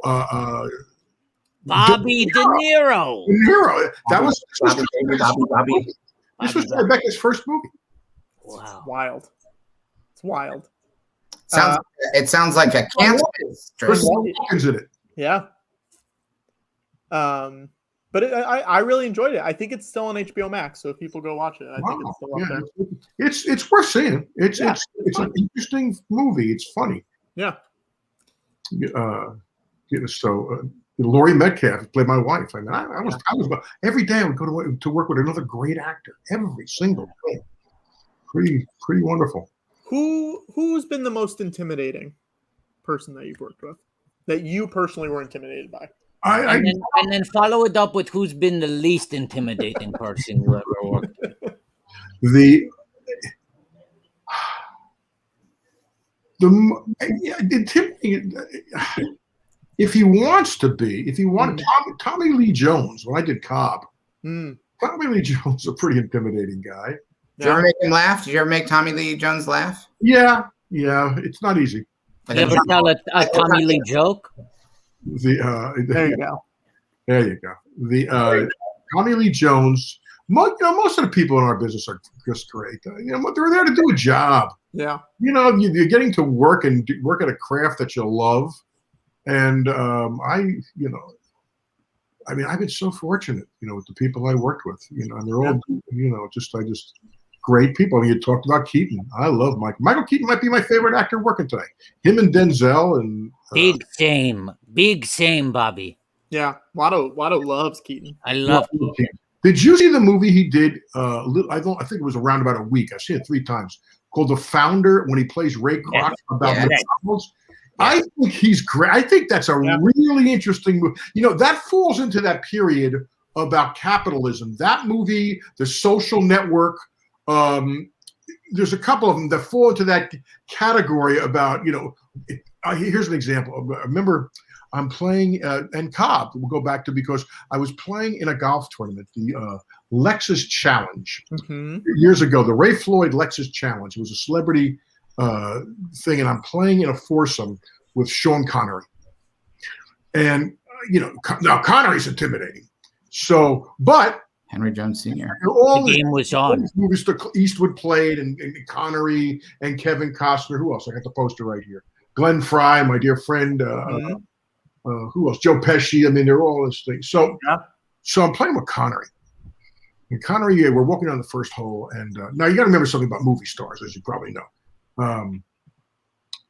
Bobby De Niro. That was Bobby. This was Rebecca's first movie. Wow. It's wild. It sounds like a cancer. In it. Yeah. But I really enjoyed it. I think it's still on HBO Max, so if people go watch it, I think it's still up there. It's worth seeing. It's an interesting movie. It's funny. Yeah. Laurie Metcalf played my wife. I mean, I was every day I would go to work with another great actor every single day. Pretty wonderful. Who's been the most intimidating person that you've worked with, that you personally were intimidated by? And then follow it up with who's been the least intimidating person you ever worked with. If he wanted Tommy Lee Jones, when I did Cobb, Tommy Lee Jones is a pretty intimidating guy. Did you ever make him laugh? Did you ever make Tommy Lee Jones laugh? Yeah, it's not easy. Did you ever tell a Tommy Lee joke? There you go. The Tommy Lee Jones. Most of the people in our business are just great. They're there to do a job. Yeah. You're getting to work and work at a craft that you love. And I've been so fortunate, with the people I worked with, and they're all, just great people. I mean, you talked about Keaton. I love Michael. Michael Keaton might be my favorite actor working today. Him and Denzel and big shame, Bobby. Yeah, Watto loves Keaton. I love Keaton. Did you see the movie he did? I think it was around about a week. I've seen it 3 times. Called The Founder, when he plays Ray Kroc about McDonald's. I think he's great. I think that's a really interesting movie. That falls into that period about capitalism. That movie, The Social Network, there's a couple of them that fall into that category about, here's an example. I remember I'm playing, and Cobb, we'll go back to, because I was playing in a golf tournament, the Lexus Challenge. Years ago, the Ray Floyd Lexus Challenge. It was a celebrity thing, and I'm playing in a foursome with Sean Connery. And, now Connery's intimidating. So, but Henry Jones Sr. The game was on. Movies Eastwood played, and Connery and Kevin Costner. Who else? I got the poster right here. Glenn Fry, my dear friend. Who else? Joe Pesci. I mean, they're all this thing. So I'm playing with Connery. And Connery, we're walking on the first hole. And now you got to remember something about movie stars, as you probably know.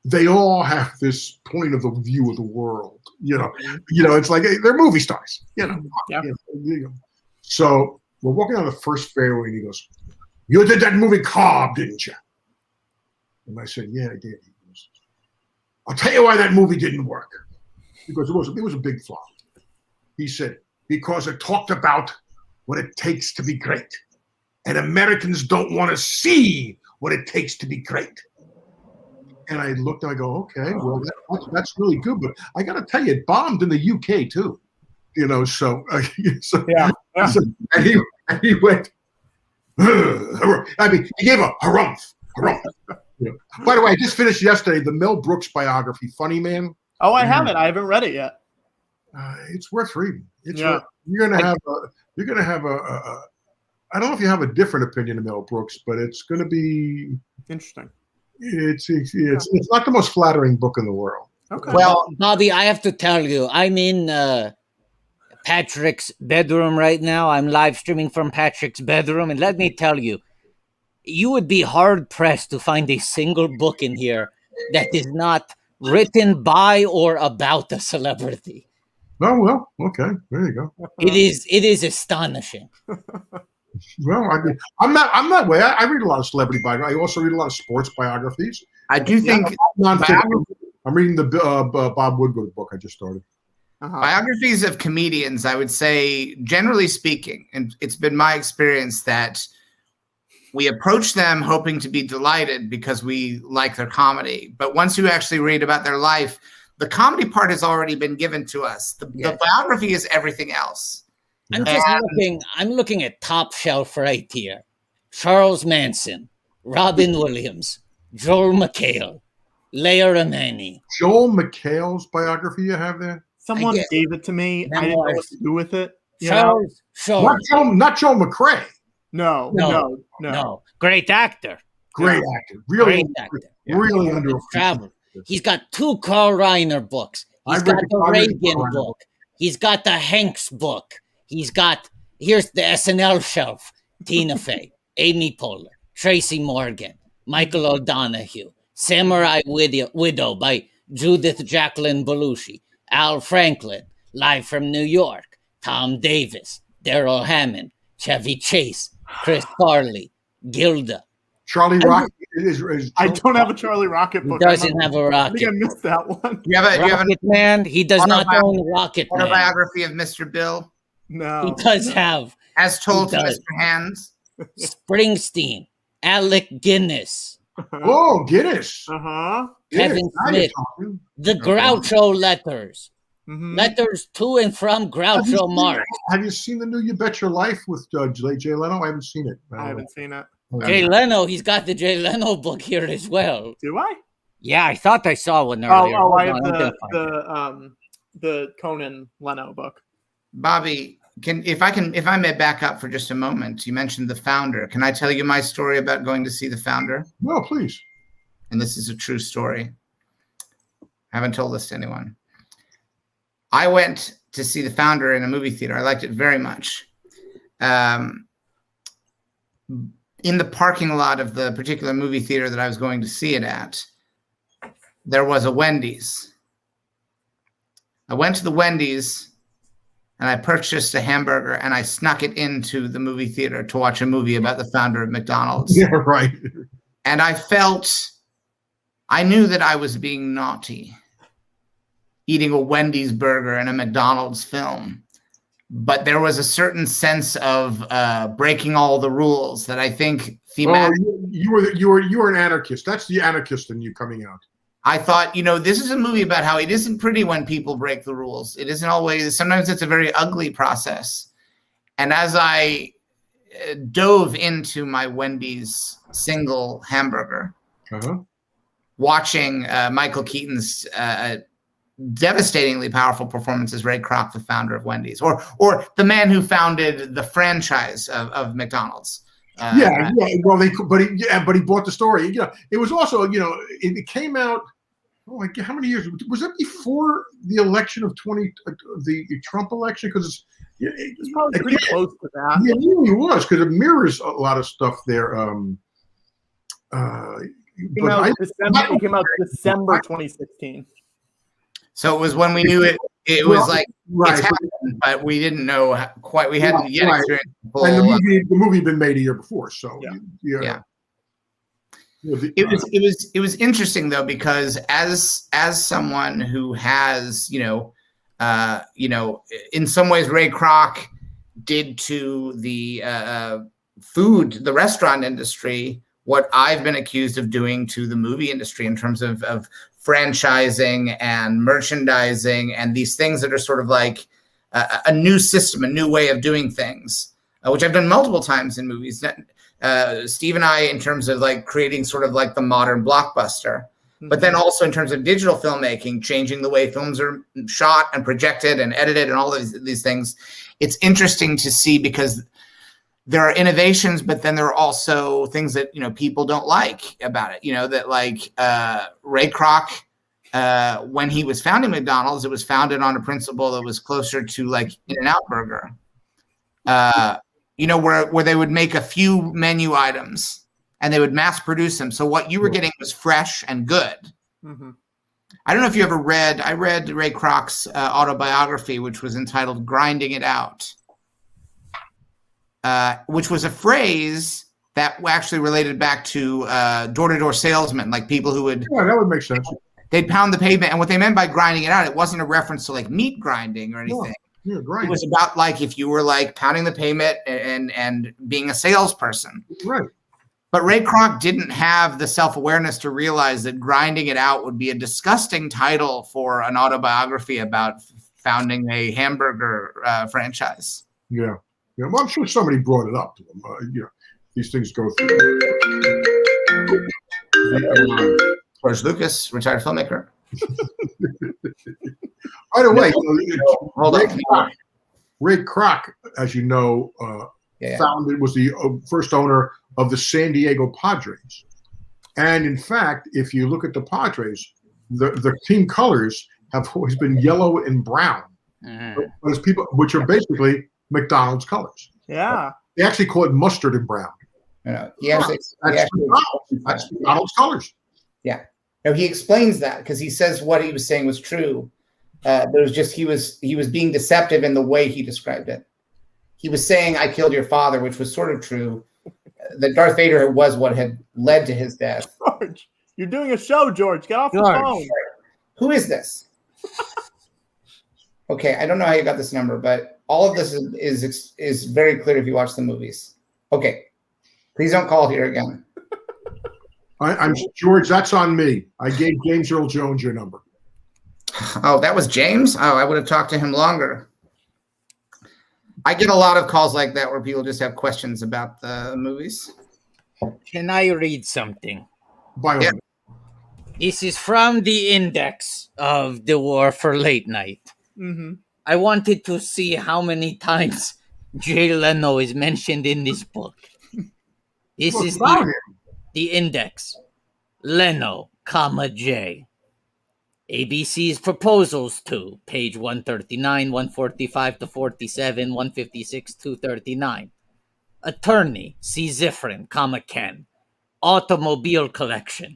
They all have this point of the view of the world. It's like they're movie stars. So we're walking on the first fairway, and he goes, "You did that movie Cobb, didn't you?" And I said, "Yeah, I did." He goes, "I'll tell you why that movie didn't work." Because it was a big flop. He said, "Because it talked about what it takes to be great, and Americans don't want to see what it takes to be great." And I looked and I go, okay, well, that's really good. But I got to tell you, it bombed in the UK too. So yeah. So, and he went, I mean, he gave a harumph. By the way, I just finished yesterday the Mel Brooks biography, Funny Man. Oh, I haven't. I haven't read it yet. It's worth reading. You're gonna have a. I don't know if you have a different opinion of Mel Brooks, but it's going to be interesting. It's not the most flattering book in the world. Okay. Well, Bobby, I have to tell you, I'm in Patrick's bedroom right now. I'm live streaming from Patrick's bedroom, and let me tell you, you would be hard pressed to find a single book in here that is not written by or about a celebrity. Oh well, okay, there you go. It is astonishing. Well, I mean, I'm that way. I read a lot of celebrity biographies. I also read a lot of sports biographies. I do think I'm reading the Bob Woodward book I just started. Biographies of comedians, I would say, generally speaking, and it's been my experience that we approach them hoping to be delighted because we like their comedy. But once you actually read about their life, the comedy part has already been given to us. The biography is everything else. I'm looking at top shelf right here. Charles Manson, Robin Williams, Joel McHale, Leah Remini. Joel McHale's biography you have there? Someone gave it to me. I didn't know what to do with it. Charles. Not Joel McRae. No. Great actor. Great actor. Really under travel. He's got 2 Carl Reiner books. He's got the Reagan book. He's got the Hanks book. He's got, here's the SNL shelf. Tina Fey, Amy Poehler, Tracy Morgan, Michael O'Donoghue, Samurai Widow by Judith Jacqueline Belushi, Al Franklin, Live from New York, Tom Davis, Daryl Hammond, Chevy Chase, Chris Farley, Gilda. Charlie Rocket I don't have a Charlie Rocket book. He doesn't have a Rocket. I think I missed that one. You have a Rocket Man? He does not own Rocket Man. Autobiography of Mr. Bill? No. He does have. As told to Mr. Hands? Springsteen, Alec Guinness. Oh, Guinness. Kevin Smith. The Groucho letters. Letters to and from Groucho Marx. Have you seen the new You Bet Your Life with Jay Leno? I haven't seen it. I haven't seen it. Jay Leno, he's got the Jay Leno book here as well. Do I? Yeah, I thought I saw one earlier. I have the Conan Leno book. Bobby, if I may back up for just a moment, you mentioned The Founder. Can I tell you my story about going to see The Founder? No, please. And this is a true story. I haven't told this to anyone. I went to see The Founder in a movie theater. I liked it very much. In the parking lot of the particular movie theater that I was going to see it at, there was a Wendy's. I went to the Wendy's and I purchased a hamburger and I snuck it into the movie theater to watch a movie about the founder of McDonald's. Yeah, right. And I knew that I was being naughty, eating a Wendy's burger in a McDonald's film. But there was a certain sense of breaking all the rules that I think thematic. Oh, you were an anarchist. That's the anarchist in you coming out. I thought, this is a movie about how it isn't pretty when people break the rules. It isn't always. Sometimes it's a very ugly process. And as I dove into my Wendy's single hamburger, watching Michael Keaton's devastatingly powerful performance as Ray Kroc, the founder of Wendy's, or the man who founded the franchise of McDonald's. Well, but he bought the story. It was also, it came out. Oh, how many years was it before the election of the Trump election? Because it's probably pretty close to that. Yeah, it really was, because it mirrors a lot of stuff there. It came out December 2016. So it was when we knew it. It was it's happened, but we didn't know quite. We hadn't yet experienced and the movie had been made a year before. So yeah. It was interesting though, because as someone who has in some ways Ray Kroc did to the the restaurant industry what I've been accused of doing to the movie industry in terms of franchising and merchandising and these things that are sort of like a new system, a new way of doing things, which I've done multiple times in movies. Steve and I, in terms of like creating sort of like the modern blockbuster, but then also in terms of digital filmmaking, changing the way films are shot and projected and edited and all these things. It's interesting to see because there are innovations, but then there are also things that, people don't like about it. That like Ray Kroc, when he was founding McDonald's, it was founded on a principle that was closer to like In-N-Out Burger, where they would make a few menu items and they would mass produce them. So what you were getting was fresh and good. Mm-hmm. I don't know if you ever read, I read Ray Kroc's autobiography, which was entitled Grinding It Out. Which was a phrase that actually related back to door-to-door salesmen, like people who would... Yeah, that would make sense. They'd pound the pavement, and what they meant by grinding it out, it wasn't a reference to like meat grinding or anything. No. Yeah, grinding. It was about like if you were like pounding the pavement and being a salesperson. Right. But Ray Kroc didn't have the self-awareness to realize that grinding it out would be a disgusting title for an autobiography about founding a hamburger franchise. Yeah. Yeah, well, I'm sure somebody brought it up to him. These things go through. George Lucas, retired filmmaker. By the way, Ray Kroc, as you know, was the first owner of the San Diego Padres. And in fact, if you look at the Padres, the team colors have always been yellow and brown. Those people, which are basically McDonald's colors. Yeah. They actually call it mustard and brown. That's McDonald's colors. Yeah. No, he explains that because he says what he was saying was true. There was just he was being deceptive in the way he described it. He was saying, "I killed your father," which was sort of true. That Darth Vader was what had led to his death. George, you're doing a show, George. Get off the phone. Who is this? Okay, I don't know how you got this number, but all of this is very clear if you watch the movies. Okay, please don't call here again. I'm George. That's on me. I gave James Earl Jones your number. Oh, that was James? Oh, I would have talked to him longer. I get a lot of calls like that where people just have questions about the movies. Can I read something? By all means. This is from the index of the War for Late Night. Mm-hmm. I wanted to see how many times Jay Leno is mentioned in this book. This is the index. Leno, J. ABC's proposals to page 139, 145 to 47, 156 to 39. Attorney, C. Zifrin, Ken. Automobile collection,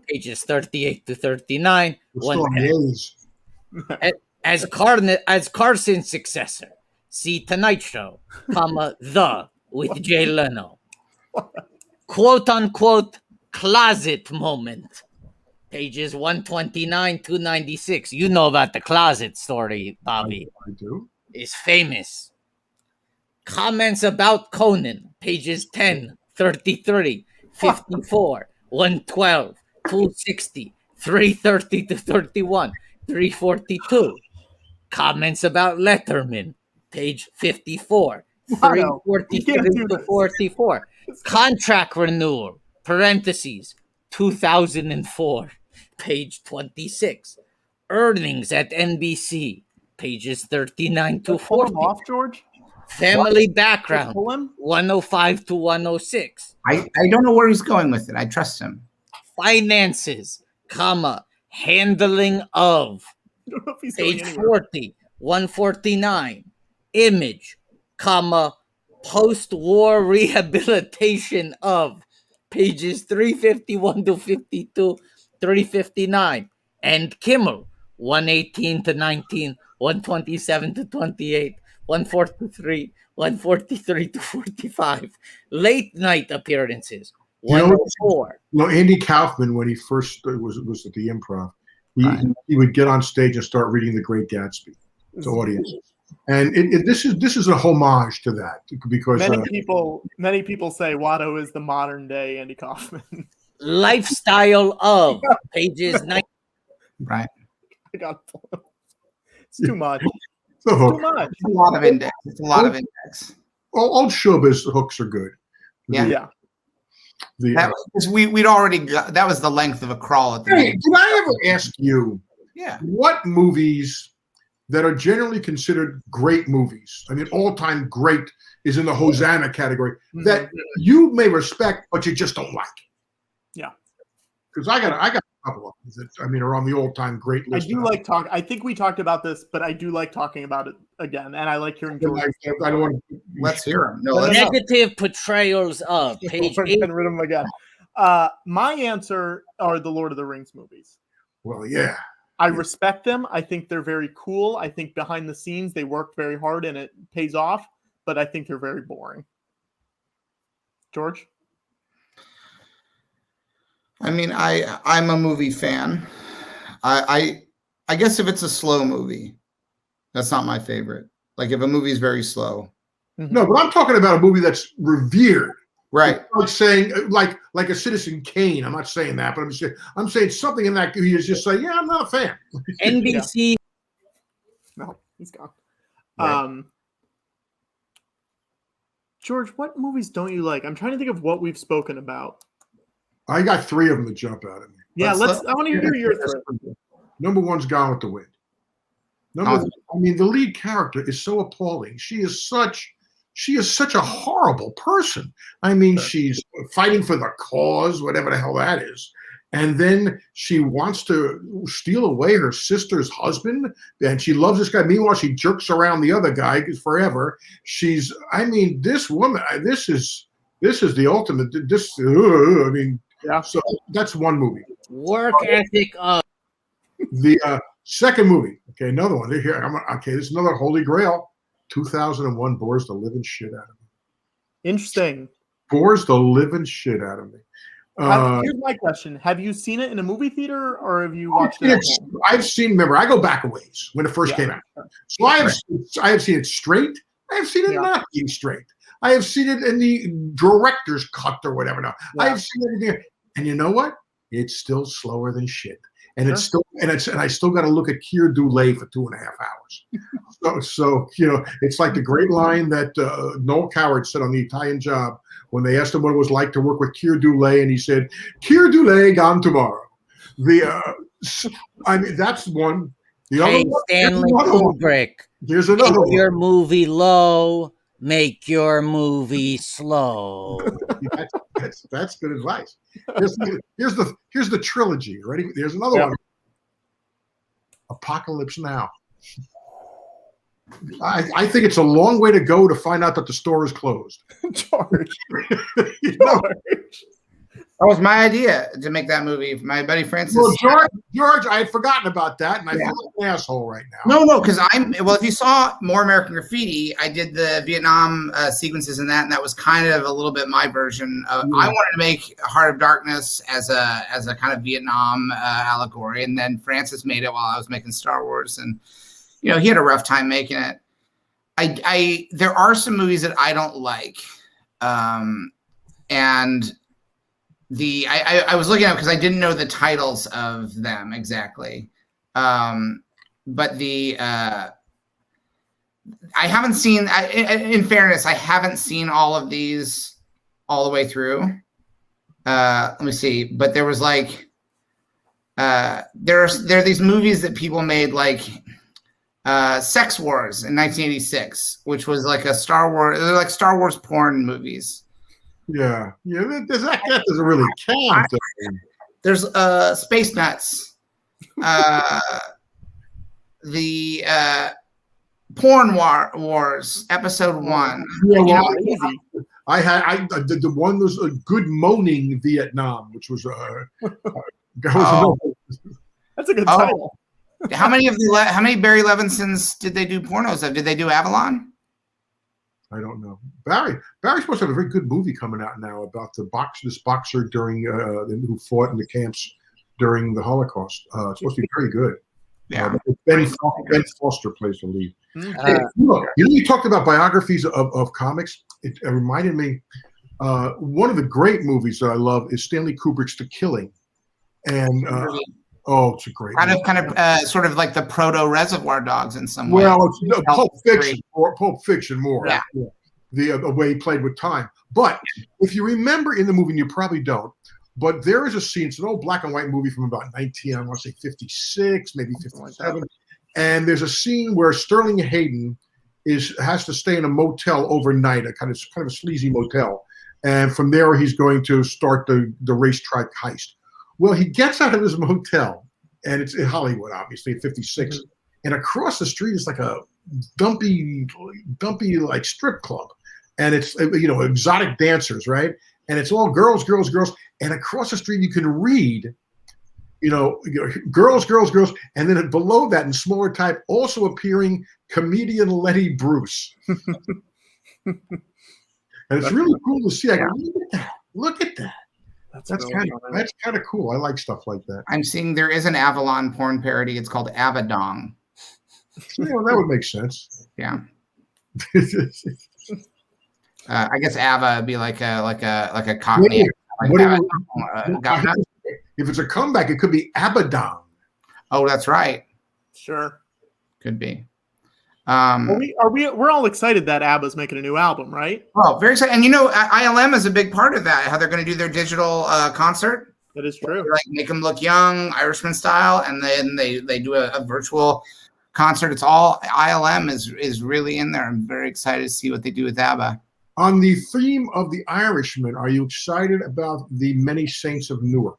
pages 38 to 39. 110. As Carson's successor, see Tonight Show, The with Jay Leno. Quote unquote closet moment. Pages 129 to 96. You know about the closet story, Bobby. I do. It's famous. Comments about Conan, pages 10, 33, 54, 112, 260, 330 to 31, 342. Comments about Letterman, page 54, 343 to 44. Contract renewal, parentheses, 2004, page 26. Earnings at NBC, pages 39 to 40. Off, George? Family background, 105 to 106. I don't know where he's going with it. I trust him. Finances, handling of, page 40, 149. Image, post-war rehabilitation of, pages 351 to 52, 359. And Kimmel, 118 to 19, 127 to 28, 143, 143 to 45. Late night appearances, 104. Andy Kaufman, when he first was at the Improv, he would get on stage and start reading The Great Gatsby to audiences. And this is a homage to that because many people say Watto is the modern day Andy Kaufman. Lifestyle of pages 9. Right. I got it's too much. It's too much. It's a lot of index. It's a lot of index. Old showbiz hooks are good. Yeah. That was, we'd already got, that was the length of a crawl at the beginning. Did I ever ask you what movies that are generally considered great movies, I mean all-time great is in the Hosanna category, that you may respect but you just don't like? Yeah. Because I got a couple of them that are on the all-time great list. I do like talk. I think we talked about this, but I do like talking about it again, and I like hearing. I don't want to. Let's hear them. Negative portrayals of page 8. Getting rid of them again. My answer are the Lord of the Rings movies. Well, yeah. I respect them. I think they're very cool. I think behind the scenes they worked very hard and it pays off, but I think they're very boring. George? I mean, I'm a movie fan. I guess if it's a slow movie, that's not my favorite. Like if a movie is very slow. No, but I'm talking about a movie that's revered. Right. Like saying like a Citizen Kane. I'm not saying that, but I'm saying something in that you just say, yeah, I'm not a fan. NBC. No, he's gone. Right. George, what movies don't you like? I'm trying to think of what we've spoken about. I got 3 of them that jump out at me. Yeah, I want to hear your 3. Number 1's Gone with the Wind. The lead character is so appalling. She is such a horrible person. I mean, she's fighting for the cause, whatever the hell that is. And then she wants to steal away her sister's husband, and she loves this guy. Meanwhile, she jerks around the other guy forever. This woman, this is the ultimate. So that's one movie. Work ethic of. The second movie, okay, another one. Here, this is another holy grail. 2001 bores the living shit out of me. Interesting. Bores the living shit out of me. Here's my question: have you seen it in a movie theater, or have you watched it? I've seen. Remember, I go back a ways when it first came out. So I have seen it straight. I have seen it not being straight. I have seen it in the director's cut or whatever. Now I have seen it there, and you know what? It's still slower than shit. And it's still, and I still got to look at Keir Dullea for 2.5 hours. So it's like the great line that Noel Coward said on The Italian Job when they asked him what it was like to work with Keir Dullea, and he said, "Keir Dullea gone tomorrow." That's one. The other one, Stanley Kubrick. There's another one. Make your movie low. Make your movie slow. That's good advice. Here's the trilogy. Ready? There's another one. Apocalypse Now. I think it's a long way to go to find out that the store is closed. George. That was my idea to make that movie. My buddy Francis. Well, George, I had forgotten about that, and I feel like an asshole right now. No, because if you saw More American Graffiti, I did the Vietnam sequences in that, and that was kind of a little bit my version of. I wanted to make Heart of Darkness as a kind of Vietnam allegory, and then Francis made it while I was making Star Wars, and he had a rough time making it. There are some movies that I don't like, and. I was looking at it because I didn't know the titles of them exactly, but I haven't seen. In fairness, I haven't seen all of these all the way through. Let me see, but there was like there are these movies that people made like Sex Wars in 1986, which was like a Star Wars. They're like Star Wars porn movies. Yeah, that doesn't really count. There's Space Nuts, the Porn Wars Episode 1. Yeah, I did the one was a Good Moaning Vietnam, which was that's a good title. How many Barry Levinsons did they do pornos of? Did they do Avalon? I don't know. Barry's supposed to have a very good movie coming out now about this boxer during who fought in the camps during the Holocaust. It's supposed to be very good. Yeah. Ben Foster plays the lead. You talked about biographies of comics. It reminded me, one of the great movies that I love is Stanley Kubrick's The Killing. And it's a great movie. kind of sort of like the proto Reservoir Dogs in some way. Well, it's Pulp Fiction more. Yeah. The way he played with time. But if you remember in the movie, and you probably don't, but there is a scene, it's an old black and white movie from about 56, maybe 57. And there's a scene where Sterling Hayden has to stay in a motel overnight, a kind of a sleazy motel. And from there, he's going to start the racetrack heist. Well, he gets out of his motel, and it's in Hollywood, obviously, at 56. Mm-hmm. And across the street is like a dumpy like strip club. And it's, exotic dancers, right? And it's all girls. And across the street, you can read, girls. And then below that in smaller type, also appearing comedian Lenny Bruce. And it's really cool to see. I go, look at that. That's kind of cool. I like stuff like that. I'm seeing there is an Avalon porn parody. It's called Avadong. That would make sense. Yeah. I guess Ava would be like a cockney. If it's a comeback, it could be Abaddon. Oh, that's right. Sure. Could be. We're all excited that ABBA's making a new album, right? Oh, very excited. And ILM is a big part of that, how they're going to do their digital concert. That is true. Like make them look young, Irishman style, and then they do a virtual concert. It's all ILM is really in there. I'm very excited to see what they do with ABBA. On the theme of the Irishman, are you excited about the Many Saints of Newark?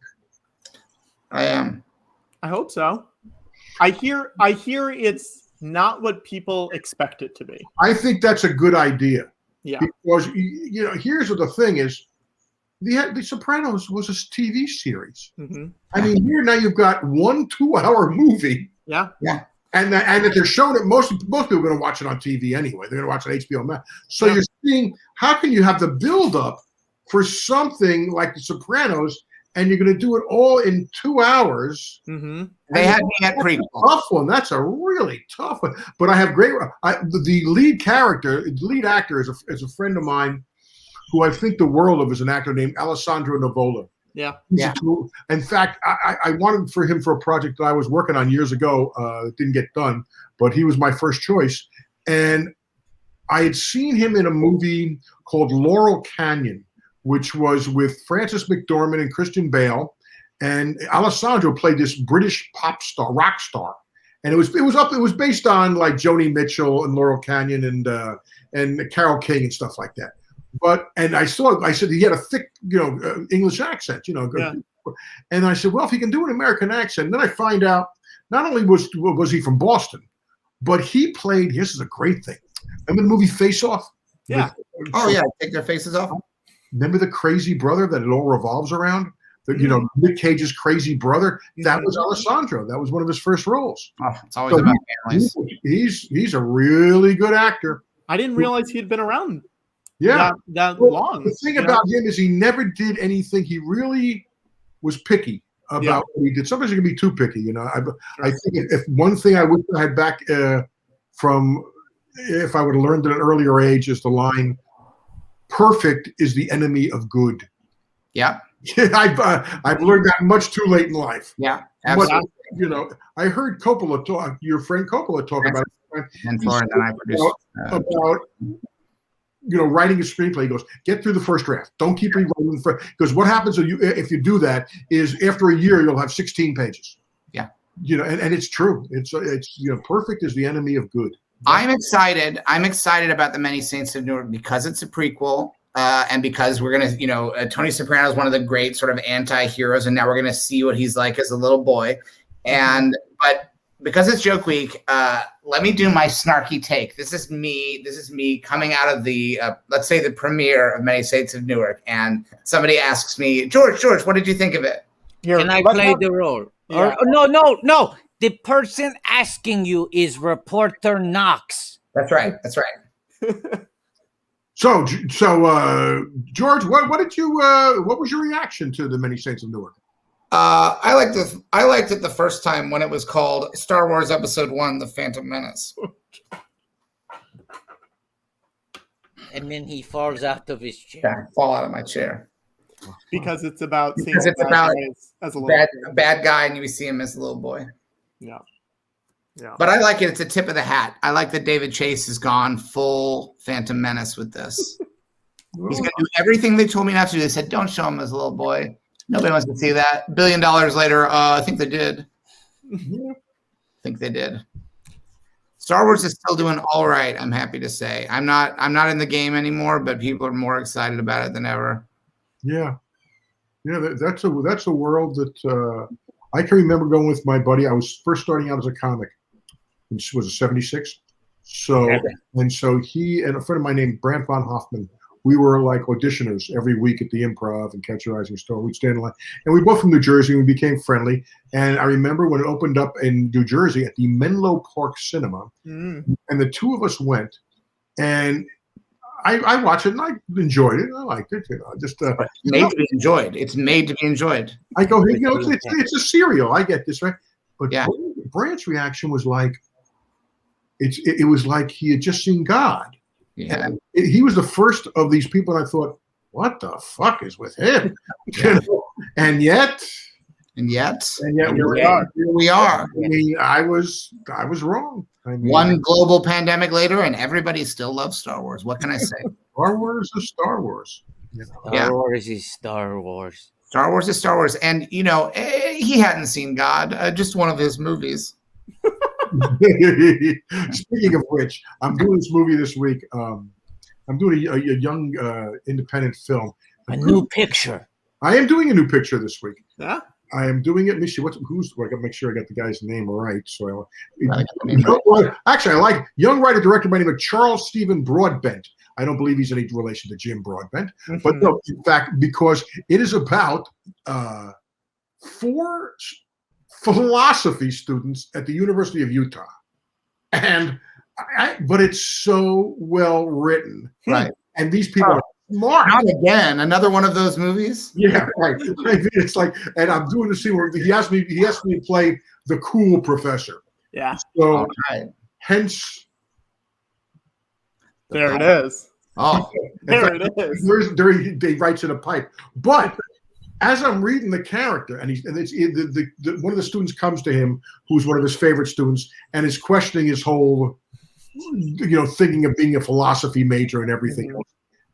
I am. I hope so. I hear it's not what people expect it to be. I think that's a good idea. Yeah. Because here's what the thing is: the Sopranos was a TV series. Mm-hmm. I mean, here now you've got 1 2-hour movie. Yeah. Yeah. And that they're showing it, most people are going to watch it on TV anyway. They're going to watch it on HBO Max. So you're seeing, how can you have the build up for something like The Sopranos, and you're going to do it all in 2 hours? Mm-hmm. They had me at prequel. Tough one. That's a really tough one. But I have the lead actor is a friend of mine who I think the world of, is an actor named Alessandro Nivola. Yeah. In fact, I wanted for him for a project that I was working on years ago. It didn't get done, but he was my first choice. And I had seen him in a movie called Laurel Canyon, which was with Frances McDormand and Christian Bale. And Alessandro played this British rock star. And it was based on like Joni Mitchell and Laurel Canyon and Carole King and stuff like that. And I said he had a thick, English accent, Yeah. And I said, well, if he can do an American accent, then I find out not only was he from Boston, but he played, this is a great thing. Remember the movie Face Off? Yeah. Take their faces off. Remember the crazy brother that it all revolves around? Nick Cage's crazy brother. That was Alessandro. That was one of his first roles. Oh, it's always about families. He's a really good actor. I didn't realize he had been around. Yeah, that long. The thing about him is he never did anything. He really was picky about what he did. Sometimes he can be too picky. I think if one thing I wish I had back from, if I would have learned at an earlier age, is the line, "Perfect is the enemy of good." Yeah. I've learned that much too late in life. Yeah, absolutely. But, I heard Coppola talk. Your friend Coppola talk about it. And Florence and I produced about writing a screenplay. He goes, get through the first draft. Don't keep rewriting the first. Because what happens if you do that is after a year you'll have 16 pages. Yeah. And it's true. It's perfect is the enemy of good. I'm excited. I'm excited about The Many Saints of Newark because it's a prequel. And because we're going to, Tony Soprano is one of the great sort of anti-heroes, and now we're going to see what he's like as a little boy. But because it's Joke Week, let me do my snarky take. This is me coming out of the, let's say, the premiere of Many Saints of Newark, and somebody asks me, George, what did you think of it? Can I play the role? Yeah. No. The person asking you is reporter Knox. That's right. So, George, what was your reaction to The Many Saints of Newark? I liked it the first time when it was called Star Wars Episode 1: The Phantom Menace. And then he falls out of his chair. Yeah, fall out of my chair. Because it's about seeing Because it's bad about guys as a little bad guy, and you see him as a little boy. Yeah. Yeah. But I like it. It's a tip of the hat. I like that David Chase has gone full Phantom Menace with this. He's going to do everything they told me not to do. They said, don't show him as a little boy. Nobody wants to see that. $1 billion later, I think they did. I think they did. Star Wars is still doing all right, I'm happy to say. I'm not in the game anymore, but people are more excited about it than ever. Yeah. Yeah, that's a world that I can remember going with my buddy. I was first starting out as a comic. This was a 76. So he and a friend of mine named Brant von Hoffman, we were like auditioners every week at the Improv and Catch a Rising Star. We'd stand in line. And we both from New Jersey, and we became friendly. And I remember when it opened up in New Jersey at the Menlo Park Cinema, and the two of us went, and I watched it and I enjoyed it. I liked it, just made to be enjoyed. It's made to be enjoyed. I go, hey, it's a serial. I get this, right? But yeah. Brant's reaction was like, it was like he had just seen God. Yeah, he was the first of these people. And I thought, what the fuck is with him? and yet here we are. I mean, I was wrong. I mean, one global pandemic later, and everybody still loves Star Wars. What can I say? Star Wars is Star Wars. Star Wars is Star Wars. Star Wars is Star Wars, and he hadn't seen God. Just one of his movies. Speaking of which, I'm doing this movie this week. I'm doing a young independent film. A new picture. I am doing a new picture this week. Yeah. I am doing it. Let me see I got to make sure I got the guy's name right. So actually, I like young writer director by the name of Charles Stephen Broadbent. I don't believe he's any relation to Jim Broadbent, but no, in fact, because it is about 4 philosophy students at the University of Utah, but it's so well written, right? And these people are smart. Not again, another one of those movies. Yeah, right. It's like, and I'm doing the scene where he asked me to play the cool professor. Yeah. So, hence, there it is. Oh, there it is. He writes in a pipe, but. As I'm reading the character, and one of the students comes to him, who's one of his favorite students, and is questioning his whole, thinking of being a philosophy major and everything else.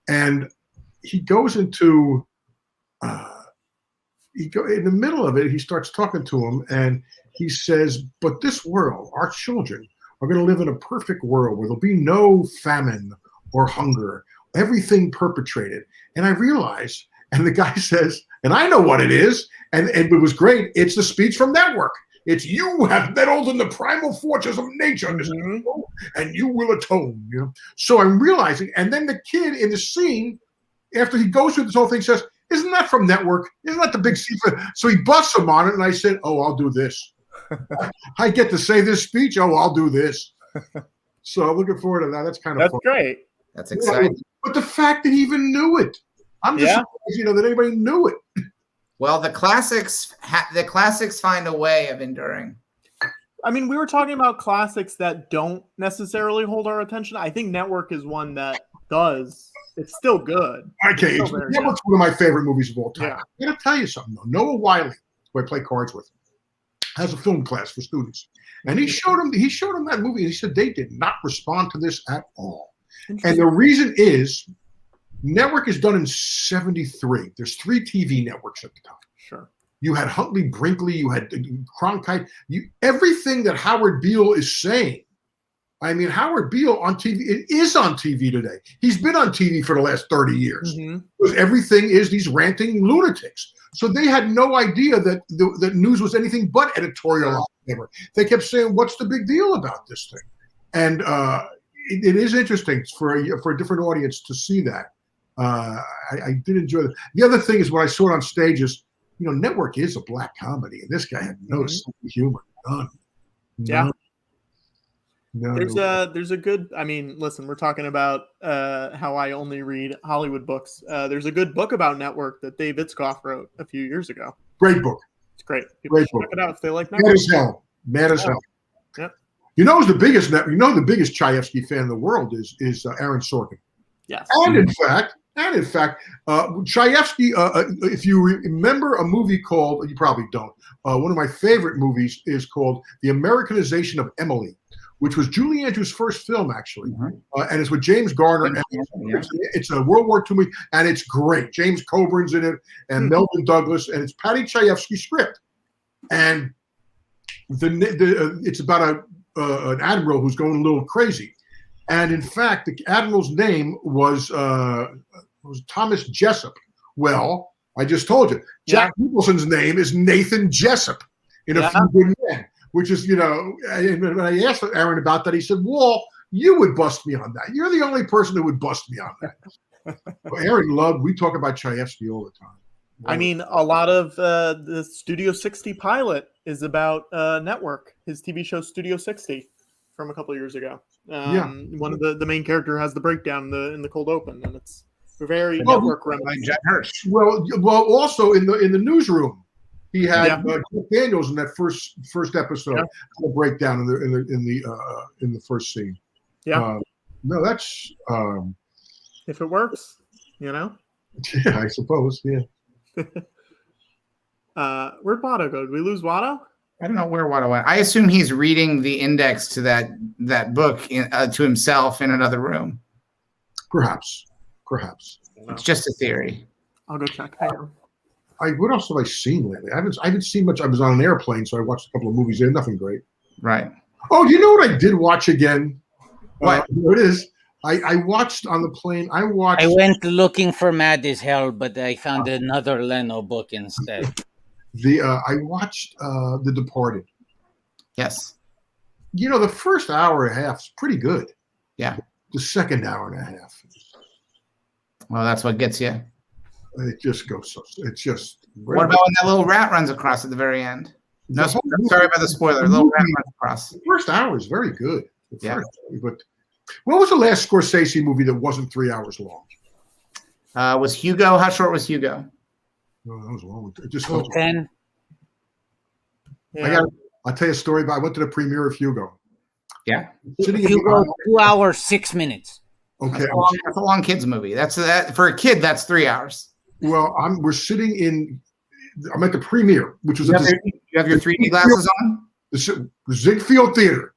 And he goes into, in the middle of it, he starts talking to him, and he says, "But this world, our children, are going to live in a perfect world where there'll be no famine or hunger, everything perpetrated." And I realize. And the guy says, and I know what it is, and it was great. It's the speech from Network. It's you have meddled in the primal forces of nature, and you will atone. So I'm realizing, and then the kid in the scene, after he goes through this whole thing, says, "Isn't that from Network? Isn't that the big secret?" So he busts him on it, and I said, "Oh, I'll do this. I get to say this speech. Oh, I'll do this." So I'm looking forward to that. That's kind of fun. Great. That's exciting. But the fact that he even knew it. I'm just surprised, that anybody knew it. Well, the classics find a way of enduring. I mean, we were talking about classics that don't necessarily hold our attention. I think Network is one that does. It's still good. Okay, Network's one of my favorite movies of all time. Yeah. I'm going to tell you something, though. Noah Wiley, who I play cards with, has a film class for students. And he showed him that movie, and he said they did not respond to this at all. And the reason is, Network is done in 73. There's 3 TV networks at the time. Sure. You had Huntley Brinkley, you had Cronkite, everything that Howard Beale is saying. I mean, Howard Beale on TV, it is on TV today. He's been on TV for the last 30 years. Because everything is these ranting lunatics. So they had no idea that the news was anything but editorial. They kept saying, "What's the big deal about this thing?" And it is interesting for a different audience to see that. I did enjoy it. The other thing is when I saw it on stage is, Network is a black comedy, and this guy had no sense of humor. None. Yeah. No. There's a good. I mean, listen, we're talking about how I only read Hollywood books. There's a good book about Network that Dave Itzkoff wrote a few years ago. Great book. great. People Great should book. check it out if they like Mad network. as hell. Mad as hell. Yep. You know who's the biggest Chayefsky fan in the world is Aaron Sorkin. Yes. And in fact, Chayefsky, if you remember a movie called, you probably don't, one of my favorite movies is called The Americanization of Emily, which was Julie Andrews' first film, actually. And it's with James Garner. And it's a World War II movie, and it's great. James Coburn's in it, and Melvin Douglas, and it's Patty Chayefsky's script. And it's about an admiral who's going a little crazy. And in fact, the admiral's name was Thomas Jessup. Well, I just told you, Jack Nicholson's name is Nathan Jessup in A Few Good Men, which is, and when I asked Aaron about that, he said, well, you would bust me on that. You're the only person who would bust me on that. Well, Aaron we talk about Chayefsky all the time. I mean, a lot of the Studio 60 pilot is about Network, his TV show Studio 60 from a couple of years ago. One of the main character has the breakdown in the cold open, and it's very Network reminiscent. Well, also in the newsroom, he had Jeff Daniels in that first episode. The breakdown in the first scene. Yeah. No, that's if it works, Yeah, I suppose. Yeah. Where'd Watto go? Did we lose Watto? I don't know where Watto went. I assume he's reading the index to that book to himself in another room. Perhaps. It's just a theory. I'll go check. What else have I seen lately? I haven't seen much. I was on an airplane, so I watched a couple of movies there. Nothing great. Right. Oh, do you know what I did watch again? What? Here it is. I watched on the plane. I went looking for Mad as Hell, but I found another Leno book instead. I watched The Departed. Yes. The first hour and a half is pretty good. Yeah. The second hour and a half. Well, that's what gets you. It just goes so. It's just. What about when that little rat runs across at the very end? No, sorry about the spoiler. The little rat runs across. The first hour is very good. But what was the last Scorsese movie that wasn't 3 hours long? Was Hugo? How short was Hugo? No, that was long. It just 10. I'll tell you a story about. I went to the premiere of Hugo. Yeah. Hugo, 2 hours 6 minutes. Okay, that's a long kids movie. That's for a kid. That's 3 hours. Well, I'm at the premiere, which was you have your 3D glasses on. The Ziegfeld Theater,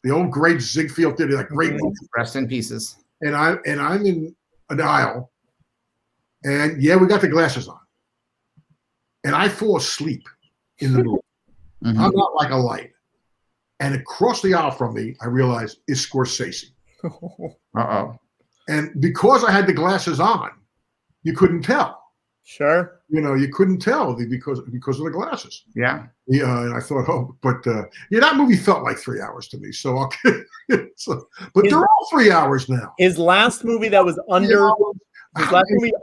the old great Ziegfeld Theater, that great movie. Rest in pieces. And I'm in an aisle, and we got the glasses on, and I fall asleep in the movie. I'm not like a light, and across the aisle from me, I realize is Scorsese. And because I had the glasses on, you couldn't tell. Sure. You couldn't tell because of the glasses. Yeah. And I thought, that movie felt like 3 hours to me. So but they're all 3 hours now. His last movie that was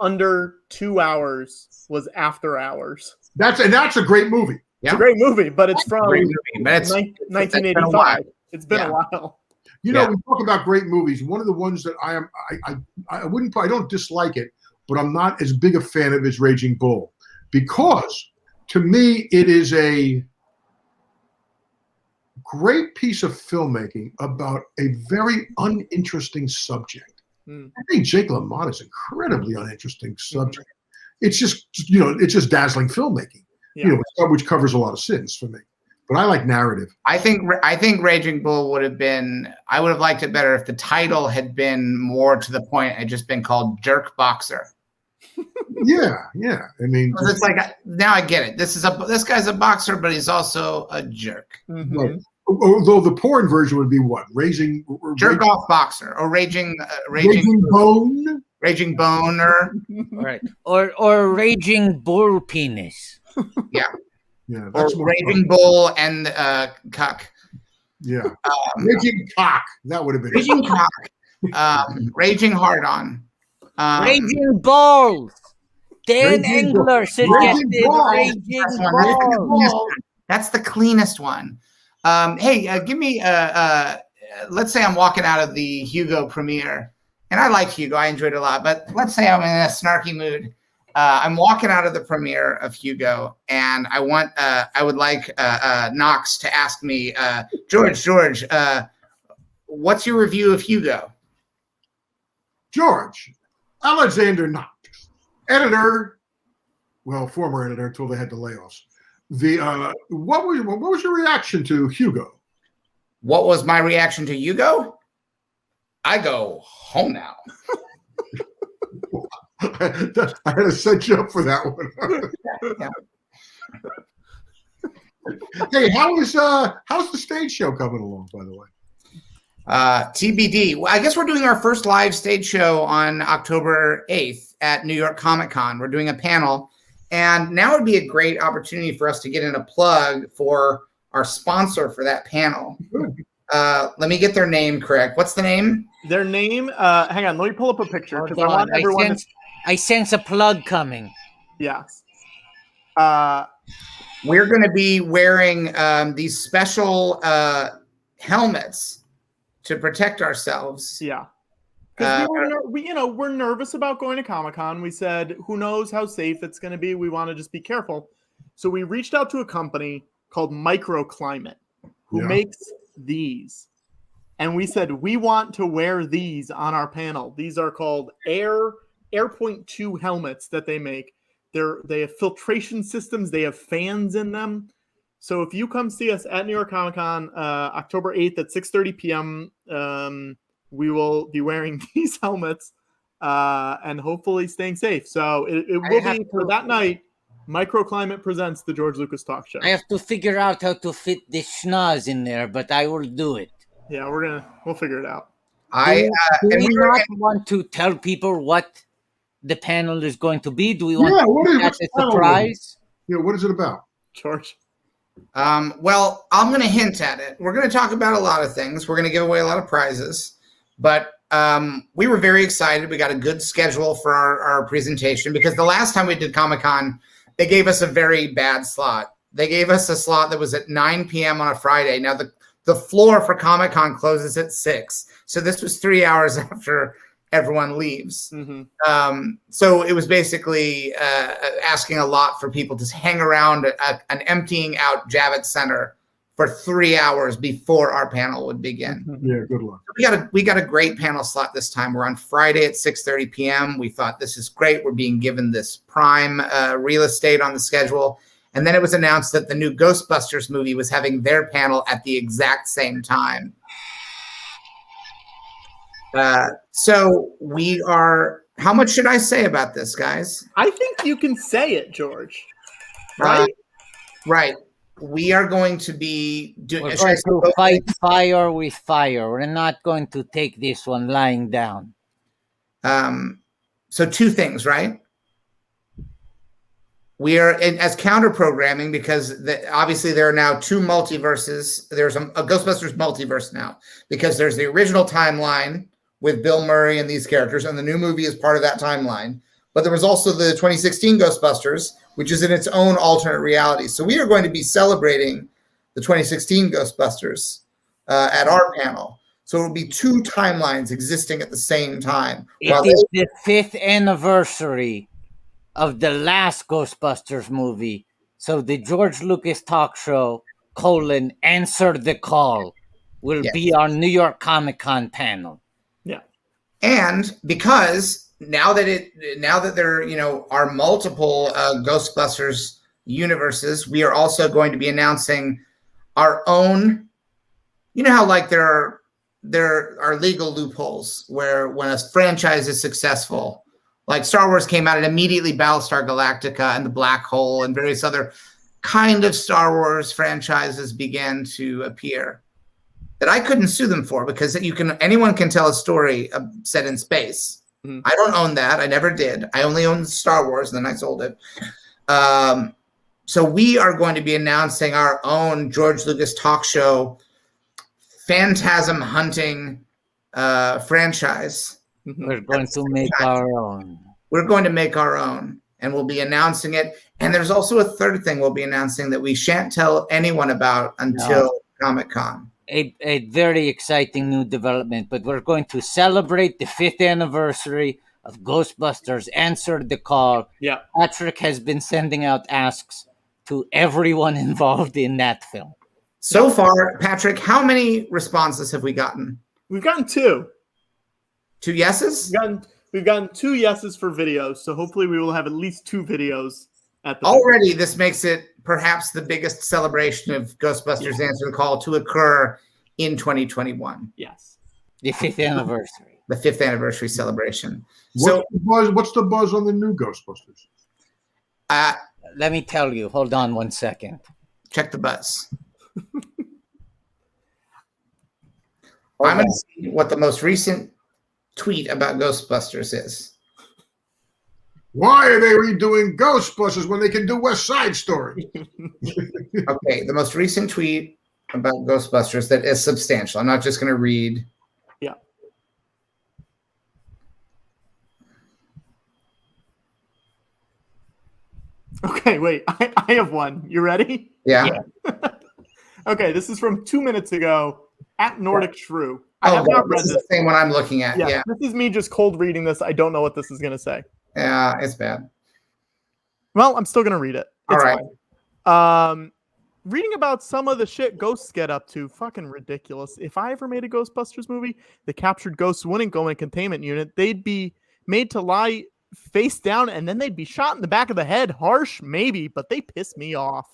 under 2 hours was After Hours. That's a great movie. It's a great movie, but it's from 1985. It's been a while. We talk about great movies. One of the ones that I don't dislike it, but I'm not as big a fan of is Raging Bull, because to me it is a great piece of filmmaking about a very uninteresting subject. I think Jake LaMotta is incredibly uninteresting subject. It's just it's just dazzling filmmaking, which covers a lot of sins for me. But I like narrative. I think Raging Bull would have been. I would have liked it better if the title had been more to the point. It had just been called Jerk Boxer. Yeah. I mean, it's like now I get it. This guy's a boxer, but he's also a jerk. Right. Although the porn version would be what? Jerk off boxer or raging bone, raging boner, right? Or raging bull penis. Yeah. Yeah, or Raging Bull and Cuck. Yeah, Raging Cock. That would have been Raging Cock. Raging Hard On. Raging Balls. Dan Engler suggested Raging Balls. That's the cleanest one. Hey, give me. Let's say I'm walking out of the Hugo premiere, and I like Hugo. I enjoyed it a lot. But let's say I'm in a snarky mood. I'm walking out of the premiere of Hugo, and I would like Knox to ask me, George, what's your review of Hugo? George, Alexander Knox, editor, well, former editor until they had the layoffs. What was your reaction to Hugo? What was my reaction to Hugo? I go home now. I had to set you up for that one. Hey, how's the stage show coming along, by the way? TBD. Well, I guess we're doing our first live stage show on October 8th at New York Comic Con. We're doing a panel, and now would be a great opportunity for us to get in a plug for our sponsor for that panel. Let me get their name correct. What's the name? Their name, hang on, let me pull up a picture because I want everyone I sense a plug coming. Yes. We're going to be wearing these special helmets to protect ourselves. Yeah. Because we're nervous about going to Comic-Con. We said, who knows how safe it's going to be. We want to just be careful. So we reached out to a company called Microclimate who makes these. And we said, we want to wear these on our panel. These are called Airpoint 2 helmets that they make. They have filtration systems. They have fans in them. So if you come see us at New York Comic Con, October 8th at 6:30 p.m., we will be wearing these helmets and hopefully staying safe. So it will be for that night. Microclimate presents the George Lucas Talk Show. I have to figure out how to fit the schnoz in there, but I will do it. Yeah, we'll figure it out. Do we not want to tell people what the panel is going to be? Do we want to make that a surprise? Yeah, what is it about? George? Well, I'm going to hint at it. We're going to talk about a lot of things. We're going to give away a lot of prizes. But we were very excited. We got a good schedule for our presentation because the last time we did Comic-Con, they gave us a very bad slot. They gave us a slot that was at 9 p.m. on a Friday. Now, the floor for Comic-Con closes at 6. So this was 3 hours after everyone leaves. Mm-hmm. So it was basically asking a lot for people to hang around an emptying out Javits Center for 3 hours before our panel would begin. Yeah, good luck. We got a great panel slot this time. We're on Friday at 6:30 p.m. We thought this is great. We're being given this prime real estate on the schedule. And then it was announced that the new Ghostbusters movie was having their panel at the exact same time. So we are, how much should I say about this, guys? I think you can say it, George. Right? Right. We are going to be doing. We're going to fight fire with fire. We're not going to take this one lying down. So 2 things, right? We are as counter programming because obviously there are now 2 multiverses. There's a Ghostbusters multiverse now because there's the original timeline with Bill Murray and these characters, and the new movie is part of that timeline. But there was also the 2016 Ghostbusters, which is in its own alternate reality. So we are going to be celebrating the 2016 Ghostbusters at our panel. So it will be 2 timelines existing at the same time. It is the 5th anniversary of the last Ghostbusters movie. So the George Lucas Talk Show, Answer the Call, will be our New York Comic Con panel. Yeah. And because now that there are multiple Ghostbusters universes, we are also going to be announcing our own. You know how like there are legal loopholes where when a franchise is successful, like Star Wars came out and immediately Battlestar Galactica and the Black Hole and various other kind of Star Wars franchises began to appear that I couldn't sue them for because anyone can tell a story set in space. Mm-hmm. I don't own that. I never did. I only owned Star Wars and then I sold it. So we are going to be announcing our own George Lucas Talk Show phantasm hunting franchise. We're going to make our own. We're going to make our own, and we'll be announcing it. And there's also a third thing we'll be announcing that we shan't tell anyone about until Comic-Con. A very exciting new development, but we're going to celebrate the 5th anniversary of Ghostbusters answered the call. Yeah. Patrick has been sending out asks to everyone involved in that film. So far, Patrick, how many responses have we gotten? We've gotten 2. 2 yeses? We've gotten 2 yeses for videos, so hopefully we will have at least 2 videos at the Already, this makes it perhaps the biggest celebration of Ghostbusters Answer the Call to occur in 2021. Yes. The 5th anniversary. The 5th anniversary celebration. What's the buzz on the new Ghostbusters? Let me tell you. Hold on 1 second. Check the buzz. I'm going to see what the most recent tweet about Ghostbusters is. Why are they redoing Ghostbusters when they can do West Side Story? Okay, the most recent tweet about Ghostbusters that is substantial. I'm not just going to read. Yeah. Okay, wait. I have one. You ready? Yeah. Okay, this is from 2 minutes ago at Nordic Shrew. I have not read this is the same one I'm looking at. Yeah. This is me just cold reading this. I don't know what this is going to say. Yeah, it's bad. Well, I'm still going to read it. All right. Fine. Reading about some of the shit ghosts get up to, fucking ridiculous. If I ever made a Ghostbusters movie, the captured ghosts wouldn't go in a containment unit. They'd be made to lie face down, and then they'd be shot in the back of the head. Harsh, maybe, but they piss me off.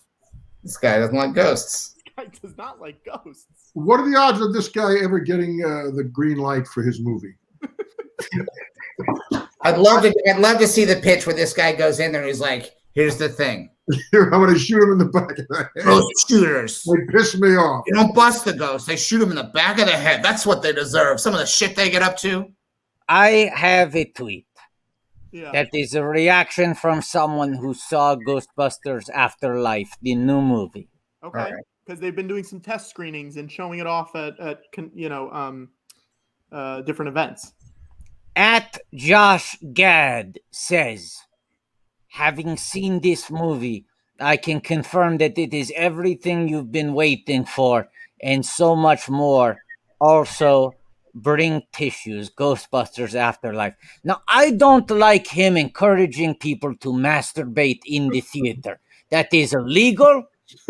This guy doesn't like ghosts. This guy does not like ghosts. What are the odds of this guy ever getting the green light for his movie? I'd love to see the pitch where this guy goes in there and he's like, "Here's the thing. I'm going to shoot him in the back of the head. Those shooters. They piss me off. You don't bust the ghost. They shoot him in the back of the head. That's what they deserve. Some of the shit they get up to." I have a tweet. Yeah. That is a reaction from someone who saw Ghostbusters Afterlife, the new movie. Okay, because they've been doing some test screenings and showing it off at different events. At Josh Gad says, having seen this movie, I can confirm that it is everything you've been waiting for and so much more. Also, bring tissues, Ghostbusters Afterlife. Now, I don't like him encouraging people to masturbate in the theater. That is illegal.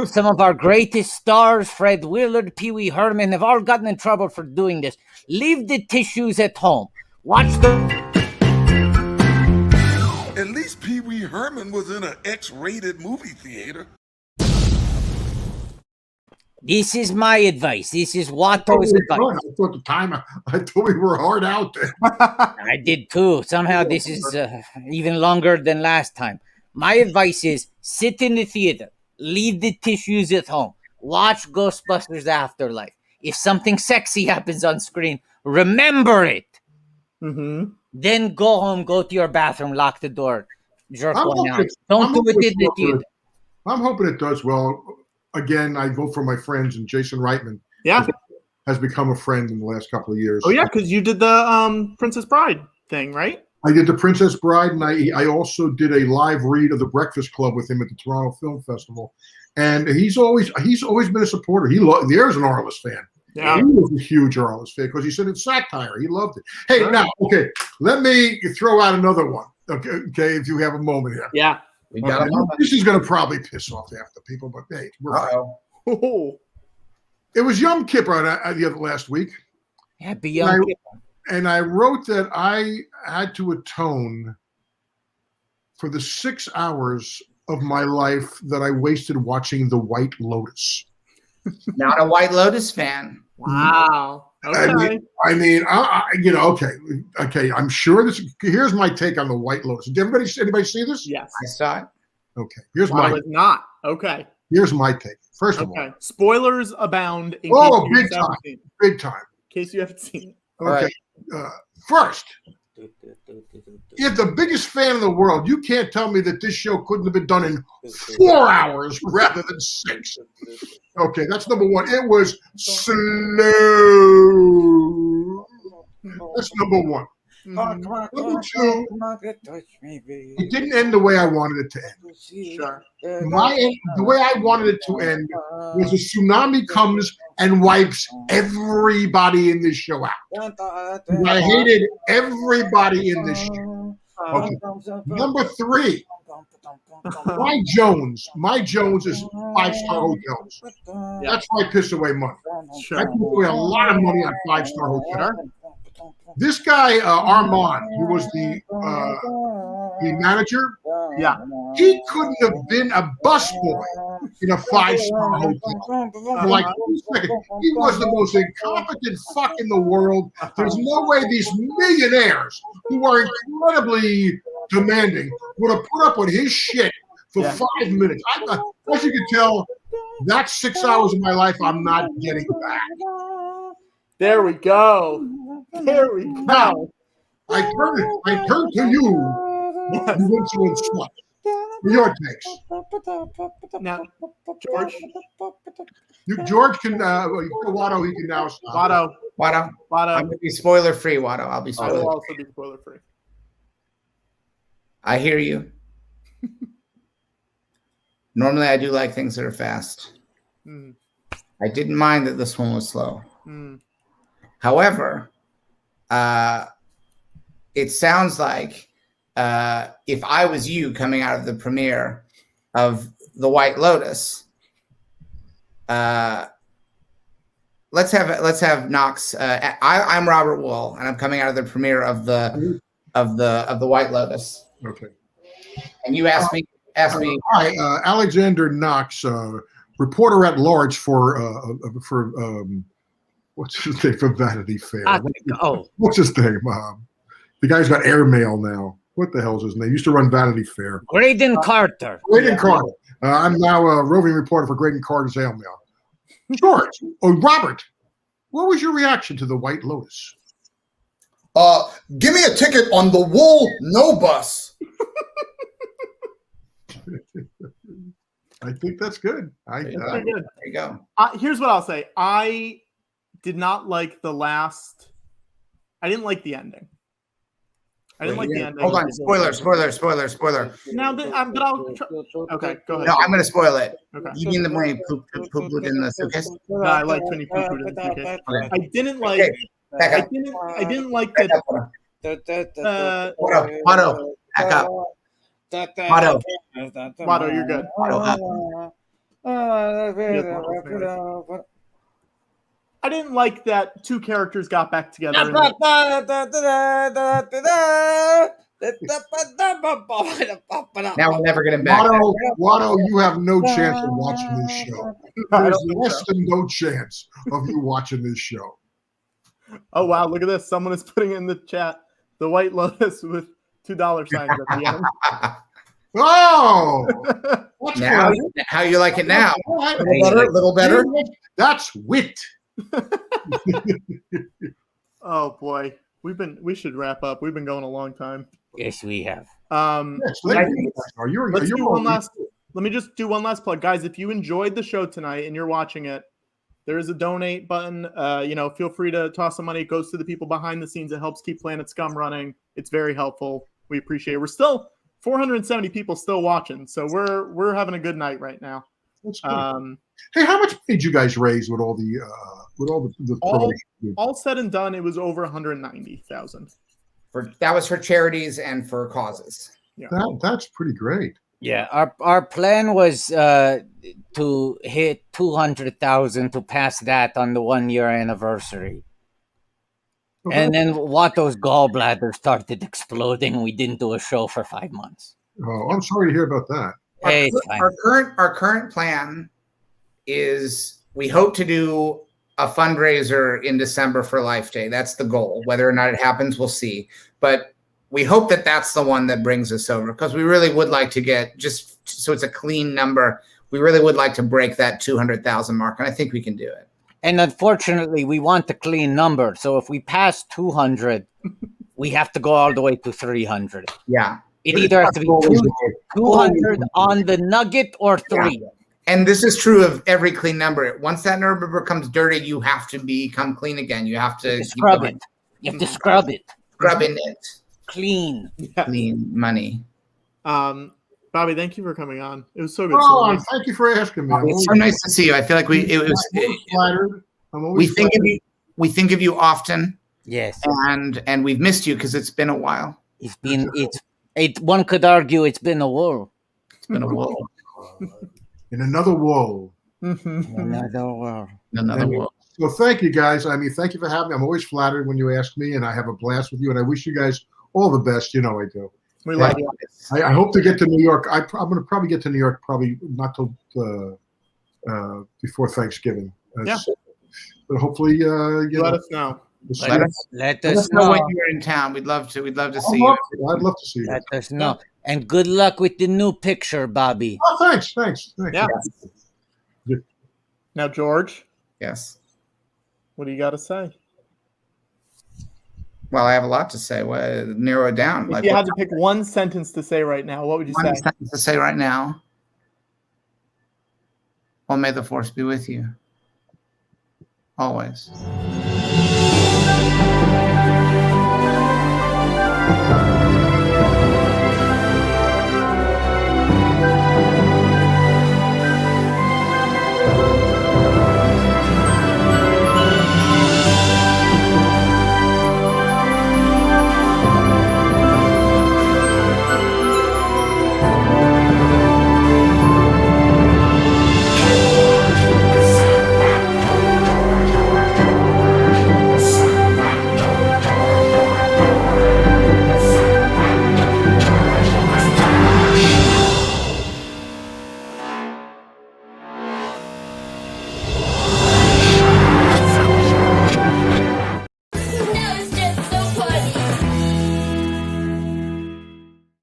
Some of our greatest stars, Fred Willard, Pee Wee Herman, have all gotten in trouble for doing this. Leave the tissues at home. Watch the... At least Pee Wee Herman was in an X-rated movie theater. This is my advice. This is Watto's advice. I thought the time I thought we were hard out there. I did too. Somehow this is even longer than last time. My advice is sit in the theater. Leave the tissues at home. Watch Ghostbusters Afterlife. If something sexy happens on screen, remember it. Mm-hmm. Then go home, go to your bathroom, lock the door, jerk one out. Don't do it in the theater. I'm hoping it does well. Again, I vote for my friends, and Jason Reitman has become a friend in the last couple of years. Oh, yeah, because you did the Princess Bride thing, right? I did the Princess Bride, and I also did a live read of The Breakfast Club with him at the Toronto Film Festival. And he's always been a supporter. There's an Arliss fan. Yeah. He was a huge Arliss fan because he said it's satire. He loved it. Hey, now, okay, let me throw out another one. Okay, if you have a moment here. Yeah. We got a moment. This is going to probably piss off half the people, but hey, we're fine. It was Yom Kippur the other last week. Happy Yom Kippur. And I wrote that I had to atone for the 6 hours of my life that I wasted watching The White Lotus. Not a White Lotus fan. Wow. Okay. I mean, okay. I'm sure here's my take on The White Lotus. Did anybody see this? Yes. I saw it. Okay. Here's not. Okay. Here's my take. First of all. Spoilers abound. Big time. Big time. In case you haven't seen it. Okay. First, if the biggest fan in the world, you can't tell me that this show couldn't have been done in 4 hours rather than 6. Okay, that's number one. It was slow. That's number one. Number two, it didn't end the way I wanted it to end. Sure. The way I wanted it to end was a tsunami comes and wipes everybody in this show out. I hated everybody in this show. Okay. Number 3. My Jones is 5-star hotels. That's why I piss away money. Sure. I piss away a lot of money on 5-star hotels. This guy, Armand, who was the manager, he couldn't have been a busboy in a 5-star hotel. For like 2 seconds. He was the most incompetent fuck in the world. There's no way these millionaires who are incredibly demanding would have put up with his shit for 5 minutes. As you can tell, that's 6 hours of my life I'm not getting back. There we go. There we go. Now, I turn to you, you insolent slut. Your takes. Now, George. George can, Watto, he can now stop. Watto. I'm going to be spoiler free, Watto. I'll be spoiler free. I will also be spoiler free. I hear you. Normally, I do like things that are fast. I didn't mind that this one was slow. However, it sounds like if I was you coming out of the premiere of The White Lotus, let's have Knox. I'm Robert Wuhl, and I'm coming out of the premiere of the White Lotus. Okay. And you asked me. Hi, Alexander Knox, reporter at large for what's his name from Vanity Fair? What's his name? The guy's got airmail now. What the hell's his name? Used to run Vanity Fair. Graydon Carter. Graydon Carter. I'm now a roving reporter for Graydon Carter's airmail. George, Robert, what was your reaction to The White Lotus? Give me a ticket on the Wuhl No Bus. I think that's good. There you go. Here's what I'll say. I did not like the last. I didn't like the ending. I didn't like the ending. Hold on. Spoiler. Now, but I'll. Okay, go ahead. No, I'm going to spoil it. Okay. You mean the when he pooped in the suitcase? No, I liked when he pooped in the suitcase. Okay. I didn't like. Back up. I didn't like that. Watto, back up. Watto, you're good. I didn't like that 2 characters got back together. Now we'll never get him back. Watto, you have no chance of watching this show. There's less than no chance of you watching this show. Oh, wow. Look at this. Someone is putting in the chat The White Lotus with $2 signs at the end. Oh! Now, how you like it now? A little better. That's wit. Oh, boy. We should wrap up. We've been going a long time. Yes, we have. Let me just do one last plug. Guys, if you enjoyed the show tonight and you're watching it, there is a donate button. Feel free to toss some money. It goes to the people behind the scenes. It helps keep Planet Scum running. It's very helpful. We appreciate it. We're still 470 people still watching, so we're having a good night right now. That's good. Hey, how much did you guys raise with all the promotion? All said and done, it was over 190,000. That was for charities and for causes. Yeah, that's pretty great. Yeah, our plan was to hit 200,000 to pass that on the 1-year anniversary. Okay. And then Watto's gallbladder started exploding. We didn't do a show for 5 months. Oh, I'm sorry to hear about that. Our current plan is we hope to do a fundraiser in December for Life Day. That's the goal. Whether or not it happens, we'll see. But we hope that that's the one that brings us over, because we really would like to get, just so it's a clean number, we really would like to break that 200,000 mark, and I think we can do it. And unfortunately, we want a clean number. So if we pass 200, we have to go all the way to 300. Yeah. It either has to be 200 on the nugget or 3. Yeah. And this is true of every clean number. Once that number becomes dirty, you have to become clean again. You have to scrub it. You have to scrub it. Scrubbing it. Clean. Yeah. Clean money. Bobby, thank you for coming on. It was so good. Oh, thank you for asking me. It's so nice to see you. I feel like we think of you often. Yes. And we've missed you because it's been a while. It's One could argue it's been a war. It's been a war. In another world. Another war. Another world. So thank you guys. I mean, thank you for having me. I'm always flattered when you ask me, and I have a blast with you. And I wish you guys all the best. You know I do. We love you. I hope to get to New York. I'm going to probably get to New York probably not till before Thanksgiving. Yeah. But hopefully, let us know. Let us know when you're in town. We'd love to see you. I'd love to see you. Let us know. And good luck with the new picture, Bobby. Oh, thanks. Yeah. Now, George. Yes. What do you got to say? Well, I have a lot to say. Well, narrow it down. If you had to pick one sentence to say right now, what would you say? One sentence to say right now. Well, may the force be with you. Always.